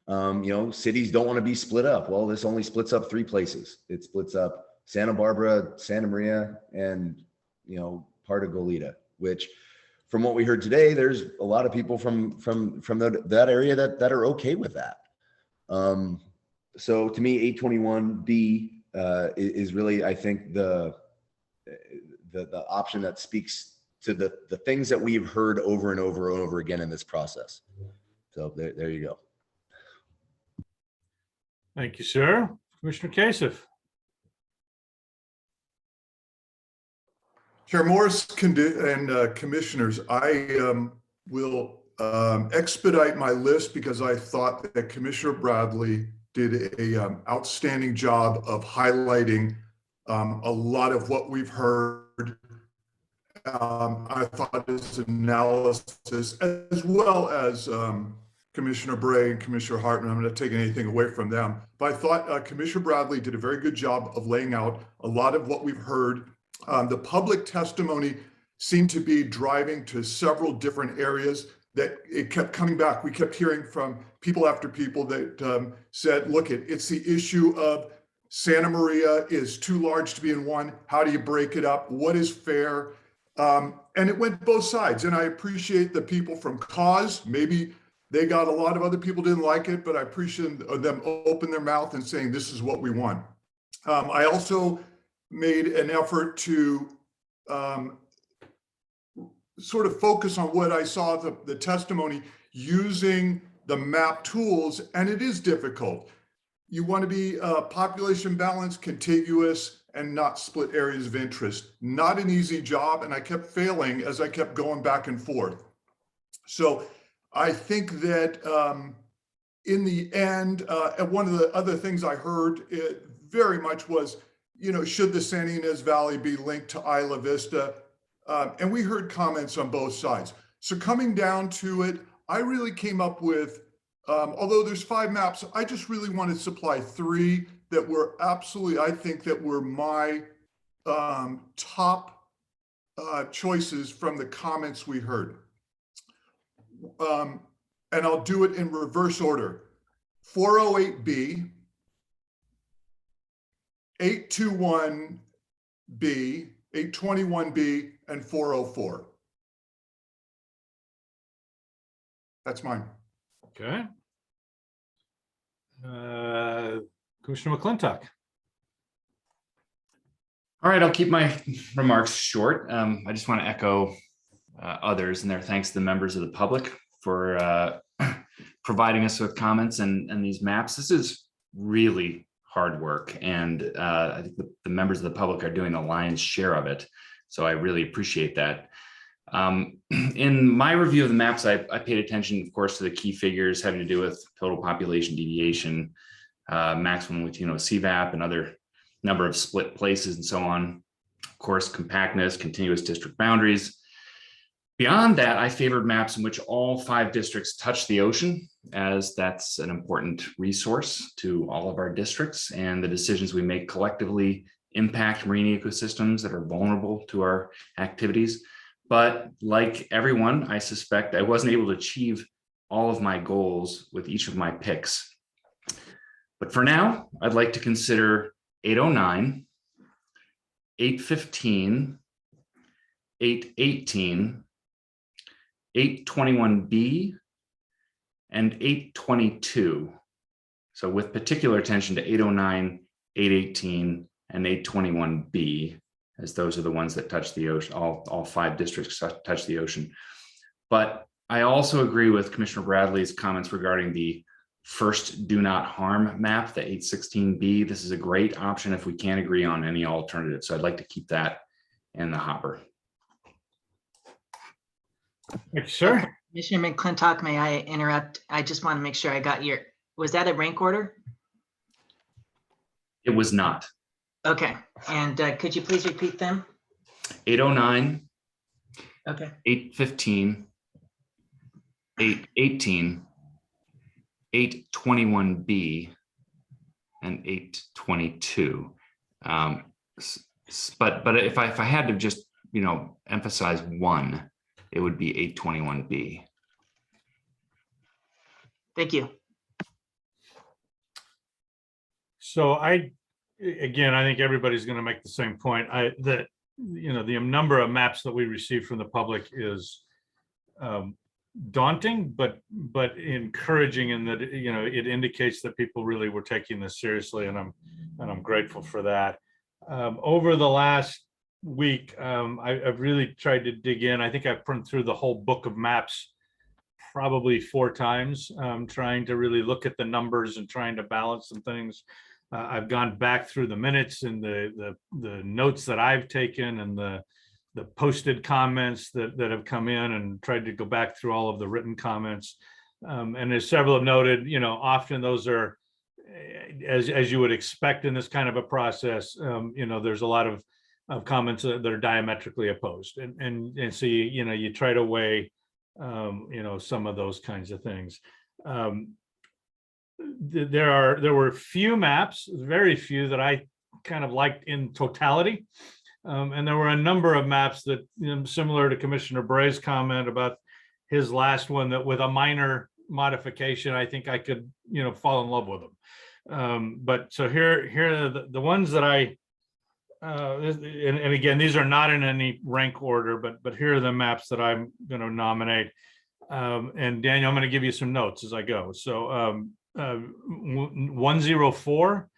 You know, cities don't want to be split up. Well, this only splits up 3 places. It splits up Santa Barbara, Santa Maria, and, you know, part of Goleta, which from what we heard today, there's a lot of people from that area that are okay with that. So to me, 821B is really, I think, the option that speaks to the things that we've heard over and over and over again in this process. So there you go. Thank you, sir. Commissioner Kasich. Chair Morris and commissioners, I will expedite my list because I thought that Commissioner Bradley did a outstanding job of highlighting a lot of what we've heard. I thought his analysis, as well as Commissioner Bray and Commissioner Hartman, I'm not taking anything away from them, but I thought Commissioner Bradley did a very good job of laying out a lot of what we've heard. The public testimony seemed to be driving to several different areas that it kept coming back. We kept hearing from people after people that said, look, it's the issue of Santa Maria is too large to be in one. How do you break it up? What is fair? And it went both sides. And I appreciate the people from Cause. Maybe they got a lot of other people didn't like it, but I appreciate them open their mouth and saying, this is what we want. I also made an effort to sort of focus on what I saw the testimony using the map tools, and it is difficult. You want to be population balanced, contiguous, and not split areas of interest. Not an easy job, and I kept failing as I kept going back and forth. So I think that in the end, one of the other things I heard very much was, you know, should the San Ynez Valley be linked to Isla Vista? And we heard comments on both sides. So coming down to it, I really came up with, although there's 5 maps, I just really wanted to supply 3 that were absolutely, I think that were my top choices from the comments we heard. And I'll do it in reverse order. 408B, 821B, 821B, and 404. That's mine. Okay. Commissioner McClintock. All right, I'll keep my remarks short. I just want to echo others and their thanks to the members of the public for providing us with comments and these maps. This is really hard work, and I think the members of the public are doing the lion's share of it. So I really appreciate that. In my review of the maps, I paid attention, of course, to the key figures having to do with total population deviation, maximum Latino CVAP, and other number of split places and so on. Of course, compactness, continuous district boundaries. Beyond that, I favored maps in which all 5 districts touch the ocean, as that's an important resource to all of our districts, and the decisions we make collectively impact marine ecosystems that are vulnerable to our activities. But like everyone, I suspect I wasn't able to achieve all of my goals with each of my picks. But for now, I'd like to consider 809, 815, 818, 821B, and 822. So with particular attention to 809, 818, and 821B, as those are the ones that touch the ocean, all 5 districts touch the ocean. But I also agree with Commissioner Bradley's comments regarding the first do not harm map, the 816B. This is a great option if we can't agree on any alternative. So I'd like to keep that in the hopper. Thank you, sir. Commissioner McClintock, may I interrupt? I just want to make sure I got was that a rank order? It was not. Okay, and could you please repeat them? 809, okay, 815, 818, 821B, and 822. But if I had to just emphasize one, it would be 821B. Thank you. So again, I think everybody's going to make the same point. The number of maps that we receive from the public is daunting, but encouraging in that it indicates that people really were taking this seriously, and I'm grateful for that. Over the last week, I've really tried to dig in. I think I've printed through the whole book of maps probably 4 times, trying to really look at the numbers and trying to balance some things. I've gone back through the minutes and the notes that I've taken and the posted comments that have come in, and tried to go back through all of the written comments. And as several have noted, often those are, as you would expect in this kind of a process, there's a lot of comments that are diametrically opposed, and so you try to weigh some of those kinds of things. There were few maps, very few, that I kind of liked in totality, and there were a number of maps that, similar to Commissioner Bray's comment about his last one, that with a minor modification, I think I could fall in love with them. But so here are the ones that and again, these are not in any rank order, but here are the maps that I'm going to nominate. And Daniel, I'm going to give you some notes as I go. So 104,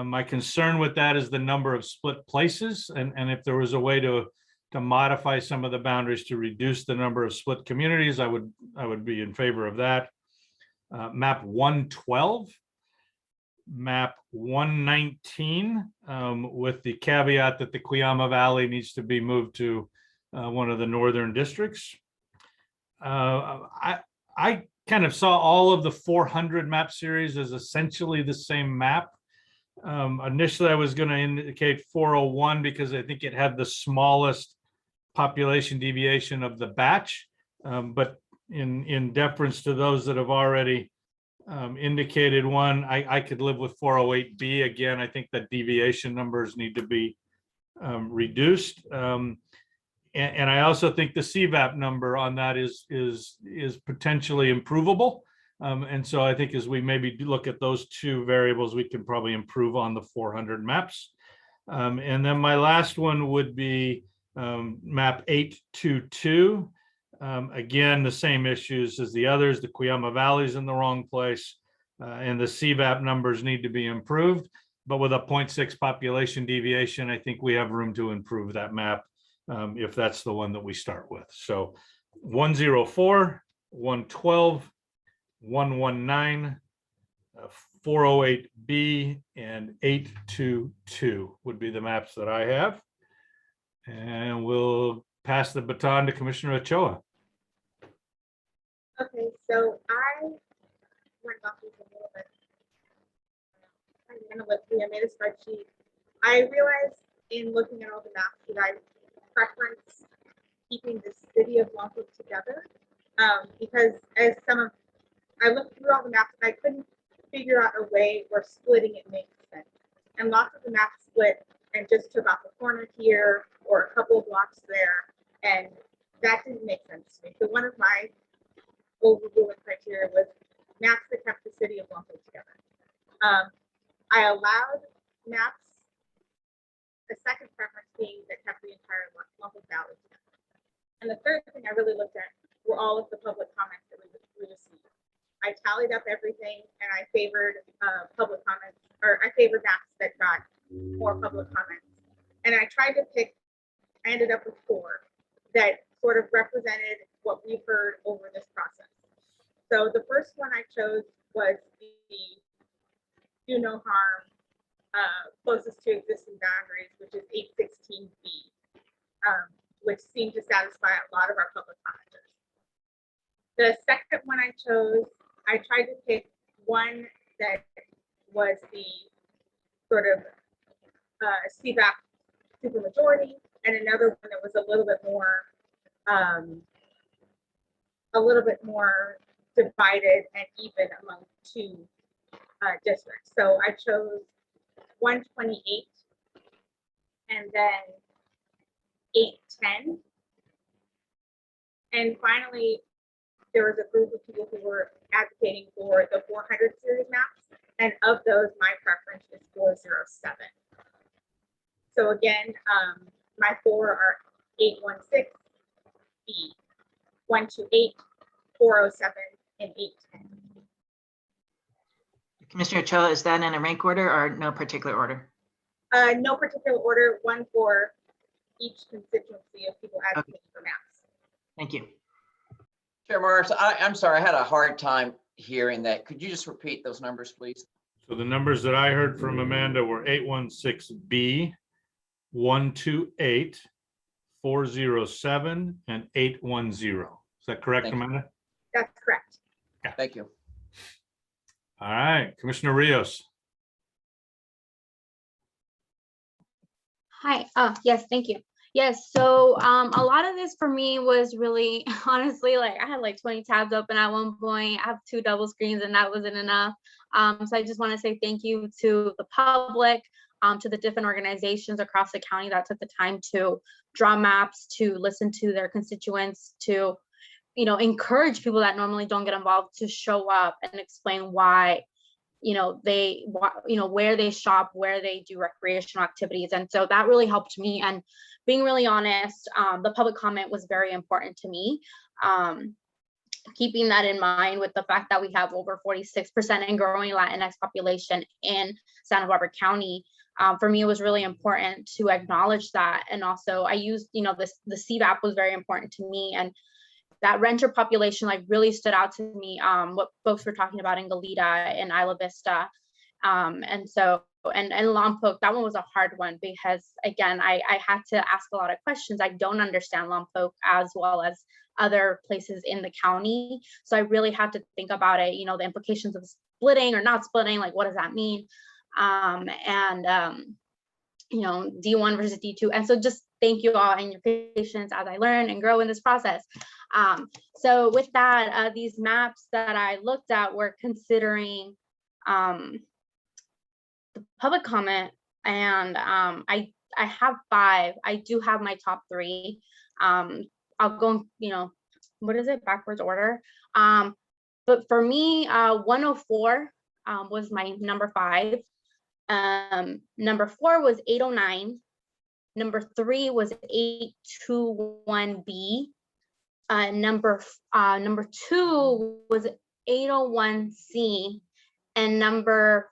my concern with that is the number of split places, and if there was a way to modify some of the boundaries to reduce the number of split communities, I would be in favor of that. Map 112, map 119, with the caveat that the Cuyama Valley needs to be moved to one of the northern districts. I kind of saw all of the 400 map series as essentially the same map. Initially, I was going to indicate 401 because I think it had the smallest population deviation of the batch, but in deference to those that have already indicated one, I could live with 408B. Again, I think that deviation numbers need to be reduced. And I also think the CVAP number on that is potentially improvable. And so I think as we maybe look at those 2 variables, we can probably improve on the 400 maps. And then my last one would be map 822. Again, the same issues as the others. The Cuyama Valley is in the wrong place, and the CVAP numbers need to be improved. but with a 0.6 population deviation, I think we have room to improve that map if that's the one that we start with. So 104, 112, 119, 408B, and 822 would be the maps that I have. And we'll pass the baton to Commissioner Ochoa. Okay, so I went off this a little bit. I made a spreadsheet. I realized in looking at all the maps that I preference keeping the city of Lompoc together because as I looked through all the maps and I couldn't figure out a way where splitting it makes sense. And lots of the maps split and just took off a corner here or a couple of blocks there, and that didn't make sense to me. So one of my overruling criteria was maps that kept the city of Lompoc together. I allowed maps, the second preference being that kept the entire Lompoc Valley together. And the third thing I really looked at were all of the public comments that we received. I tallied up everything and I favored public comments, or I favored maps that got more public comments. And I tried to pick, I ended up with 4 that sort of represented what we've heard over this process. So the first one I chose was the do no harm closest to existing boundaries, which is 816B, which seemed to satisfy a lot of our public commenters. The second one I chose, I tried to pick one that was the sort of CVAP supermajority, and another one that was a little bit more divided and even among 2 districts. So I chose 128 and then 810. And finally, there was a group of people who were advocating for the 400 series maps. And of those, my preference is 407. So again, my 4 are 816B, 128, 407, and 810. Commissioner Ochoa, is that in a rank order or no particular order? No particular order, one for each constituency of people advocating for maps. Thank you. Chair Morris, I'm sorry, I had a hard time hearing that. Could you just repeat those numbers, please? So the numbers that I heard from Amanda were 816B, 128, 407, and 810. Is that correct, Amanda? That's correct. Thank you. All right, Commissioner Rios. Hi. Yes, thank you. Yes, so a lot of this for me was really, honestly, like I had like 20 tabs open at one point. I have 2 double screens and that wasn't enough. So I just want to say thank you to the public, to the different organizations across the county that took the time to draw maps, to listen to their constituents, to, you know, encourage people that normally don't get involved to show up and explain why, you know, where they shop, where they do recreational activities. And so that really helped me. And being really honest, the public comment was very important to me. Keeping that in mind with the fact that we have over 46% and growing Latinx population in Santa Barbara County, for me, it was really important to acknowledge that. And also I used, you know, the CVAP was very important to me. And that renter population like really stood out to me, what folks were talking about in Goleta and Isla Vista. And so, and Lompoc, that one was a hard one because again, I had to ask a lot of questions. I don't understand Lompoc as well as other places in the county. So I really had to think about it, you know, the implications of splitting or not splitting, like what does that mean? You know, D1 versus D2. And so just thank you all and your patience as I learn and grow in this process. So with that, these maps that I looked at were considering the public comment, and I have 5. I do have my top 3. I'll go, you know, what is it, backwards order. But for me, 104 was my number 5. Number 4 was 809. Number 3 was 821B. Number 2 was 801C, and number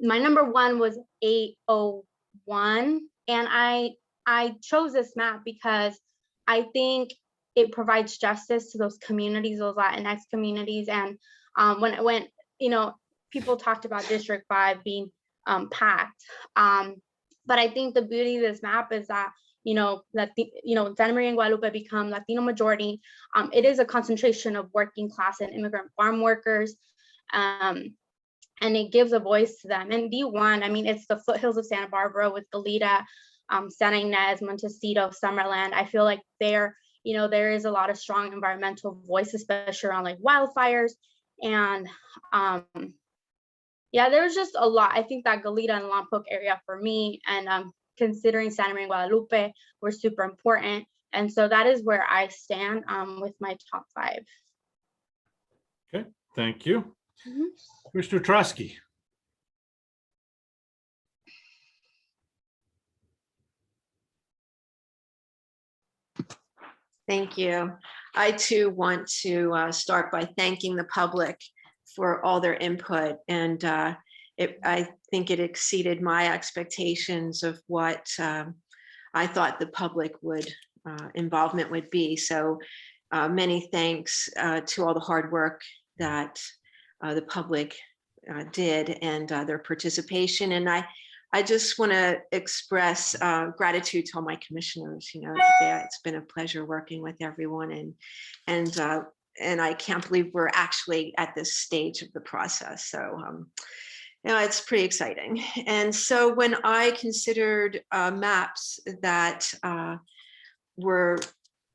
my number one was 801. And I chose this map because I think it provides justice to those communities, those Latinx communities. And when people talked about District 5 being packed, but I think the beauty of this map is that Santa Maria and Guadalupe become Latino majority. It is a concentration of working class and immigrant farm workers, and it gives a voice to them. And D1, I mean, it's the foothills of Santa Barbara with Goleta, Santa Ynez, Montecito, Summerland. I feel like there is a lot of strong environmental voice, especially around like wildfires. And yeah, there's just a lot. I think that Goleta and Lompoc area for me, and considering Santa Maria and Guadalupe, were super important. And so that is where I stand with my top 5. Okay, thank you. Mr. Trosky. Thank you. I too want to start by thanking the public for all their input. And I think it exceeded my expectations of what I thought the public involvement would be. So many thanks to all the hard work that the public did and their participation. And I just want to express gratitude to all my commissioners. It's been a pleasure working with everyone, and I can't believe we're actually at this stage of the process. So it's pretty exciting. And so when I considered maps that were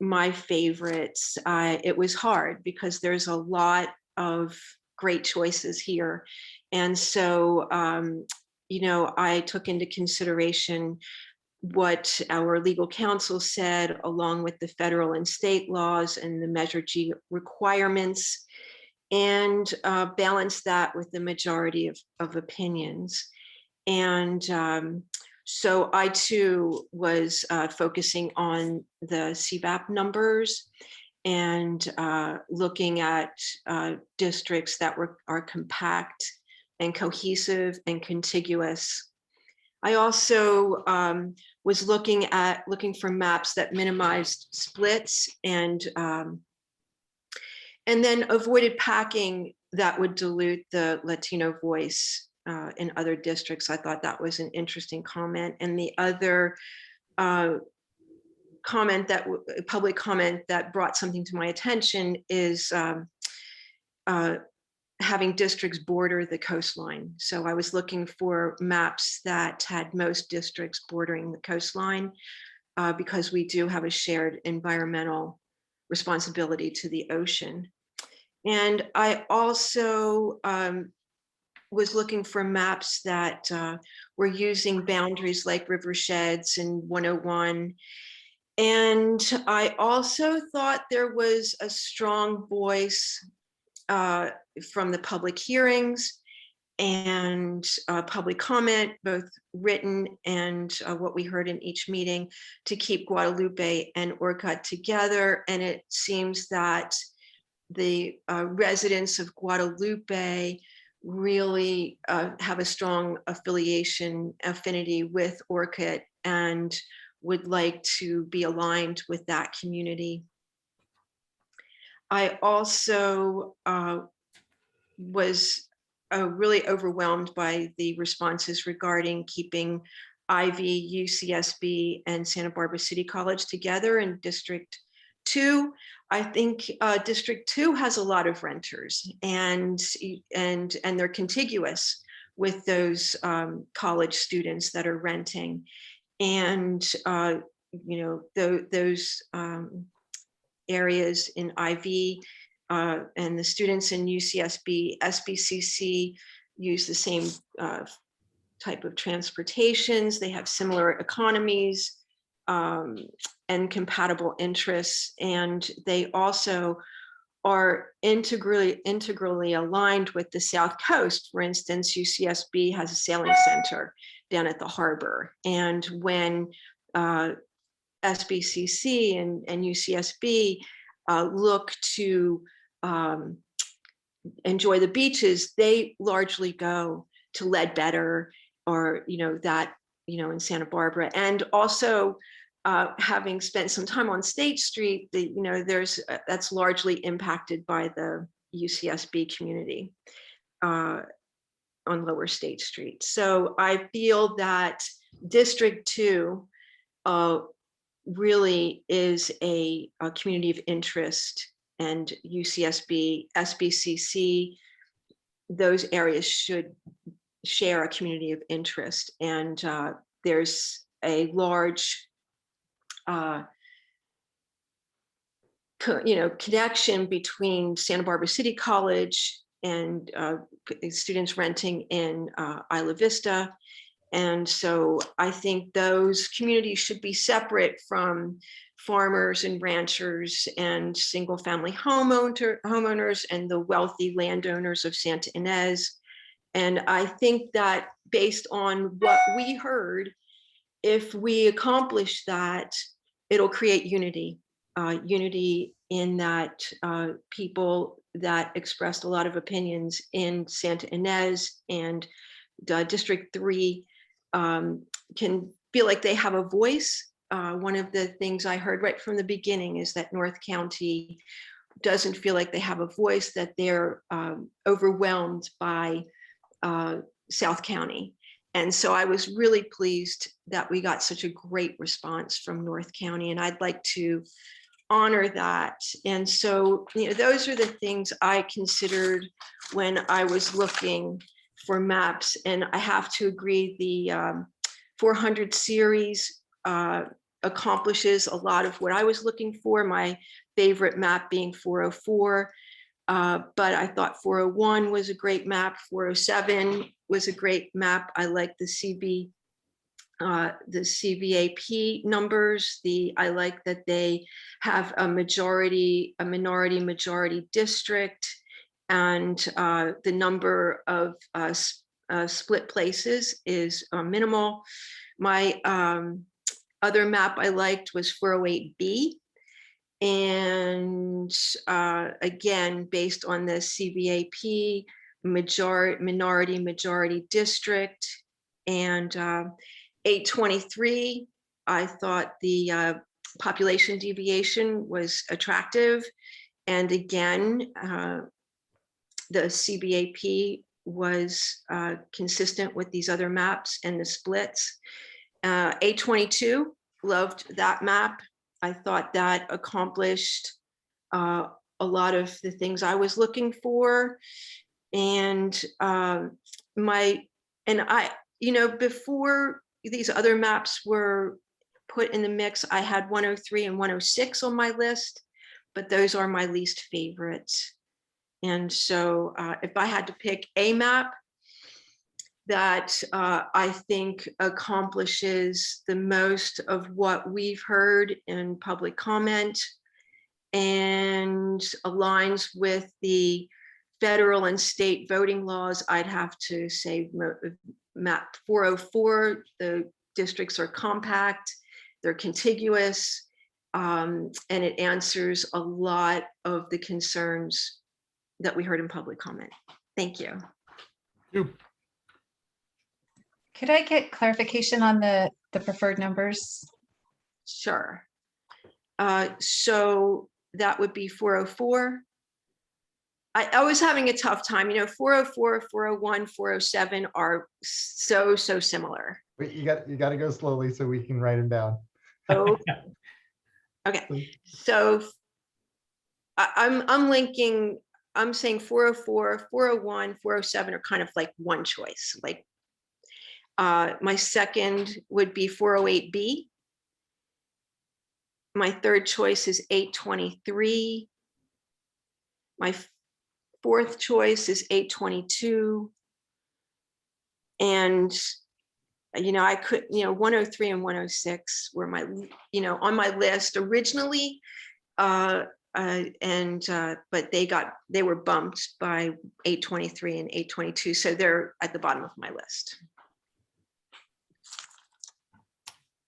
my favorites, it was hard because there's a lot of great choices here. And so I took into consideration what our legal counsel said, along with the federal and state laws and the Measure G requirements, and balanced that with the majority of opinions. And so I too was focusing on the CVAP numbers and looking at districts that are compact and cohesive and contiguous. I also was looking for maps that minimized splits and then avoided packing that would dilute the Latino voice in other districts. I thought that was an interesting comment. And the other public comment that brought something to my attention is having districts border the coastline. So I was looking for maps that had most districts bordering the coastline because we do have a shared environmental responsibility to the ocean. And I also was looking for maps that were using boundaries like riversheds and 101. And I also thought there was a strong voice from the public hearings and public comment, both written and what we heard in each meeting, to keep Guadalupe and Orcutt together. And it seems that the residents of Guadalupe really have a strong affinity with Orcutt and would like to be aligned with that community. I also was really overwhelmed by the responses regarding keeping Ivy, UCSB, and Santa Barbara City College together in District 2. I think District 2 has a lot of renters, and they're contiguous with those college students that are renting, and those areas in IV and the students in UCSB, SBCC use the same type of transportations. They have similar economies and compatible interests, and they also are integrally aligned with the South Coast. For instance, UCSB has a sailing center down at the harbor, and when SBCC and UCSB look to enjoy the beaches, they largely go to Ledbetter or, that, in Santa Barbara. And also having spent some time on State Street, that's largely impacted by the UCSB community on Lower State Street. So I feel that District 2 really is a community of interest, and UCSB, SBCC, those areas should share a community of interest. And there's a large connection between Santa Barbara City College and students renting in Isla Vista. And so I think those communities should be separate from farmers and ranchers and single family homeowners and the wealthy landowners of Santa Ynez. And I think that based on what we heard, if we accomplish that, it'll create unity. Unity in that people that expressed a lot of opinions in Santa Ynez and District 3 can feel like they have a voice. One of the things I heard right from the beginning is that North County doesn't feel like they have a voice, that they're overwhelmed by South County. And so I was really pleased that we got such a great response from North County, and I'd like to honor that. And so, those are the things I considered when I was looking for maps. And I have to agree, the 400 series accomplishes a lot of what I was looking for, my favorite map being 404. But I thought 401 was a great map. 407 was a great map. I like the CVAP numbers. I like that they have a minority majority district, and the number of split places is minimal. My other map I liked was 408B. And again, based on the CVAP minority majority district, and 823, I thought the population deviation was attractive. And again, the CVAP was consistent with these other maps and the splits. 822, loved that map. I thought that accomplished a lot of the things I was looking for. And before these other maps were put in the mix, I had 103 and 106 on my list, but those are my least favorites. And so if I had to pick a map that I think accomplishes the most of what we've heard in public comment and aligns with the federal and state voting laws, I'd have to say map 404. The districts are compact, they're contiguous, and it answers a lot of the concerns that we heard in public comment. Thank you. Could I get clarification on the preferred numbers? Sure. So that would be 404. I was having a tough time, 404, 401, 407 are so similar. Wait, you got to go slowly so we can write them down. Okay. So I'm saying 404, 401, 407 are kind of like one choice. Like my second would be 408B. My third choice is 823. My fourth choice is 822. And, I could, 103 and 106 were my, on my list originally. But they were bumped by 823 and 822. So they're at the bottom of my list.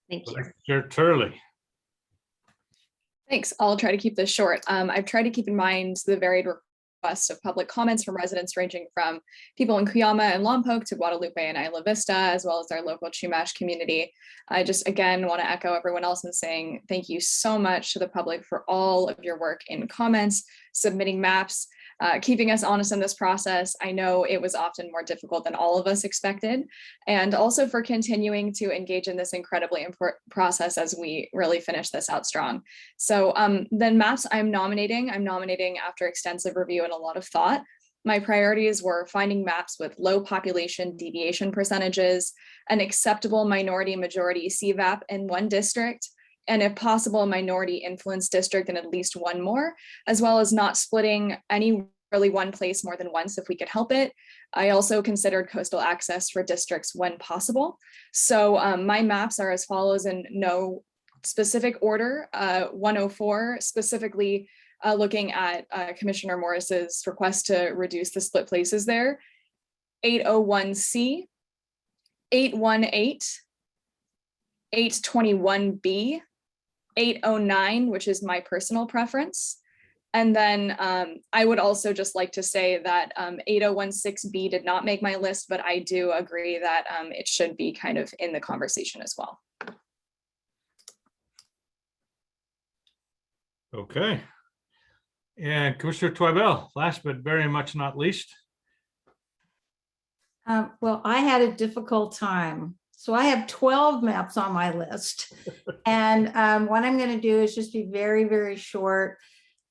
Thank you. Chair Turley. Thanks. I'll try to keep this short. I've tried to keep in mind the varied requests of public comments from residents ranging from people in Cuyama and Lompoc to Guadalupe and Isla Vista, as well as our local Chumash community. I just, again, want to echo everyone else in saying thank you so much to the public for all of your work in comments, submitting maps, keeping us honest in this process. I know it was often more difficult than all of us expected, and also for continuing to engage in this incredibly important process as we really finish this out strong. So then maps I'm nominating after extensive review and a lot of thought. My priorities were finding maps with low population deviation percentages, an acceptable minority majority CVAP in one district, and if possible, a minority influence district in at least one more, as well as not splitting any really one place more than once if we could help it. I also considered coastal access for districts when possible. So my maps are as follows in no specific order. 104, specifically looking at Commissioner Morris's request to reduce the split places there. 801C, 818, 821B, 809, which is my personal preference. And then I would also just like to say that 8016B did not make my list, but I do agree that it should be kind of in the conversation as well. Okay. And Commissioner Toibel, last but very much not least. Well, I had a difficult time. So I have 12 maps on my list. And what I'm going to do is just be very, very short.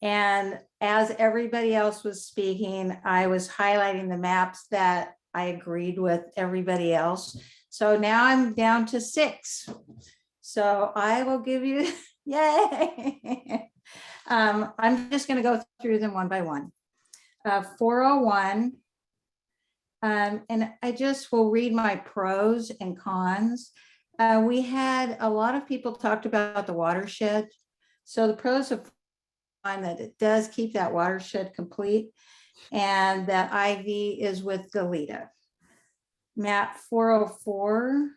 And as everybody else was speaking, I was highlighting the maps that I agreed with everybody else. So now I'm down to 6. So I will give you, yay. I'm just going to go through them one by one. 401. And I just will read my pros and cons. We had a lot of people talked about the watershed. So the pros of that it does keep that watershed complete, and that IV is with Goleta. Map 404.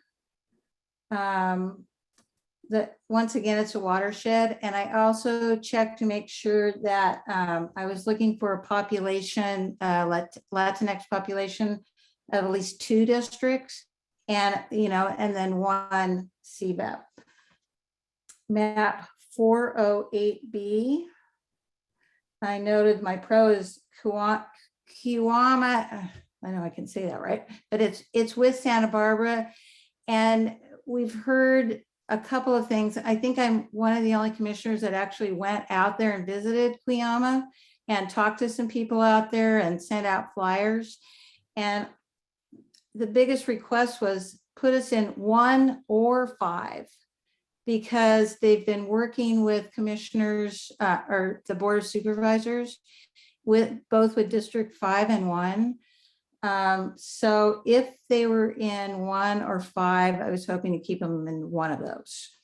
That once again, it's a watershed, and I also checked to make sure that I was looking for a population, Latinx population of at least 2 districts, and and then 1 CBEP. Map 408B. I noted my pro is Cuyama. I know I can say that right, but it's with Santa Barbara, and we've heard a couple of things. I think I'm one of the only commissioners that actually went out there and visited Cuyama and talked to some people out there and sent out flyers. And the biggest request was put us in 1 or 5, because they've been working with commissioners or the Board of Supervisors with both with District 5 and 1. So if they were in 1 or 5, I was hoping to keep them in one of those.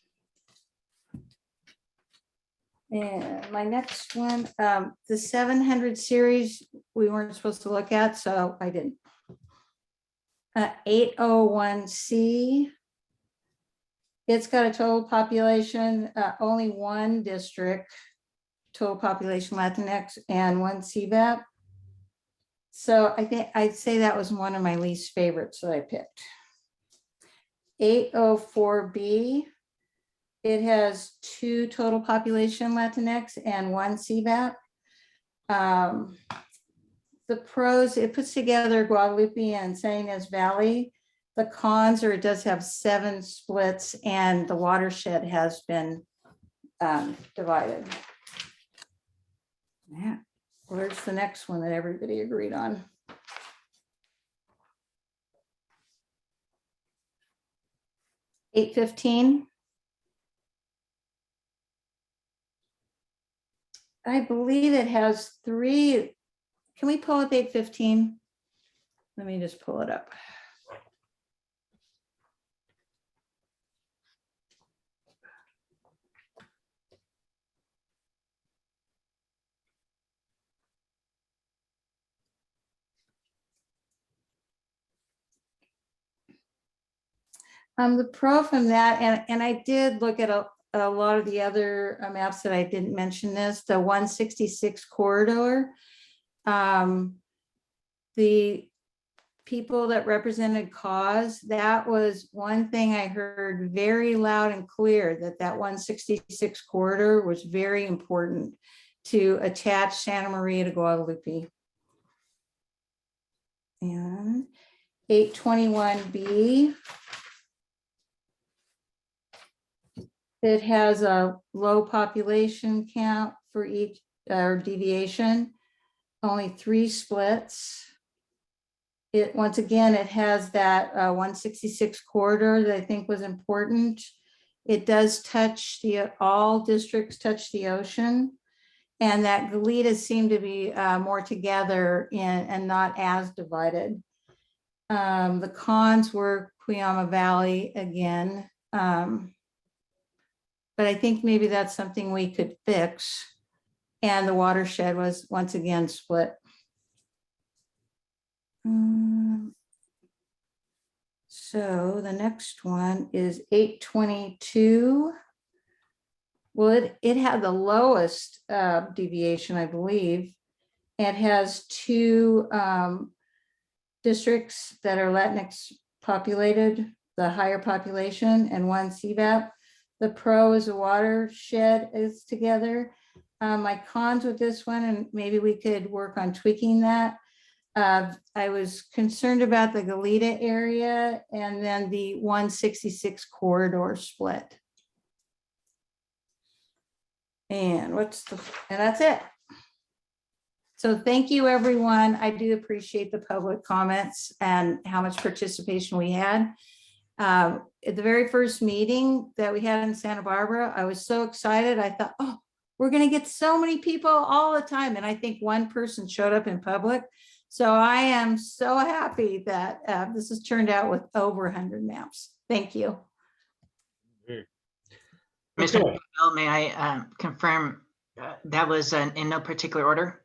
And my next one, the 700 series, we weren't supposed to look at, so I didn't. 801C. It's got a total population, only 1 district, total population Latinx, and 1 CVAP. So I think I'd say that was one of my least favorites that I picked. 804B, it has 2 total population Latinx and 1 CVAP. The pros, it puts together Guadalupe and San Ynez Valley. The cons are it does have 7 splits, and the watershed has been divided. Yeah. Where's the next one that everybody agreed on? $8.15. I believe it has 3. Can we pull up 8.15? Let me just pull it up. The pro from that, and I did look at a lot of the other maps that I didn't mention this, the 166 corridor. The people that represented cause, that was one thing I heard very loud and clear, that 166 corridor was very important to attach Santa Maria to Guadalupe. And 821B, it has a low population count for each deviation, only 3 splits. It, once again, it has that 166 corridor that I think was important. It does touch all districts touch the ocean, and that Goleta seemed to be more together and not as divided. The cons were Cuyama Valley again. But I think maybe that's something we could fix. And the watershed was once again split. So the next one is 822. Well, it had the lowest deviation, I believe. It has 2 districts that are Latinx populated, the higher population, and 1 CVAP. The pro is a watershed is together. My cons with this one, and maybe we could work on tweaking that. I was concerned about the Goleta area and then the 166 corridor split. And that's it. So thank you, everyone. I do appreciate the public comments and how much participation we had. At the very first meeting that we had in Santa Barbara, I was so excited. I thought, oh, we're going to get so many people all the time. And I think 1 person showed up in public. So I am so happy that this has turned out with over 100 maps. Thank you. Mr. Bell, may I confirm that was in no particular order?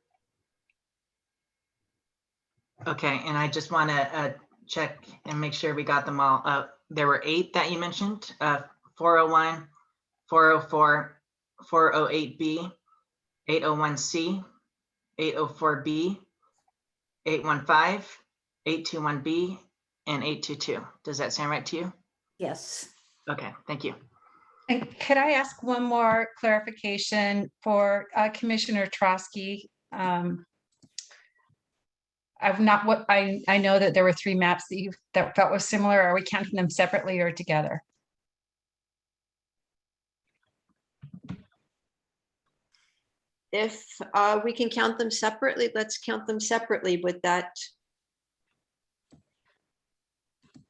Okay, and I just want to check and make sure we got them all. There were 8 that you mentioned, 401, 404, 408B, 801C, 804B, 815, 821B, and 822. Does that sound right to you? Yes. Okay, thank you. And could I ask one more clarification for Commissioner Trotsky? I've not what I know that there were 3 maps that you felt was similar. Are we counting them separately or together? If we can count them separately, let's count them separately with that.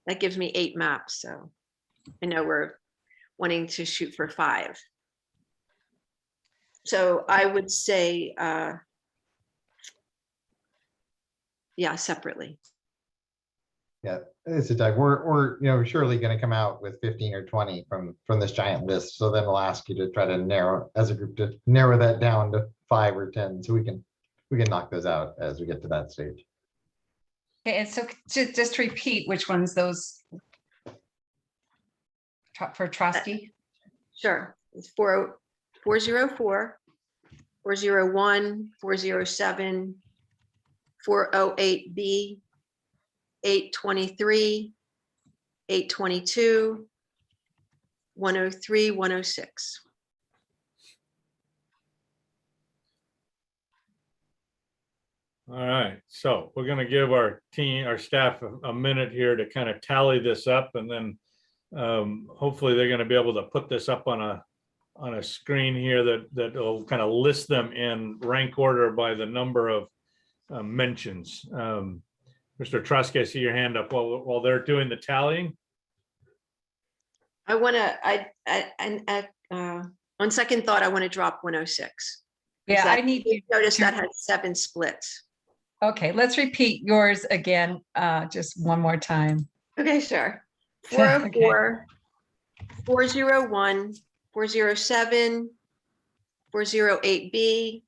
That gives me 8 maps. So I know we're wanting to shoot for 5. So I would say, yeah, separately. Yeah, it's a Doug. We're surely going to come out with 15 or 20 from this giant list. So then we'll ask you to try to narrow as a group to narrow that down to 5 or 10, so we can knock those out as we get to that stage. Okay, and so just repeat which ones those for Trotsky. Sure, it's 404, 401, 407, 408B, 823, 822, 103, 106. All right, so we're going to give our staff a minute here to kind of tally this up, and then hopefully they're going to be able to put this up on a screen here that will kind of list them in rank order by the number of mentions. Mr. Trotsky, I see your hand up while they're doing the tallying. I want to, on second thought, I want to drop 106. Yeah, I need to notice that has 7 splits. Okay, let's repeat yours again, just one more time. Okay, sure. 404, 401, 407, 408B,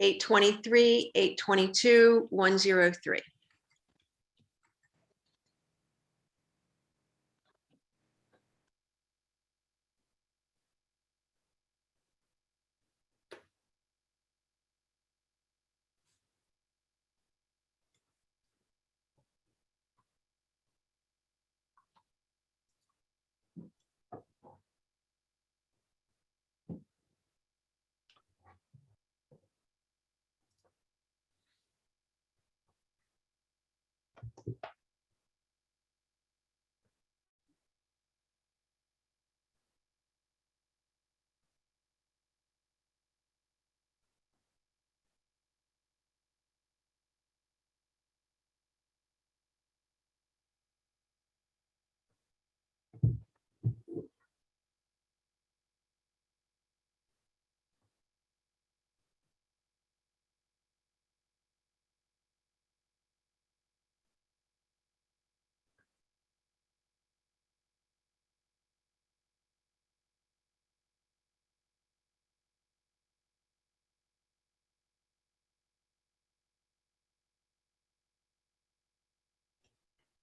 823, 822, 103.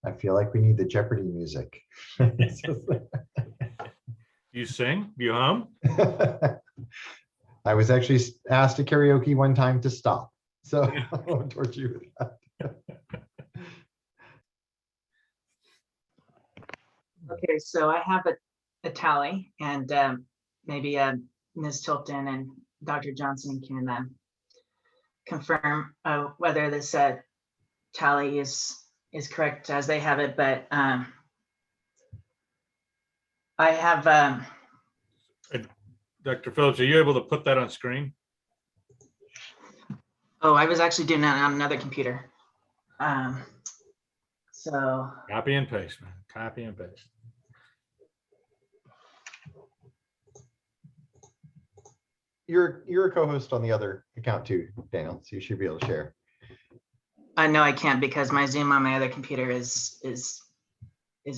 I feel like we need the Jeopardy music. You sing? You hum? I was actually asked to karaoke one time to stop, so I won't torture you with that. Okay, so I have a tally, and maybe Ms. Tilton and Dr. Johnson can confirm whether this tally is correct as they have it, but I have Dr. Phillips, are you able to put that on screen? oh, I was actually doing that on another computer. So Copy and paste, man. Copy and paste. You're a co-host on the other account too, Daniel, so you should be able to share. no, I can't because my Zoom on my other computer is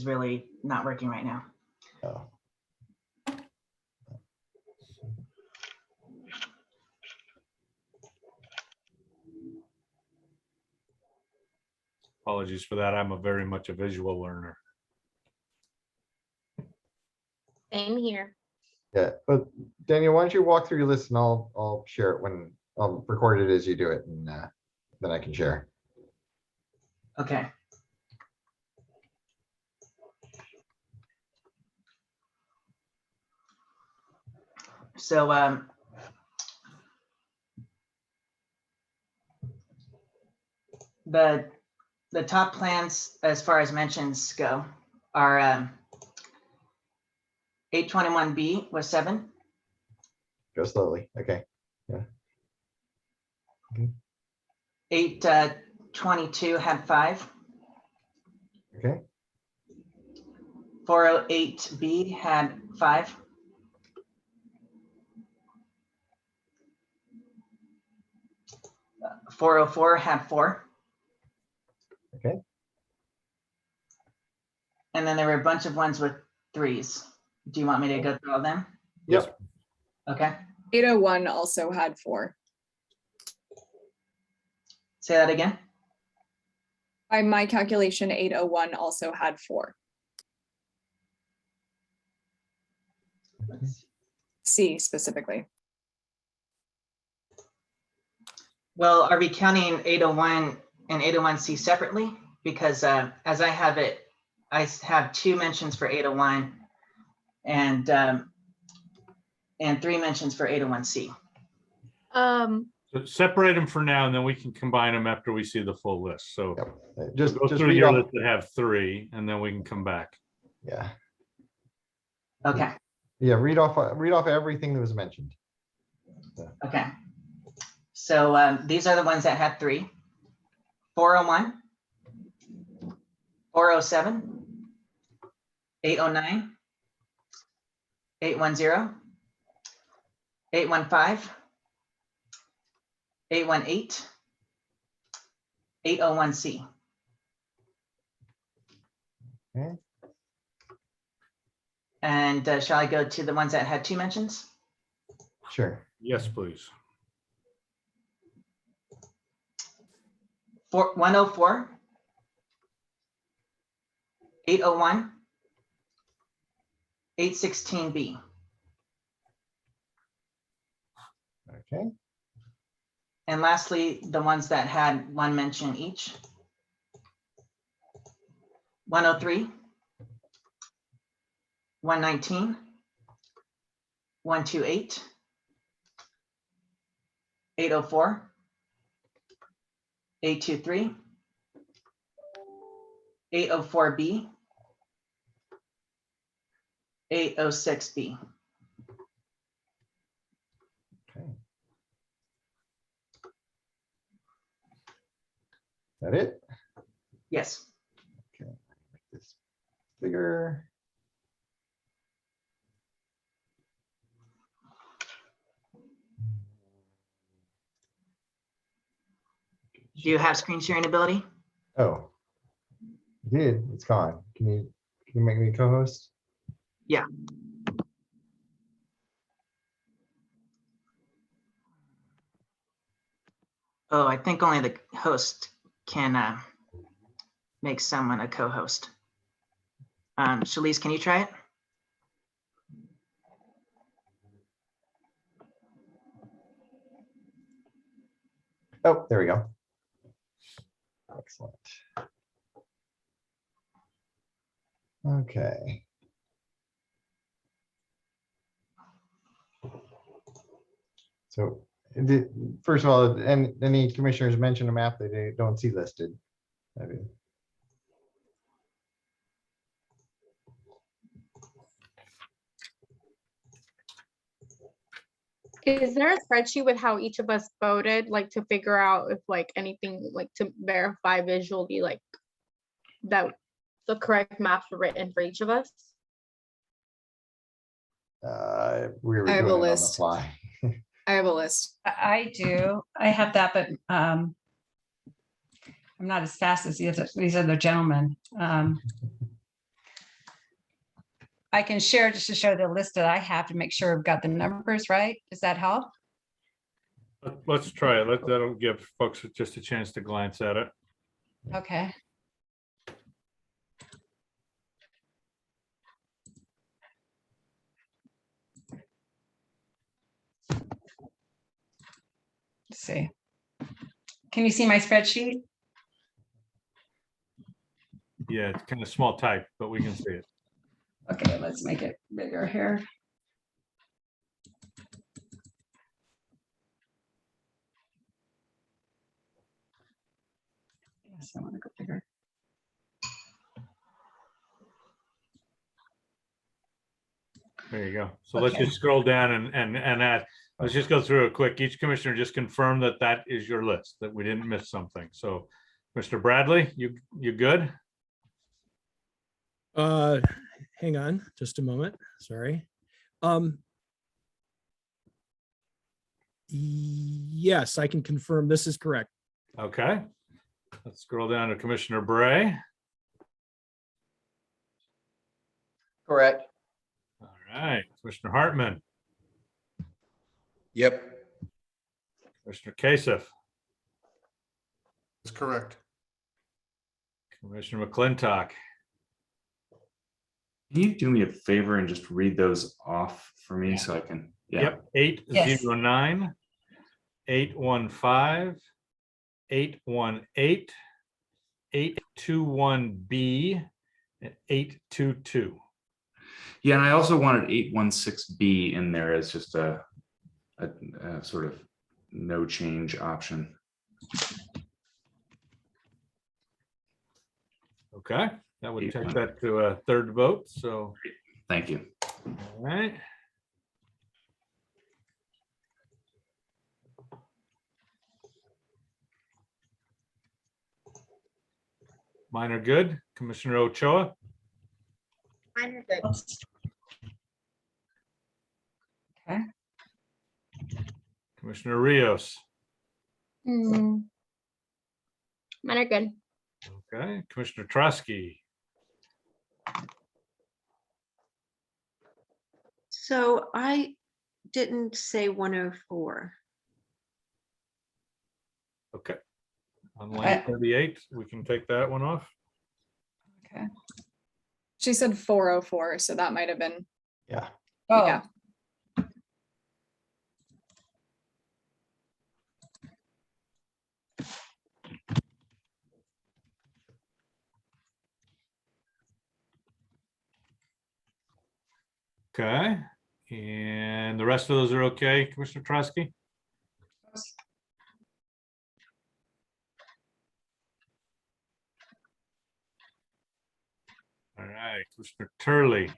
really not working right now. Oh. Apologies for that. I'm very much a visual learner. Same here. Yeah, but Daniel, why don't you walk through your list and I'll share it when I'll record it as you do it, and then I can share. Okay. So the top plans as far as mentions go are 821B was 7. Go slowly. Okay. Yeah. 822 had 5. Okay. 408B had 5. 404 had 4. Okay. And then there were a bunch of ones with 3s. Do you want me to go through all of them? Yep. Okay. 801 also had 4. Say that again. By my calculation, 801 also had 4. C specifically. Well, are we counting 801 and 801C separately? Because as I have it, I have 2 mentions for 801 and 3 mentions for 801C. So separate them for now, and then we can combine them after we see the full list. So just go through read your off. list that have 3, and then we can come back. Yeah. Okay. Yeah. Read off everything that was mentioned. Okay. So these are the ones that had 3. 401, 407, 809, 810, 815, 818, 801C. Okay. And shall I go to the ones that had 2 mentions? Sure. Yes, please. 104, 801, 816B. Okay. And lastly, the ones that had 1 mention each. 103, 119, 128, 804, 823, 804B, 806B. Okay. That it? Yes. Okay. Make this bigger. Do you have screen sharing ability? Oh, I did. It's gone. Can you make me co-host? Yeah. Oh, I think only the host can make someone a co-host. Shalice, can you try it? Oh, there we go. Excellent. Okay. So first of all, and any commissioners mention a map that they don't see listed. Is there a spreadsheet with how each of us voted, like to figure out if like anything, like to verify visually, like that the correct maps were written for each of us? We were I have doing a it on the list. fly. I have a list. I do. I have that, but I'm not as fast as these other gentlemen. I can share just to show the list that I have to make sure we've got the numbers right. Does that help? Let's try it. That'll give folks just a chance to glance at it. Okay. Let's see. Can you see my spreadsheet? Yeah, it's kind of small type, but we can see it. Okay, let's make it bigger here. Yes, I want to go bigger. There you go. So let's Okay. just scroll down and add. Let's just go through it quick. Each commissioner just confirm that that is your list, that we didn't miss something. So, Mr. Bradley, you good? Hang on just a moment. Sorry. Yes, I can confirm this is correct. Okay. Let's scroll down to Commissioner Bray. Correct. All right, Commissioner Hartman, Yep. Commissioner Kasich, That's correct. Commissioner McClintock. Can you do me a favor and just read those off for me so I can? Yeah. Yep, 809, 815, 818, 821B, and 822. Yeah, and I also wanted 816B in there as just a sort of no change option. Okay, that would take that to a third vote. So thank you. All right. Mine are good. Commissioner Ochoa, Mine are good. Okay. Commissioner Rios. Mine are good. Okay, Commissioner Trusky. So I didn't say 104. Okay. On line 38, we can take that one off. Okay. She said 404, so that might have been. Yeah. Oh. Yeah. Okay, and the rest of those are okay, Commissioner Trusky? All right, Commissioner Turley.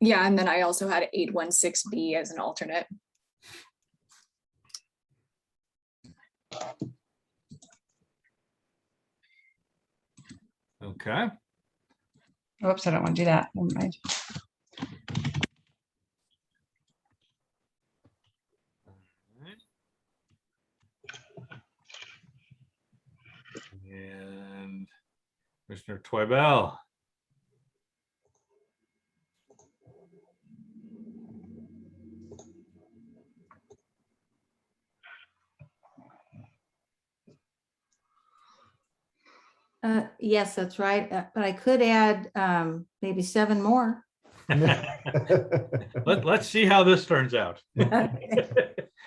Yeah, and then I also had 816B as an alternate. Okay. Oops, I don't want to do that. Never mind. And Commissioner Twiebel. Yes, that's right. But I could add maybe 7 more. Let's see how this turns out.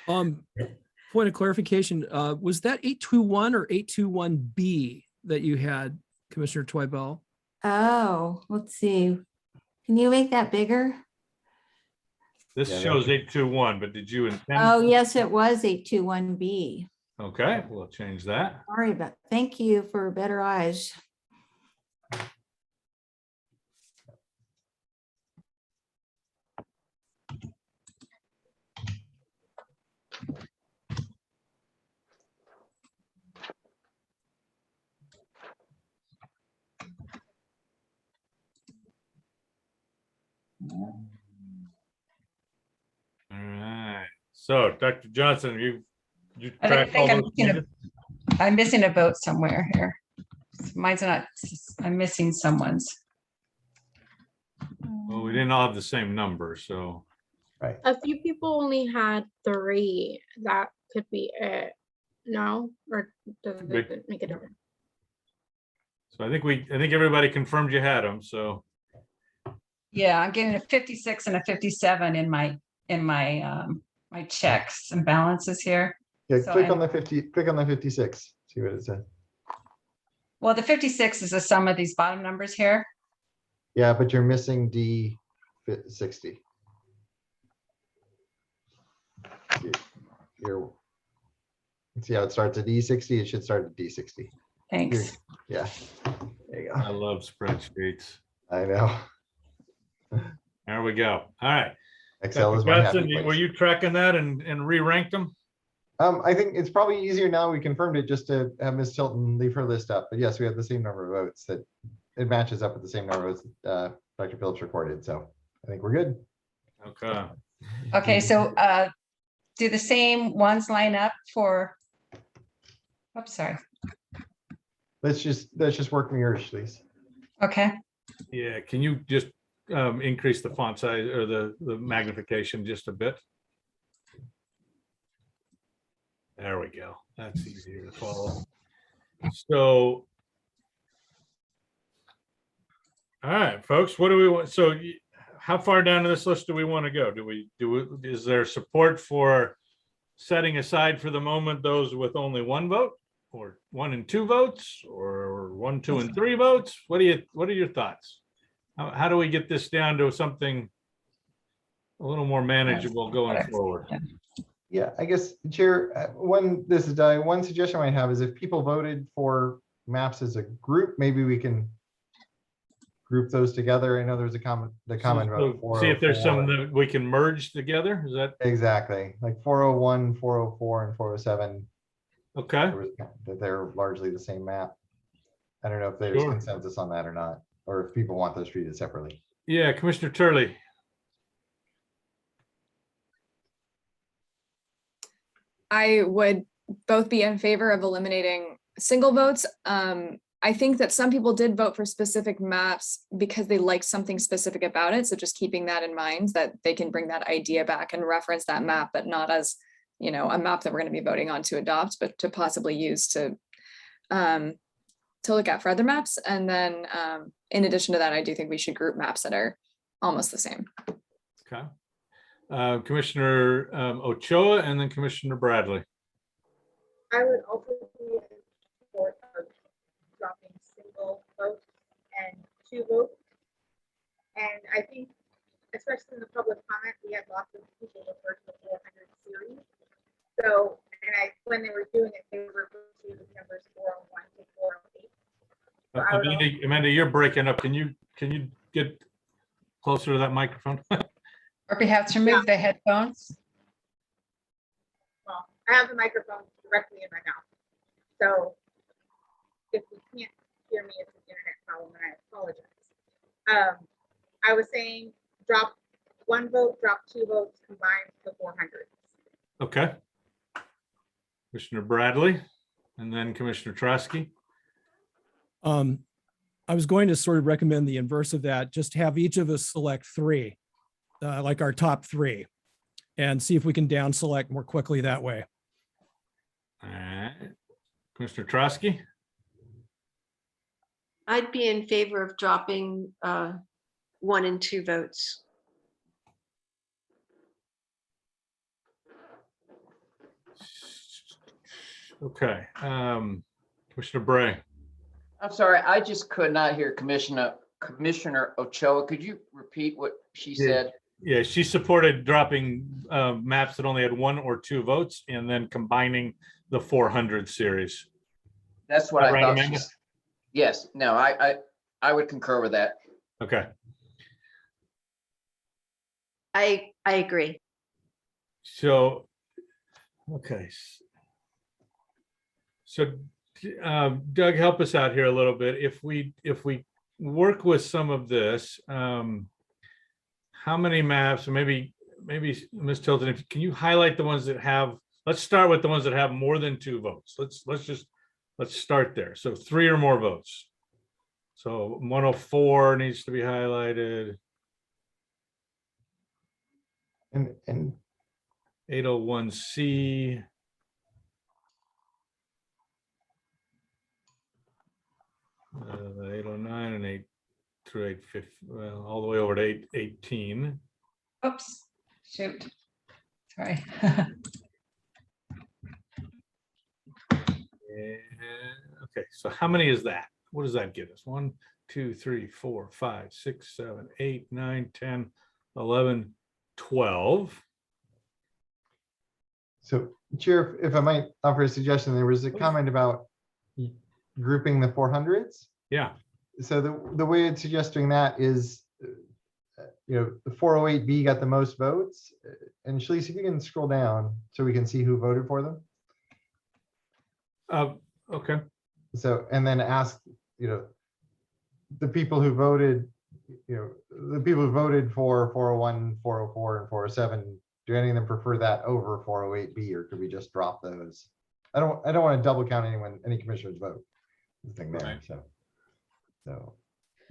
Point of clarification, was that 821 or 821B that you had, Commissioner Twibell? Oh, let's see. Can you make that bigger? This shows 821, but did you intend? Oh, yes, it was 821B. Okay, we'll change that. Sorry, but thank you for better eyes. All right. So, Dr. Johnson, you I track all those changes? I'm missing a vote somewhere here. Mine's not, I'm missing someone's. Well, we didn't all have the same number, so. Right. A few people only had 3. That could be it. No, or does it make a difference? So I think everybody confirmed you had them, so. Yeah, I'm getting a 56 and a 57 in my my checks and balances here. Yeah, So click I- on the 50, click on the 56, see what it says. Well, the 56 is the sum of these bottom numbers here. Yeah, but you're missing D60. You're, see how it starts at D60? It should start at D60. Thanks. Yeah, there you go. I love spreadsheets. I know. There we go. All right. Excel Dr. is my happy Johnson, place. were you tracking that and re-ranked them? I think it's probably easier now we confirmed it just to have Ms. Tilton leave her list up. But yes, we have the same number of votes that it matches up with the same number as Dr. Phillips recorded. So I think we're good. Okay. Okay, so do the same ones line up for, oops, sorry. Let's just work from yours, please. Okay. Yeah, can you just increase the font size or the magnification just a bit? There we go. That's easier to follow. So, all right, folks, what do we want? So how far down to this list do we want to go? Is there support for setting aside for the moment those with only 1 vote, or 1 and 2 votes, or 1, 2, and 3 votes? What are your thoughts? How do we get this down to something a little more manageable going forward? Yeah, I guess, Chair, one suggestion I have is if people voted for maps as a group, maybe we can group those together. I know there's the common vote. So see if there's 404. some that we can merge together. Is that Exactly, like 401, 404, and 407. okay? They're largely the same map. I don't know if there's consensus on that or not, or if people want those treated separately. Yeah, Commissioner Turley. I would both be in favor of eliminating single votes. I think that some people did vote for specific maps because they liked something specific about it. So just keeping that in mind, that they can bring that idea back and reference that map, but not as, you know, a map that we're going to be voting on to adopt, but to possibly use to look at for other maps. And then in addition to that, I do think we should group maps that are almost the same. Okay. Commissioner Ochoa and then Commissioner Bradley. I would also be in support of dropping single votes and 2 votes. And I think, especially in the public comment, we had lots of people refer to the 400 series. So, and when they were doing it, they were referring to the numbers 401 to 408. Amanda, you're breaking up. Can you get closer to that microphone? Or perhaps remove the headphones. Well, I have the microphone directly in my mouth. So if you can't hear me, it's an internet problem and I apologize. I was saying drop 1 vote, drop 2 votes, combine the 400. Okay. Commissioner Bradley and then Commissioner Trosky. I was going to sort of recommend the inverse of that, just have each of us select 3, like our top 3, and see if we can down select more quickly that way. All right. Commissioner Trosky. I'd be in favor of dropping 1 and 2 votes. Okay, Commissioner Bray. I'm sorry, I just could not hear Commissioner Ochoa. Could you repeat what she said? Yeah, she supported dropping maps that only had 1 or 2 votes and then combining the 400 series. That's what Is that I right, thought. Amanda? Yes, no, I would concur with that. Okay. I agree. So, okay. So, Doug, help us out here a little bit. If we work with some of this, how many maps? Maybe Ms. Tilton, can you highlight the ones that have? Let's start with the ones that have more than 2 votes. Let's start there. So 3 or more votes. So 104 needs to be highlighted. And 801C. The 809 and 8 through 850, well, all the way over to 818. Oops, shoot. Sorry. Okay, so how many is that? What does that get us? 1, 2, 3, 4, 5, 6, 7, 8, 9, 10, 11, 12. So, Chair, if I might offer a suggestion, there was a comment about grouping the 400s. Yeah. So the way it's suggesting that is, the 408B got the most votes. And Shalice, if you can scroll down so we can see who voted for them. Okay. So, and then ask, the people who voted, the people who voted for 401, 404, and 407, do any of them prefer that over 408B, or could we just drop those? I don't want to double count any commissioner's vote. The thing there. Right. So.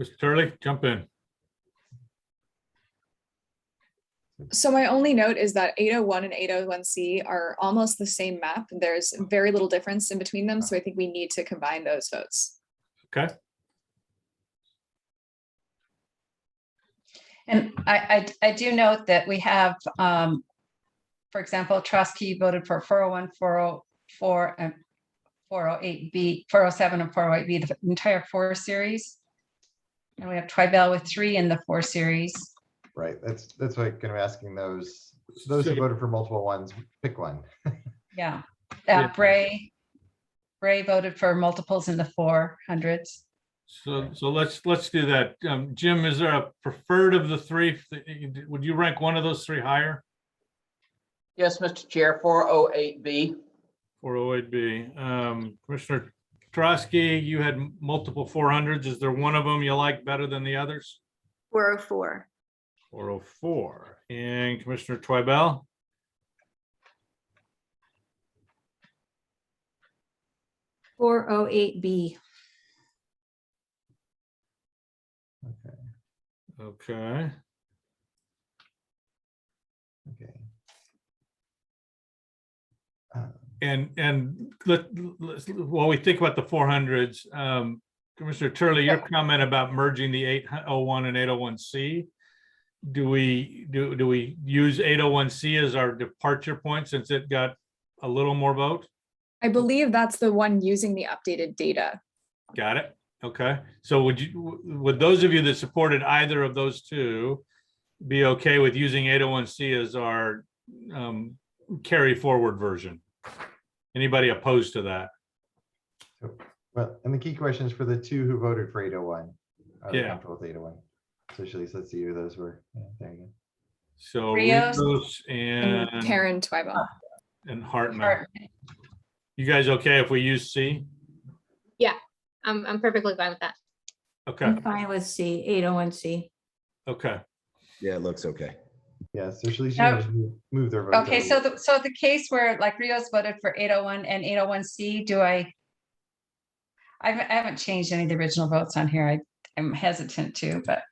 Mr. Turley, jump in. So my only note is that 801 and 801C are almost the same map. There's very little difference in between them. So I think we need to combine those votes. Okay. And I do note that we have, for example, Trusky voted for 401, 404, and 408B, 407 and 408B, the entire 4 series. And we have Tribal with 3 in the 4 series. Right, that's why I'm kind of asking those who voted for multiple ones, pick one. Yeah, Bray voted for multiples in the 400s. So let's do that. Jim, is there a preferred of the 3? Would you rank one of those 3 higher? Yes, Mr. Chair, 408B. 408B. Commissioner Trosky, you had multiple 400s. Is there one of them you like better than the others? 404. 404. And Commissioner Twibell? $408B. Okay. And while we think about the 400s, Commissioner Turley, your comment about merging the 801 and 801C, do we use 801C as our departure point since it got a little more vote? I believe that's the one using the updated data. Got it. Okay. So would those of you that supported either of those 2 be okay with using 801C as our carry forward version? Anybody opposed to that? Well, and the key question is for the 2 who voted for 801. Are they Yeah. comfortable with 801? So Shalice, let's see who those were. Yeah, there you go. So Rios and Karen Twibell. And Hartman. You guys okay if we use C? Yeah, I'm perfectly fine with that. Okay. I'm fine with C, 801C. Okay. Yeah, it looks okay. Yeah, so Shalice, No. you just move their votes. Okay, so the case where like Rios voted for 801 and 801C, I haven't changed any of the original votes on here. I'm hesitant to, but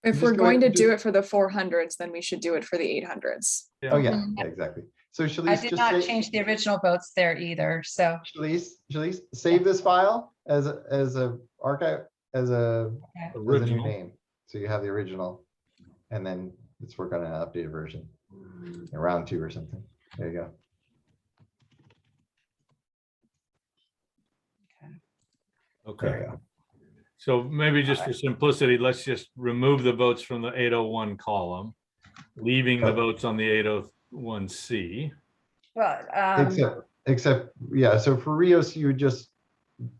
If Just we're go going to ahead, do it for the 400s, then we should do it for the 800s. Oh, yeah, exactly. So I Shalice, did just not say, change the original votes there either, so. Shalice, save this file as a archive, as a new Original. name. So you have the original, and then let's work on an updated version, round 2 or something. There you go. Okay. There you go. So maybe just for simplicity, let's just remove the votes from the 801 column, leaving the votes on the 801C. Well, Except, yeah, so for Rios, you would just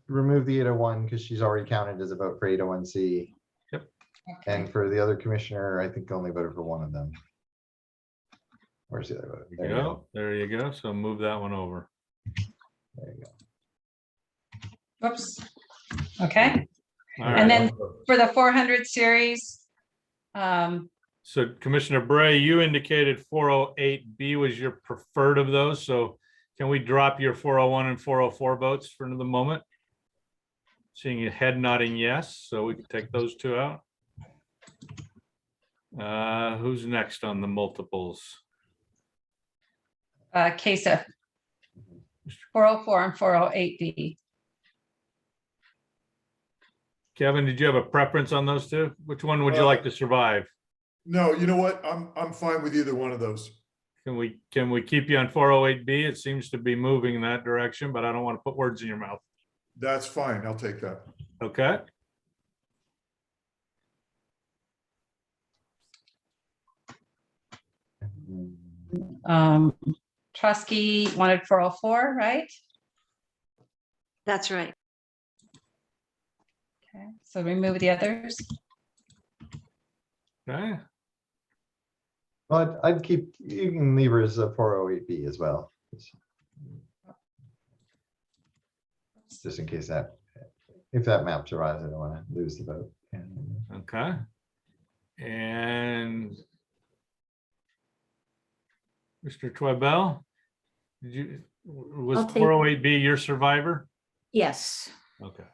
remove the 801 because she's already counted as a vote for 801C. Yep. And for the other commissioner, I think only voted for one of them. Where's the other vote? There you go. There you go. So move that one over. There you go. whoops. Okay. All And right. then for the 400 series, So Commissioner Bray, you indicated 408B was your preferred of those. So can we drop your 401 and 404 votes for the moment? Seeing your head nodding yes, so we can take those two out. Who's next on the multiples? CASA 404 and 408B. Kevin, did you have a preference on those two? Which one would you like to survive? No, you know what? I'm fine with either one of those. Can we keep you on 408B? It seems to be moving in that direction, but I don't want to put words in your mouth. That's fine. I'll take that. Okay. Trusky wanted 404, right? That's right. Okay, so remove the others. Okay. Well, I'd keep, you can leave her as a 408B as well. Just in case that, if that map survives, I don't want to lose the vote. Okay. And Mr. Twibell, was I'll take- 408B your survivor? Yes. Okay.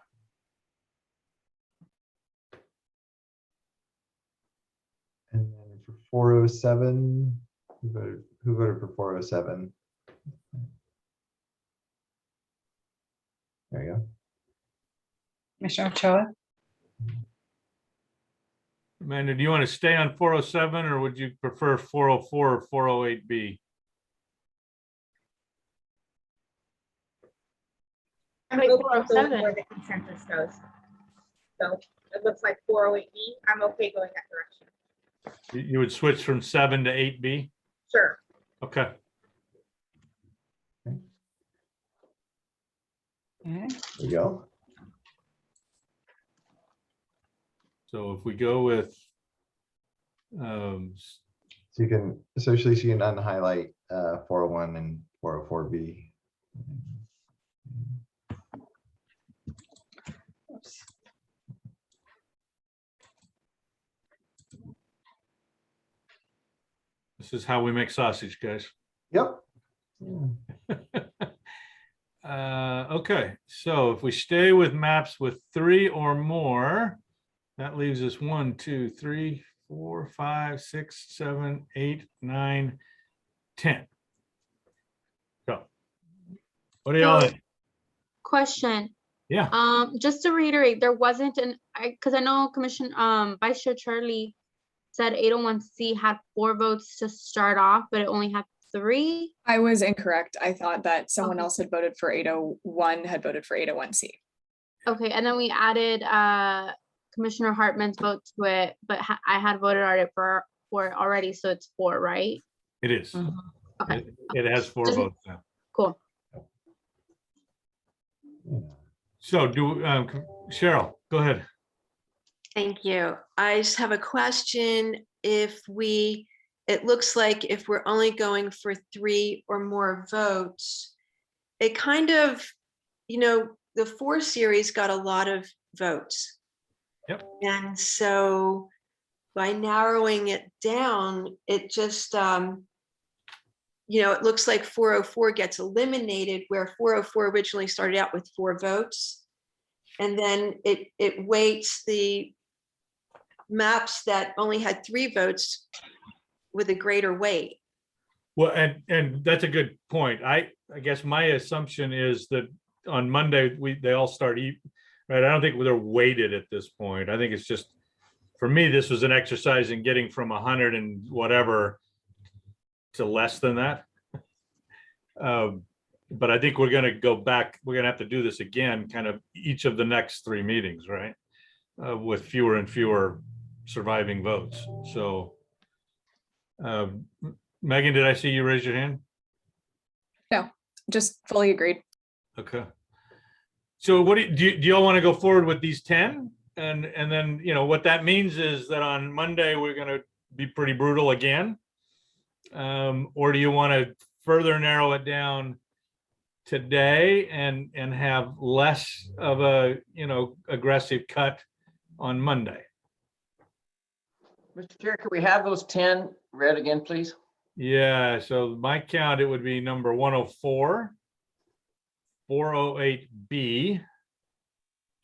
And then for 407, who voted for 407? There you go. Commissioner Ochoa. Amanda, do you want to stay on 407 or would you prefer 404 or 408B? I'm open to go where the consensus goes. So it looks like 408B. I'm okay going that direction. You would switch from 7 to 8B? Sure. Okay. There you go. So if we go with, So you can, essentially, so you can unhighlight 401 and 404B. this is how we make sausage, guys. Yep. Okay, so if we stay with maps with 3 or more, that leaves us 1, 2, 3, 4, 5, 6, 7, 8, 9, 10. Go. What do y'all think? Question. Yeah. Just to reiterate, there wasn't because I know Vice Chair Charlie said 801C had 4 votes to start off, but it only had 3. I was incorrect. I thought that someone else had voted for 801, had voted for 801C. Okay, and then we added Commissioner Hartman's vote to it, but I had voted on it for it already, so it's 4, right? It is. Okay. It has 4 votes now. Cool. So Cheryl, go ahead. Thank you. I just have a question. It looks like if we're only going for 3 or more votes, it kind of, the 4 series got a lot of votes. Yep. And so by narrowing it down, it just, it looks like 404 gets eliminated where 404 originally started out with 4 votes. And then it weights the maps that only had 3 votes with a greater weight. Well, and that's a good point. I guess my assumption is that on Monday, they all start right? I don't think they're weighted at this point. I think it's just, for me, this was an exercise in getting from 100 and whatever to less than that. But I think we're going to go back. We're going to have to do this again, kind of each of the next 3 meetings, right? With fewer and fewer surviving votes. So, Megan, did I see you raise your hand? No, just fully agreed. Okay. So what do you all want to go forward with these 10? And then, you know, what that means is that on Monday, we're going to be pretty brutal again. Or do you want to further narrow it down today and have less of a, you know, aggressive cut on Monday? Mr. Chair, could we have those 10 read again, please? Yeah, so my count, it would be number 104, 408B,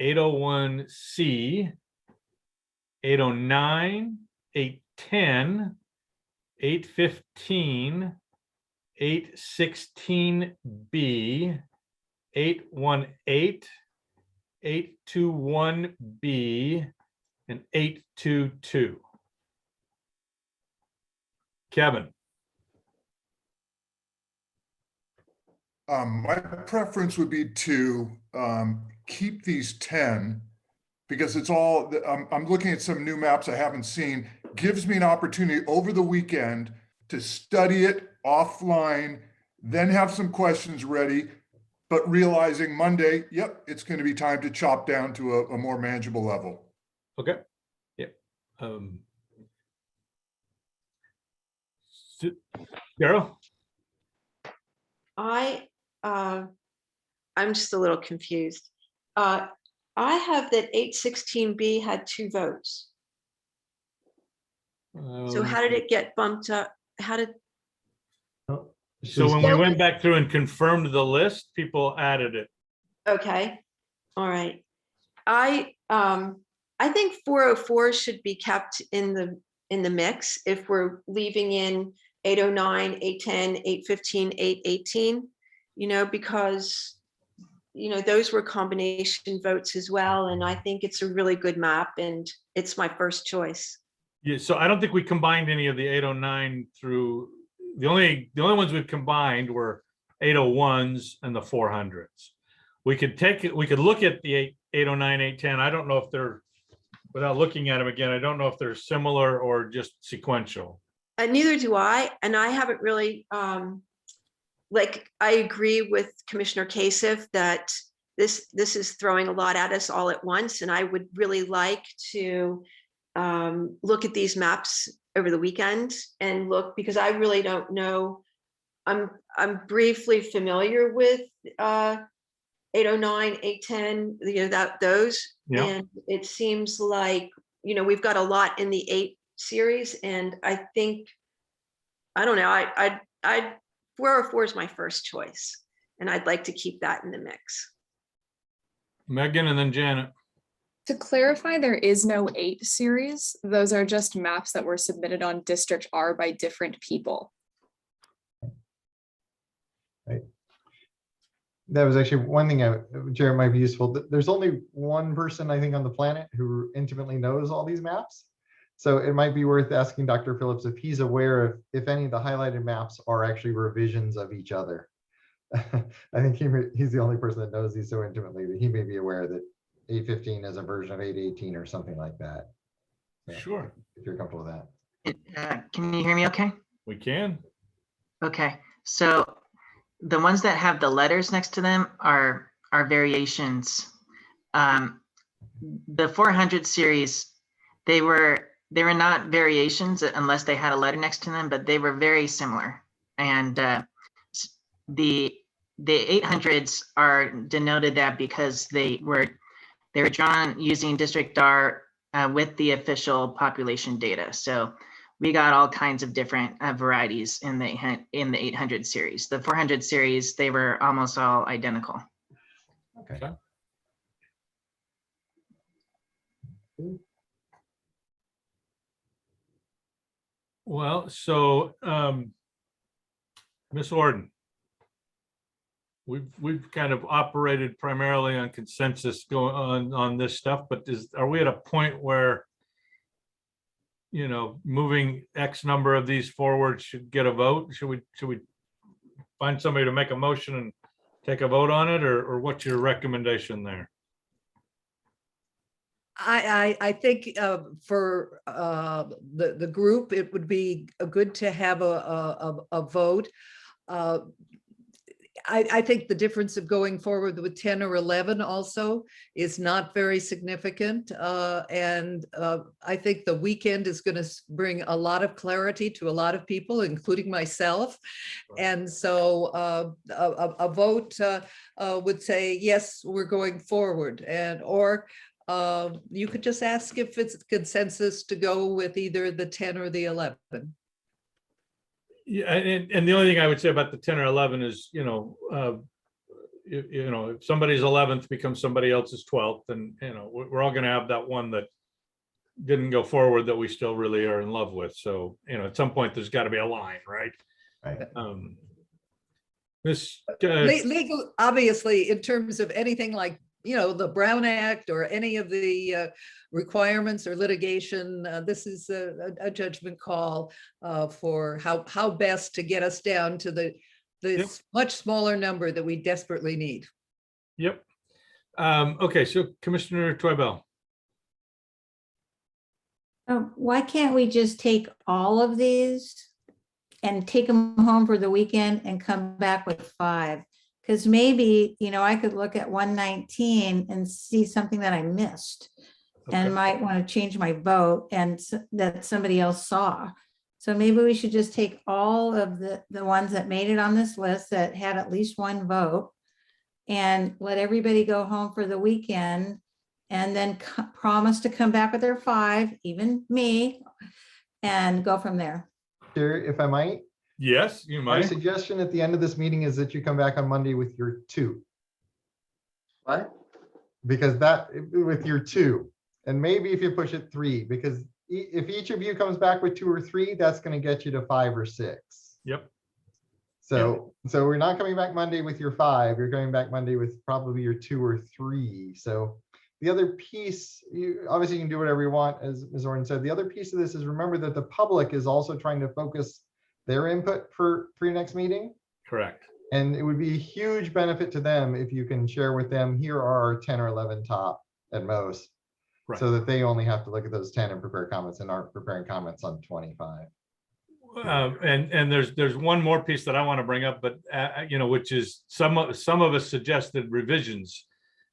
801C, 809, 810, 815, 816B, 818, 821B, and 822. Kevin. My preference would be to keep these 10 because it's all, I'm looking at some new maps I haven't seen, gives me an opportunity over the weekend to study it offline, then have some questions ready, but realizing Monday, yep, it's going to be time to chop down to a more manageable level. Okay. Yep. Carol? I'm just a little confused. I have that 816B had 2 votes. So how did it get bumped up? How did? So when we went back through and confirmed the list, people added it. Okay, all right. I think 404 should be kept in the mix if we're leaving in 809, 810, 815, 818, you know, because, you know, those were combination votes as well. And I think it's a really good map and it's my first choice. Yeah, so I don't think we combined any of the 809 through, the only ones we've combined were 801s and the 400s. We could look at the 809, 810. I don't know if they're, without looking at them again, I don't know if they're similar or just sequential. Neither do I, and I haven't really, like, I agree with Commissioner Kasich that this is throwing a lot at us all at once, and I would really like to look at these maps over the weekend and look, because I really don't know. I'm briefly familiar with 809, 810, you know, those, yeah. And it seems like, you know, we've got a lot in the 8 series, and I think, I don't know, I 404 is my first choice, and I'd like to keep that in the mix. Megan and then Janet. To clarify, there is no 8 series. Those are just maps that were submitted on District R by different people. Right. That was actually one thing, Jared, might be useful. There's only one person, I think, on the planet who intimately knows all these maps. So it might be worth asking Dr. Phillips if he's aware of if any of the highlighted maps are actually revisions of each other. I think he's the only person that knows these so intimately that he may be aware that 815 is a version of 818 or something like that. So, sure. If you're comfortable with that. Can you hear me okay? We can. Okay, so the ones that have the letters next to them are variations. The 400 series, they were not variations unless they had a letter next to them, but they were very similar. And the 800s are denoted that because they were drawn using District R with the official population data. So we got all kinds of different varieties in the 800 series. The 400 series, they were almost all identical. Okay. Well, so Ms. Orden, we've kind of operated primarily on consensus going on this stuff, but are we at a point where, you know, moving X number of these forward should get a vote? Should we find somebody to make a motion and take a vote on it, or what's your recommendation there? I think for the group, it would be good to have a vote. I think the difference of going forward with 10 or 11 also is not very significant. And I think the weekend is going to bring a lot of clarity to a lot of people, including myself. And so a vote would say, yes, we're going forward, or you could just ask if it's consensus to go with either the 10 or the 11. Yeah, and the only thing I would say about the 10 or 11 is, you know, if somebody's 11th becomes somebody else's 12th, then, you know, we're all going to have that one that didn't go forward that we still really are in love with. So, you know, at some point there's got to be a line, right? Right. Legal, obviously, in terms of anything like, you know, the Brown Act or any of the requirements or litigation, this is a judgment call for how best to get us down to the much smaller number that we desperately need. Yep. Okay, so Commissioner Toibel. Why can't we just take all of these and take them home for the weekend and come back with 5? Because maybe, you know, I could look at 119 and see something that I missed and might want to change my vote and that somebody else saw. So maybe we should just take all of the ones that made it on this list that had at least one vote and let everybody go home for the weekend and then promise to come back with their 5, even me, and go from there. Chair, if I might? Yes, you My might. suggestion at the end of this meeting is that you come back on Monday with your 2. What? Because with your 2, and maybe if you push it 3, because if each of you comes back with 2 or 3, that's going to get you to 5 or 6. Yep. So we're not coming back Monday with your 5. You're coming back Monday with probably your 2 or 3. So the other piece, obviously you can do whatever you want, as Ms. Orden said. The other piece of this is remember that the public is also trying to focus their input for your next meeting. Correct. And it would be a huge benefit to them if you can share with them, here are our 10 or 11 top at most, right, so that they only have to look at those 10 and prepare comments and aren't preparing comments on 25. And there's one more piece that I want to bring up, but you know, which is some of us suggested revisions,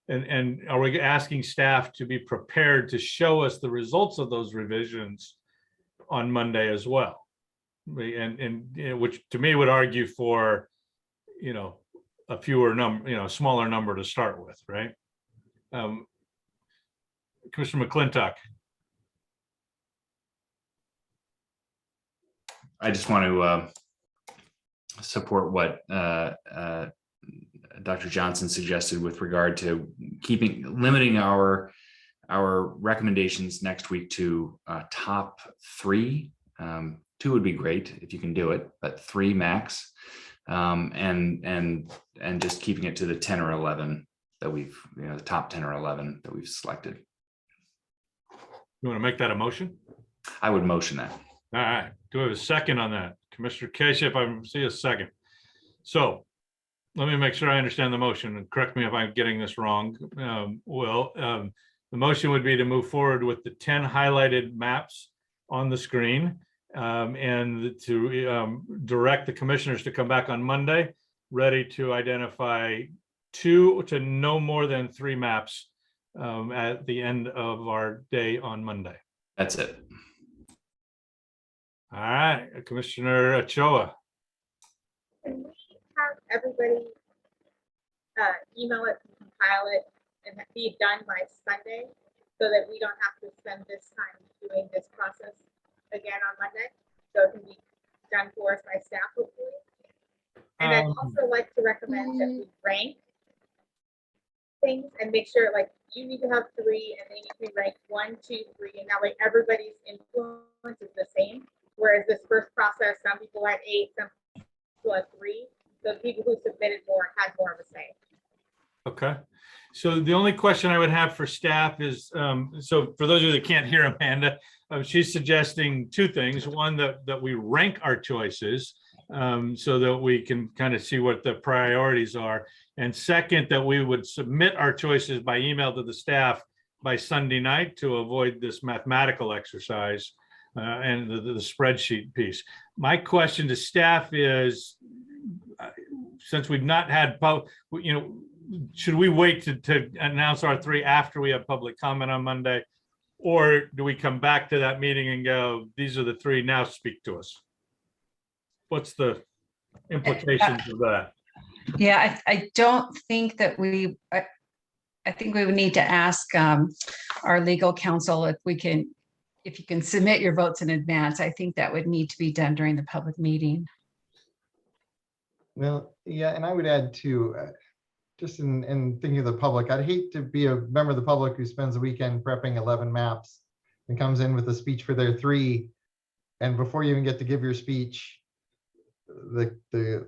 and are we asking staff to be prepared to show us the results of those revisions on Monday as well? And you know, which to me would argue for, you know, a fewer number, you know, smaller number to start with, right? Commissioner McClintock. I just want to support what Dr. Johnson suggested with regard to limiting our recommendations next week to top 3. 2 would be great if you can do it, but 3 max, and just keeping it to the 10 or 11 that we've, you know, the top 10 or 11 that we've selected. You want to make that a motion? I would motion that. All right. Do I have a second on that? Commissioner Casey, if I see a second. So let me make sure I understand the motion, and correct me if I'm getting this wrong. The motion would be to move forward with the 10 highlighted maps on the screen, and to direct the commissioners to come back on Monday, ready to identify 2 to no more than 3 maps at the end of our day on Monday. That's it. All right, Commissioner Ochoa. Can we have everybody email it, compile it, and be done by Sunday so that we don't have to spend this time doing this process again on Monday? So it can be done for us by staff, hopefully. And I'd also like to recommend that we rank things and make sure, like, you need to have 3 and they need to be ranked 1, 2, 3, and that way everybody's influence is the same. Whereas this first process, some people had 8, some people had 3. So the people who submitted more had more of a say. Okay. So the only question I would have for staff is, so for those of you that can't hear Amanda, she's suggesting 2 things. One, that we rank our choices so that we can kind of see what the priorities are. And second, that we would submit our choices by email to the staff by Sunday night to avoid this mathematical exercise and the spreadsheet piece. My question to staff is, since we've not had, should we wait to announce our 3 after we have public comment on Monday? Or do we come back to that meeting and go, these are the 3, now speak to us? What's the implications of that? Yeah, I don't think that I think we would need to ask our legal counsel if you can submit your votes in advance. I think that would need to be done during the public meeting. Well, yeah, and I would add too, just in thinking of the public, I'd hate to be a member of the public who spends a weekend prepping 11 maps and comes in with a speech for their 3. And before you even get to give your speech, the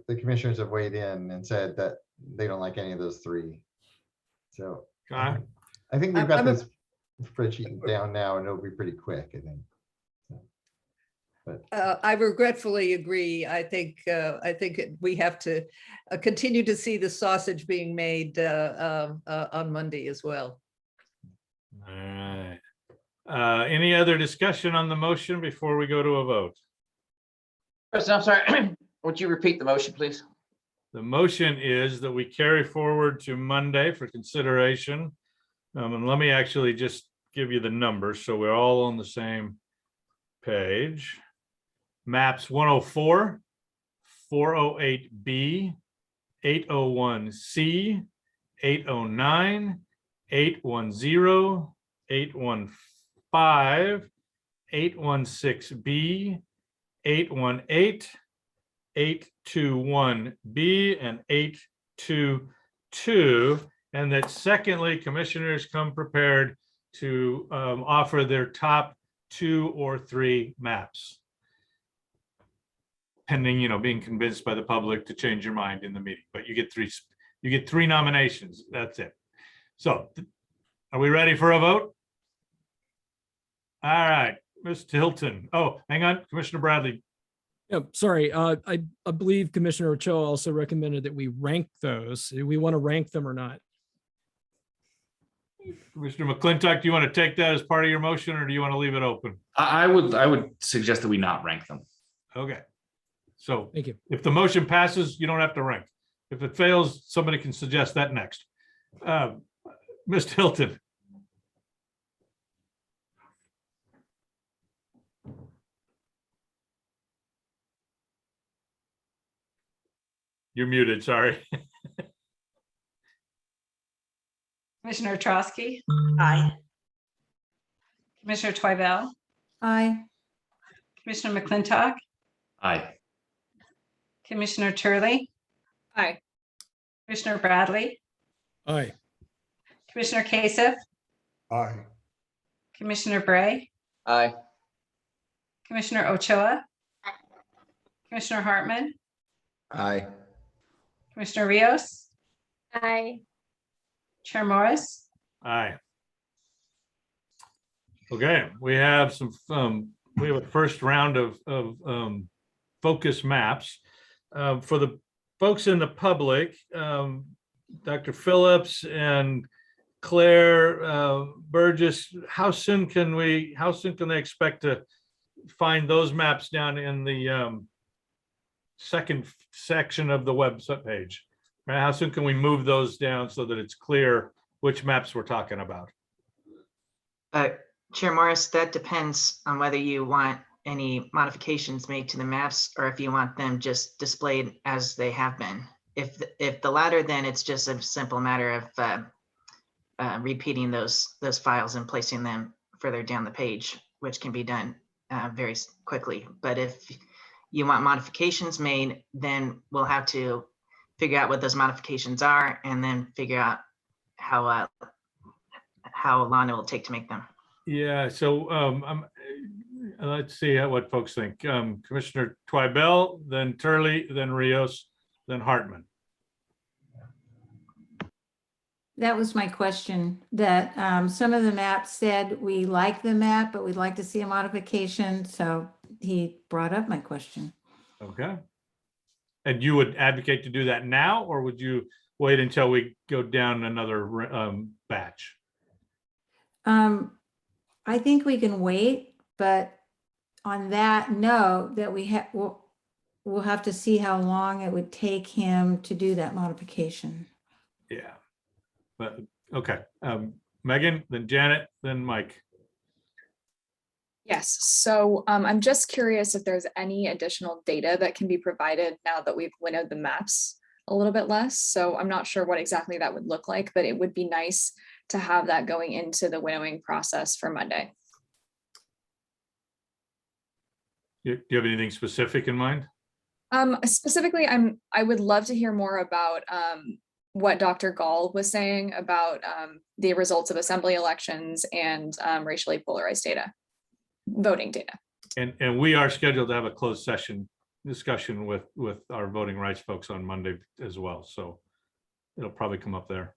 commissioners have weighed in and said that they don't like any of those 3. So I think we've got this spreadsheet down now and it'll be pretty quick, I think. I regretfully agree. I think we have to continue to see the sausage being made on Monday as well. All right. Any other discussion on the motion before we go to a vote? President, I'm sorry. Would you repeat the motion, please? The motion is that we carry forward to Monday for consideration. And let me actually just give you the numbers so we're all on the same page. Maps 104, 408B, 801C, 809, 810, 815, 816B, 818, 821B, and 822. And that secondly, commissioners come prepared to offer their top 2 or 3 maps, pending, being convinced by the public to change your mind in the meeting. But you get 3 nominations. That's it. So are we ready for a vote? All right, Mr. Hilton. Oh, hang on, Commissioner Bradley. Yeah, sorry. I believe Commissioner Ochoa also recommended that we rank those. Do we want to rank them or not? Commissioner McClintock, do you want to take that as part of your motion or do you want to leave it open? I would suggest that we not rank them. Okay. So thank you. If the motion passes, you don't have to rank. If it fails, somebody can suggest that next. Mr. Hilton. You're muted, sorry. Commissioner Ostrowski. Aye. Commissioner Toibel. Aye. Commissioner McClintock. Aye. Commissioner Turley. Aye. Commissioner Bradley. Aye. Commissioner Kasich. Aye. Commissioner Bray. Aye. Commissioner Ochoa. Commissioner Hartman. Aye. Commissioner Rios. Aye. Chair Morris. Aye. Okay, we have we have a first round of focus maps. For the folks in the public, Dr. Phillips and Claire Burgess, how soon can they expect to find those maps down in the second section of the website page? Right? How soon can we move those down so that it's clear which maps we're talking about? Chair Morris, that depends on whether you want any modifications made to the maps or if you want them just displayed as they have been. If the latter, then it's just a simple matter of repeating those files and placing them further down the page, which can be done very quickly. But if you want modifications made, then we'll have to figure out what those modifications are and then figure out how long it will take to make them. Yeah, so let's see what folks think. Commissioner Twibell, then Turley, then Rios, then Hartman. That was my question, that some of the maps said we like the map, but we'd like to see a modification. So he brought up my question. Okay. And you would advocate to do that now, or would you wait until we go down another batch? I think we can wait, but on that note, that we'll have to see how long it would take him to do that modification. Yeah. But okay. Megan, then Janet, then Mike. Yes, so I'm just curious if there's any additional data that can be provided now that we've winnowed the maps a little bit less. So I'm not sure what exactly that would look like, but it would be nice to have that going into the winnowing process for Monday. Do you have anything specific in mind? Specifically, I would love to hear more about what Dr. Gall was saying about the results of assembly elections and racially polarized data, voting data. And we are scheduled to have a closed session discussion with our voting rights folks on Monday as well. So it'll probably come up there.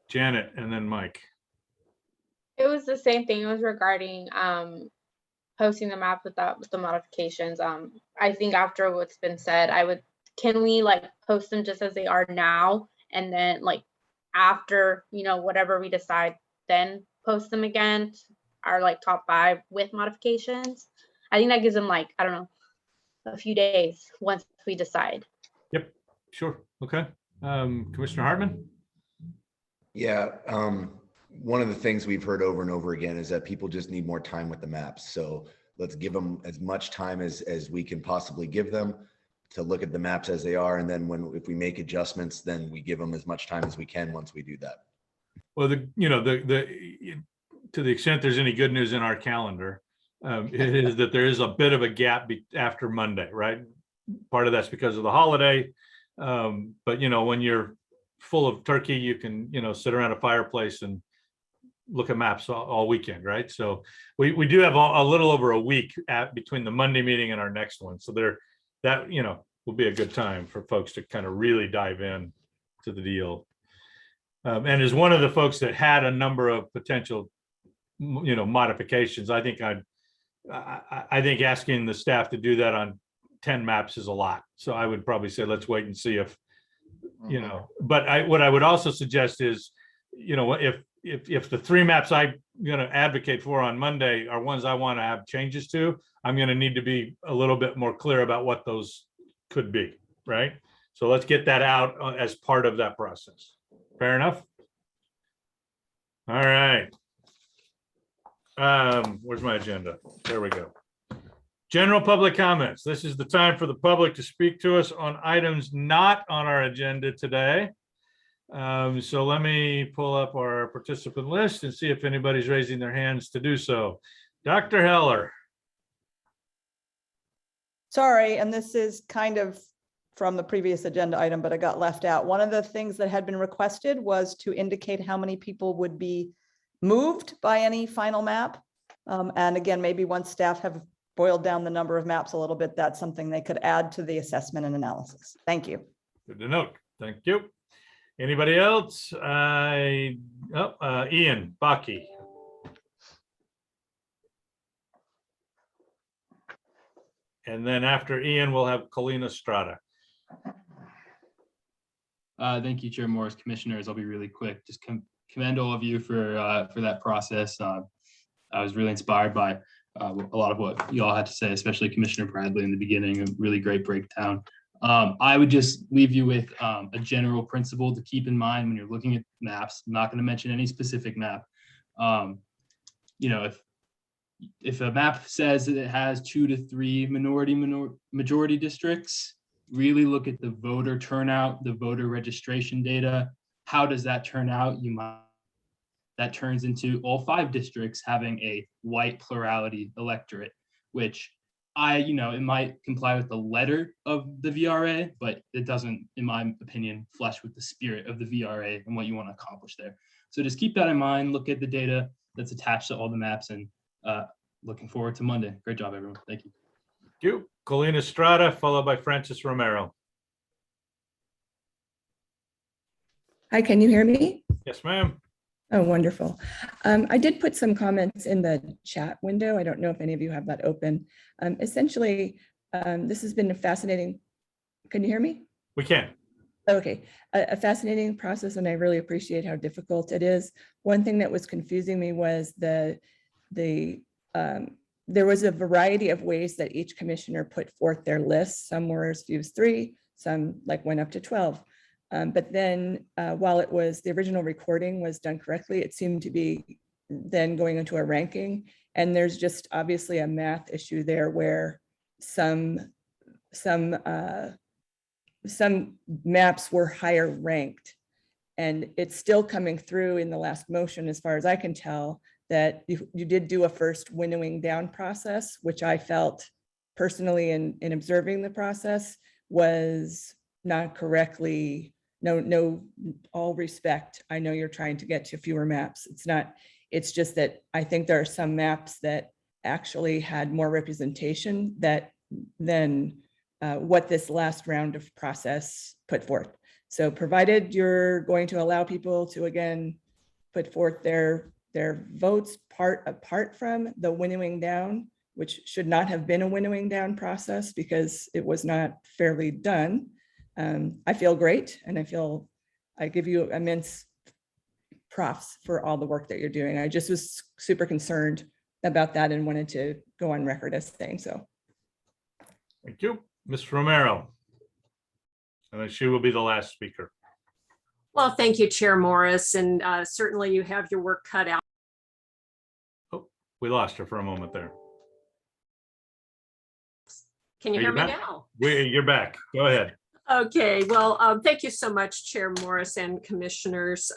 Janet and then Mike. It was the same thing. It was regarding posting the map with the modifications. I think after what's been said, can we like post them just as they are now, and then like after, you know, whatever we decide, then post them again, our like top 5 with modifications. I think that gives them like, I don't know, a few days once we decide. Yep, sure. Okay. Commissioner Hartman. Yeah, one of the things we've heard over and over again is that people just need more time with the maps. So let's give them as much time as we can possibly give them to look at the maps as they are. And then if we make adjustments, then we give them as much time as we can once we do that. Well, to the extent there's any good news in our calendar, it is that there is a bit of a gap after Monday, right? Part of that's because of the holiday. But, you know, when you're full of turkey, you can, you know, sit around a fireplace and look at maps all weekend, right? So we do have a little over a week between the Monday meeting and our next one. So that, you know, will be a good time for folks to kind of really dive in to the deal. And as one of the folks that had a number of potential, you know, modifications, I think asking the staff to do that on 10 maps is a lot. So I would probably say, let's wait and see if, you know, but what I would also suggest is, you know, if the 3 maps I'm going to advocate for on Monday are ones I want to have changes to, I'm going to need to be a little bit more clear about what those could be, right? So let's get that out as part of that process. Fair enough? All right. Where's my agenda? There we go. General public comments. This is the time for the public to speak to us on items not on our agenda today. So let me pull up our participant list and see if anybody's raising their hands to do so. Dr. Heller. Sorry, and this is kind of from the previous agenda item, but it got left out. One of the things that had been requested was to indicate how many people would be moved by any final map. And again, maybe once staff have boiled down the number of maps a little bit, that's something they could add to the assessment and analysis. Thank you. Good to note. Thank you. Anybody else? Ian Baki. And then after Ian, we'll have Colleen Estrada. Thank you, Chair Morris, Commissioners. I'll be really quick. Just commend all of you for that process. I was really inspired by a lot of what you all had to say, especially Commissioner Bradley in the beginning. A really great breakdown. I would just leave you with a general principle to keep in mind when you're looking at maps. I'm not going to mention any specific map. You know, if a map says that it has 2 to 3 majority districts, really look at the voter turnout, the voter registration data. How does that turn out? That turns into all 5 districts having a white plurality electorate, which it might comply with the letter of the VRA, but it doesn't, in my opinion, flesh with the spirit of the VRA and what you want to accomplish there. So just keep that in mind, look at the data that's attached to all the maps, and Looking forward to Monday. Great job, everyone. Thank you. Thank you. Colleen Estrada, followed by Francis Romero. Hi, can you hear me? Yes, ma'am. Oh, wonderful. I did put some comments in the chat window. I don't know if any of you have that open. Essentially, this has been a fascinating, can you hear me? We can. Okay, a fascinating process, and I really appreciate how difficult it is. One thing that was confusing me was there was a variety of ways that each commissioner put forth their lists. Some were as few as 3, some like went up to 12. But then while it was the original recording was done correctly, it seemed to be then going into a ranking. And there's just obviously a math issue there where some maps were higher ranked. And it's still coming through in the last motion, as far as I can tell, that you did do a first winnowing down process, which I felt personally in observing the process was not correctly. No, all respect. I know you're trying to get to fewer maps. It's just that I think there are some maps that actually had more representation than what this last round of process put forth. So provided you're going to allow people to again put forth their votes apart from the winnowing down, which should not have been a winnowing down process because it was not fairly done. I feel great, and I give you immense props for all the work that you're doing. I just was super concerned about that and wanted to go on record as saying so. Thank you. Ms. Romero. And then she will be the last speaker. Well, thank you, Chair Morris, and certainly you have your work cut out. Oh, we lost her for a moment there. Can you Are hear you me back? now? You're back. Go ahead. Okay, well, thank you so much, Chair Morris and commissioners.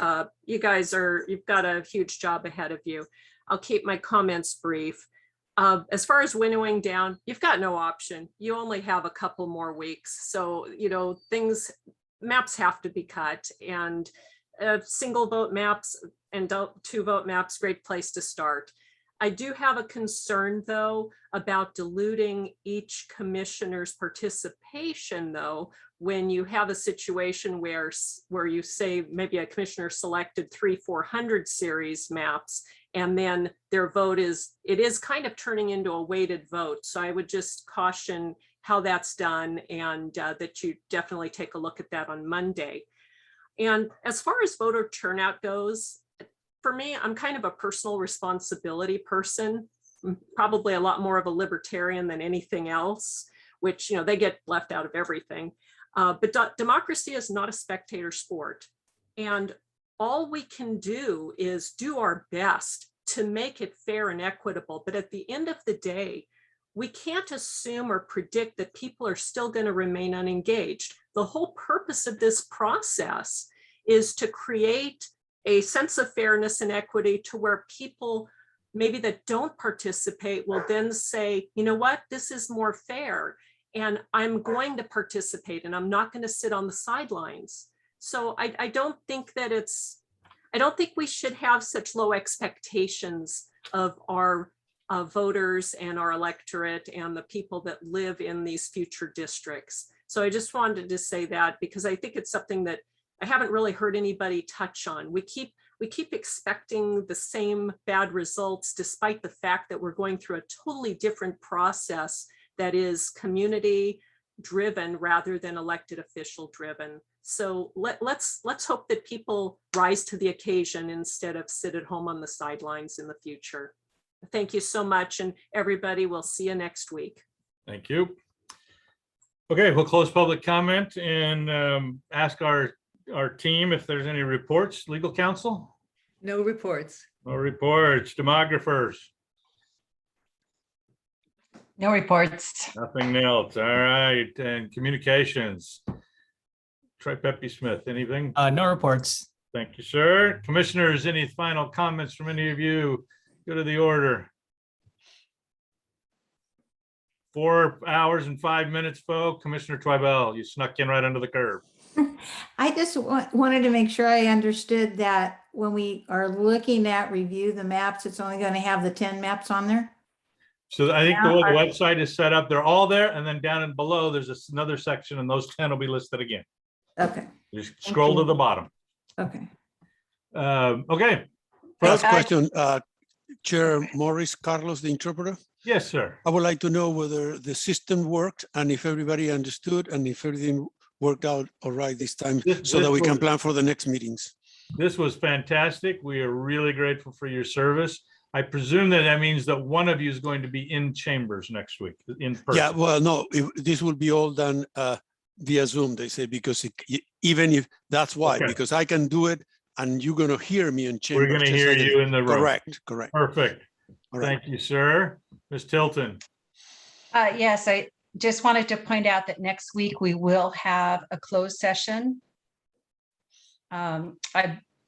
You guys you've got a huge job ahead of you. I'll keep my comments brief. As far as winnowing down, you've got no option. You only have a couple more weeks. So, maps have to be cut, and single vote maps and 2 vote maps, great place to start. I do have a concern though about diluting each commissioner's participation though, when you have a situation where you say maybe a commissioner selected 300-400 series maps, and then their vote is kind of turning into a weighted vote. So I would just caution how that's done, and that you definitely take a look at that on Monday. And as far as voter turnout goes, for me, I'm kind of a personal responsibility person, probably a lot more of a libertarian than anything else, which, they get left out of everything. But democracy is not a spectator sport. And all we can do is do our best to make it fair and equitable. But at the end of the day, we can't assume or predict that people are still going to remain unengaged. The whole purpose of this process is to create a sense of fairness and equity to where people maybe that don't participate will then say, you know what, this is more fair, and I'm going to participate, and I'm not going to sit on the sidelines. So I don't think we should have such low expectations of our voters and our electorate and the people that live in these future districts. So I just wanted to say that, because I think it's something that I haven't really heard anybody touch on. We keep expecting the same bad results, despite the fact that we're going through a totally different process that is community driven rather than elected official driven. So let's hope that people rise to the occasion instead of sit at home on the sidelines in the future. Thank you so much, and everybody, we'll see you next week. Thank you. Okay, we'll close public comment and ask our team if there's any reports. Legal counsel? No reports. No reports. Demographers? No reports. Nothing else. All right. And communications? Troy Pepe Smith, anything? No reports. Thank you, sir. Commissioners, any final comments from any of you? Go to the order. 4 hours and 5 minutes, folks. Commissioner Twibell, you snuck in right under the curve. I just wanted to make sure I understood that when we are looking at review the maps, it's only going to have the 10 maps on there? So I think the way the website is set up, they're all there, and then down and below, there's another section, and those 10 will be listed again. Okay. Just scroll to the bottom. Okay. Okay. Last question, Chair Morris, Carlos, the interpreter. Yes, sir. I would like to know whether the system worked and if everybody understood and if everything worked out all right this time so that we can plan for the next meetings. This was fantastic. We are really grateful for your service. I presume that means that one of you is going to be in chambers next week in person. Yeah, well, no, this will be all done via Zoom, they say, because even if that's why, Okay. because I can do it and you're going to hear me in chambers. We're going to just hear like you in the room. Correct. Perfect. All right. Thank you, sir. Ms. Tilton. Yes, I just wanted to point out that next week we will have a closed session. And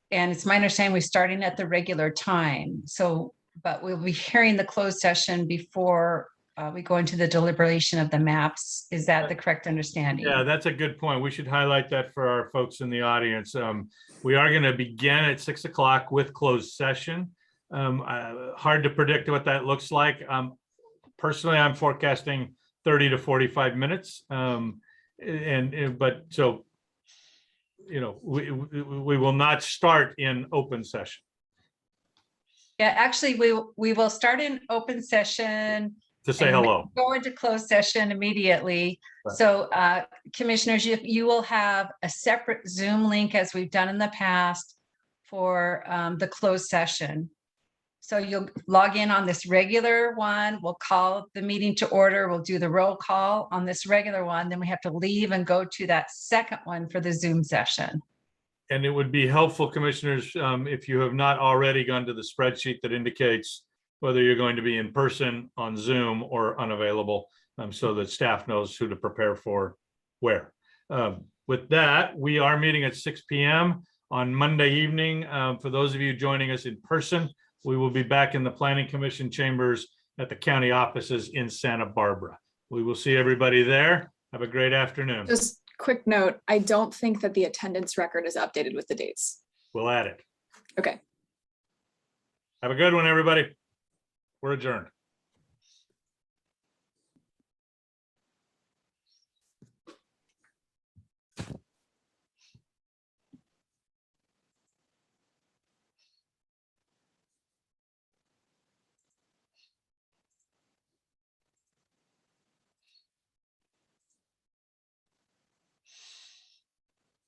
it's my understanding we're starting at the regular time. So, but we'll be hearing the closed session before we go into the deliberation of the maps. Is that the correct understanding? Yeah, that's a good point. We should highlight that for our folks in the audience. We are going to begin at 6 o'clock with closed session. Hard to predict what that looks like. Personally, I'm forecasting 30 to 45 minutes. But so, you know, we will not start in open session. Yeah, actually, we will start in open session. To say and hello. Go into closed session immediately. Right. So commissioners, you will have a separate Zoom link as we've done in the past for the closed session. So you'll log in on this regular one. We'll call the meeting to order. We'll do the roll call on this regular one. Then we have to leave and go to that second one for the Zoom session. And it would be helpful, commissioners, if you have not already gone to the spreadsheet that indicates whether you're going to be in person, on Zoom, or unavailable, so that staff knows who to prepare for where. With that, we are meeting at 6 p.m. on Monday evening. For those of you joining us in person, we will be back in the Planning Commission chambers at the county offices in Santa Barbara. We will see everybody there. Have a great afternoon. Just quick note, I don't think that the attendance record is updated with the dates. We'll add it. Okay. Have a good one, everybody. We're adjourned.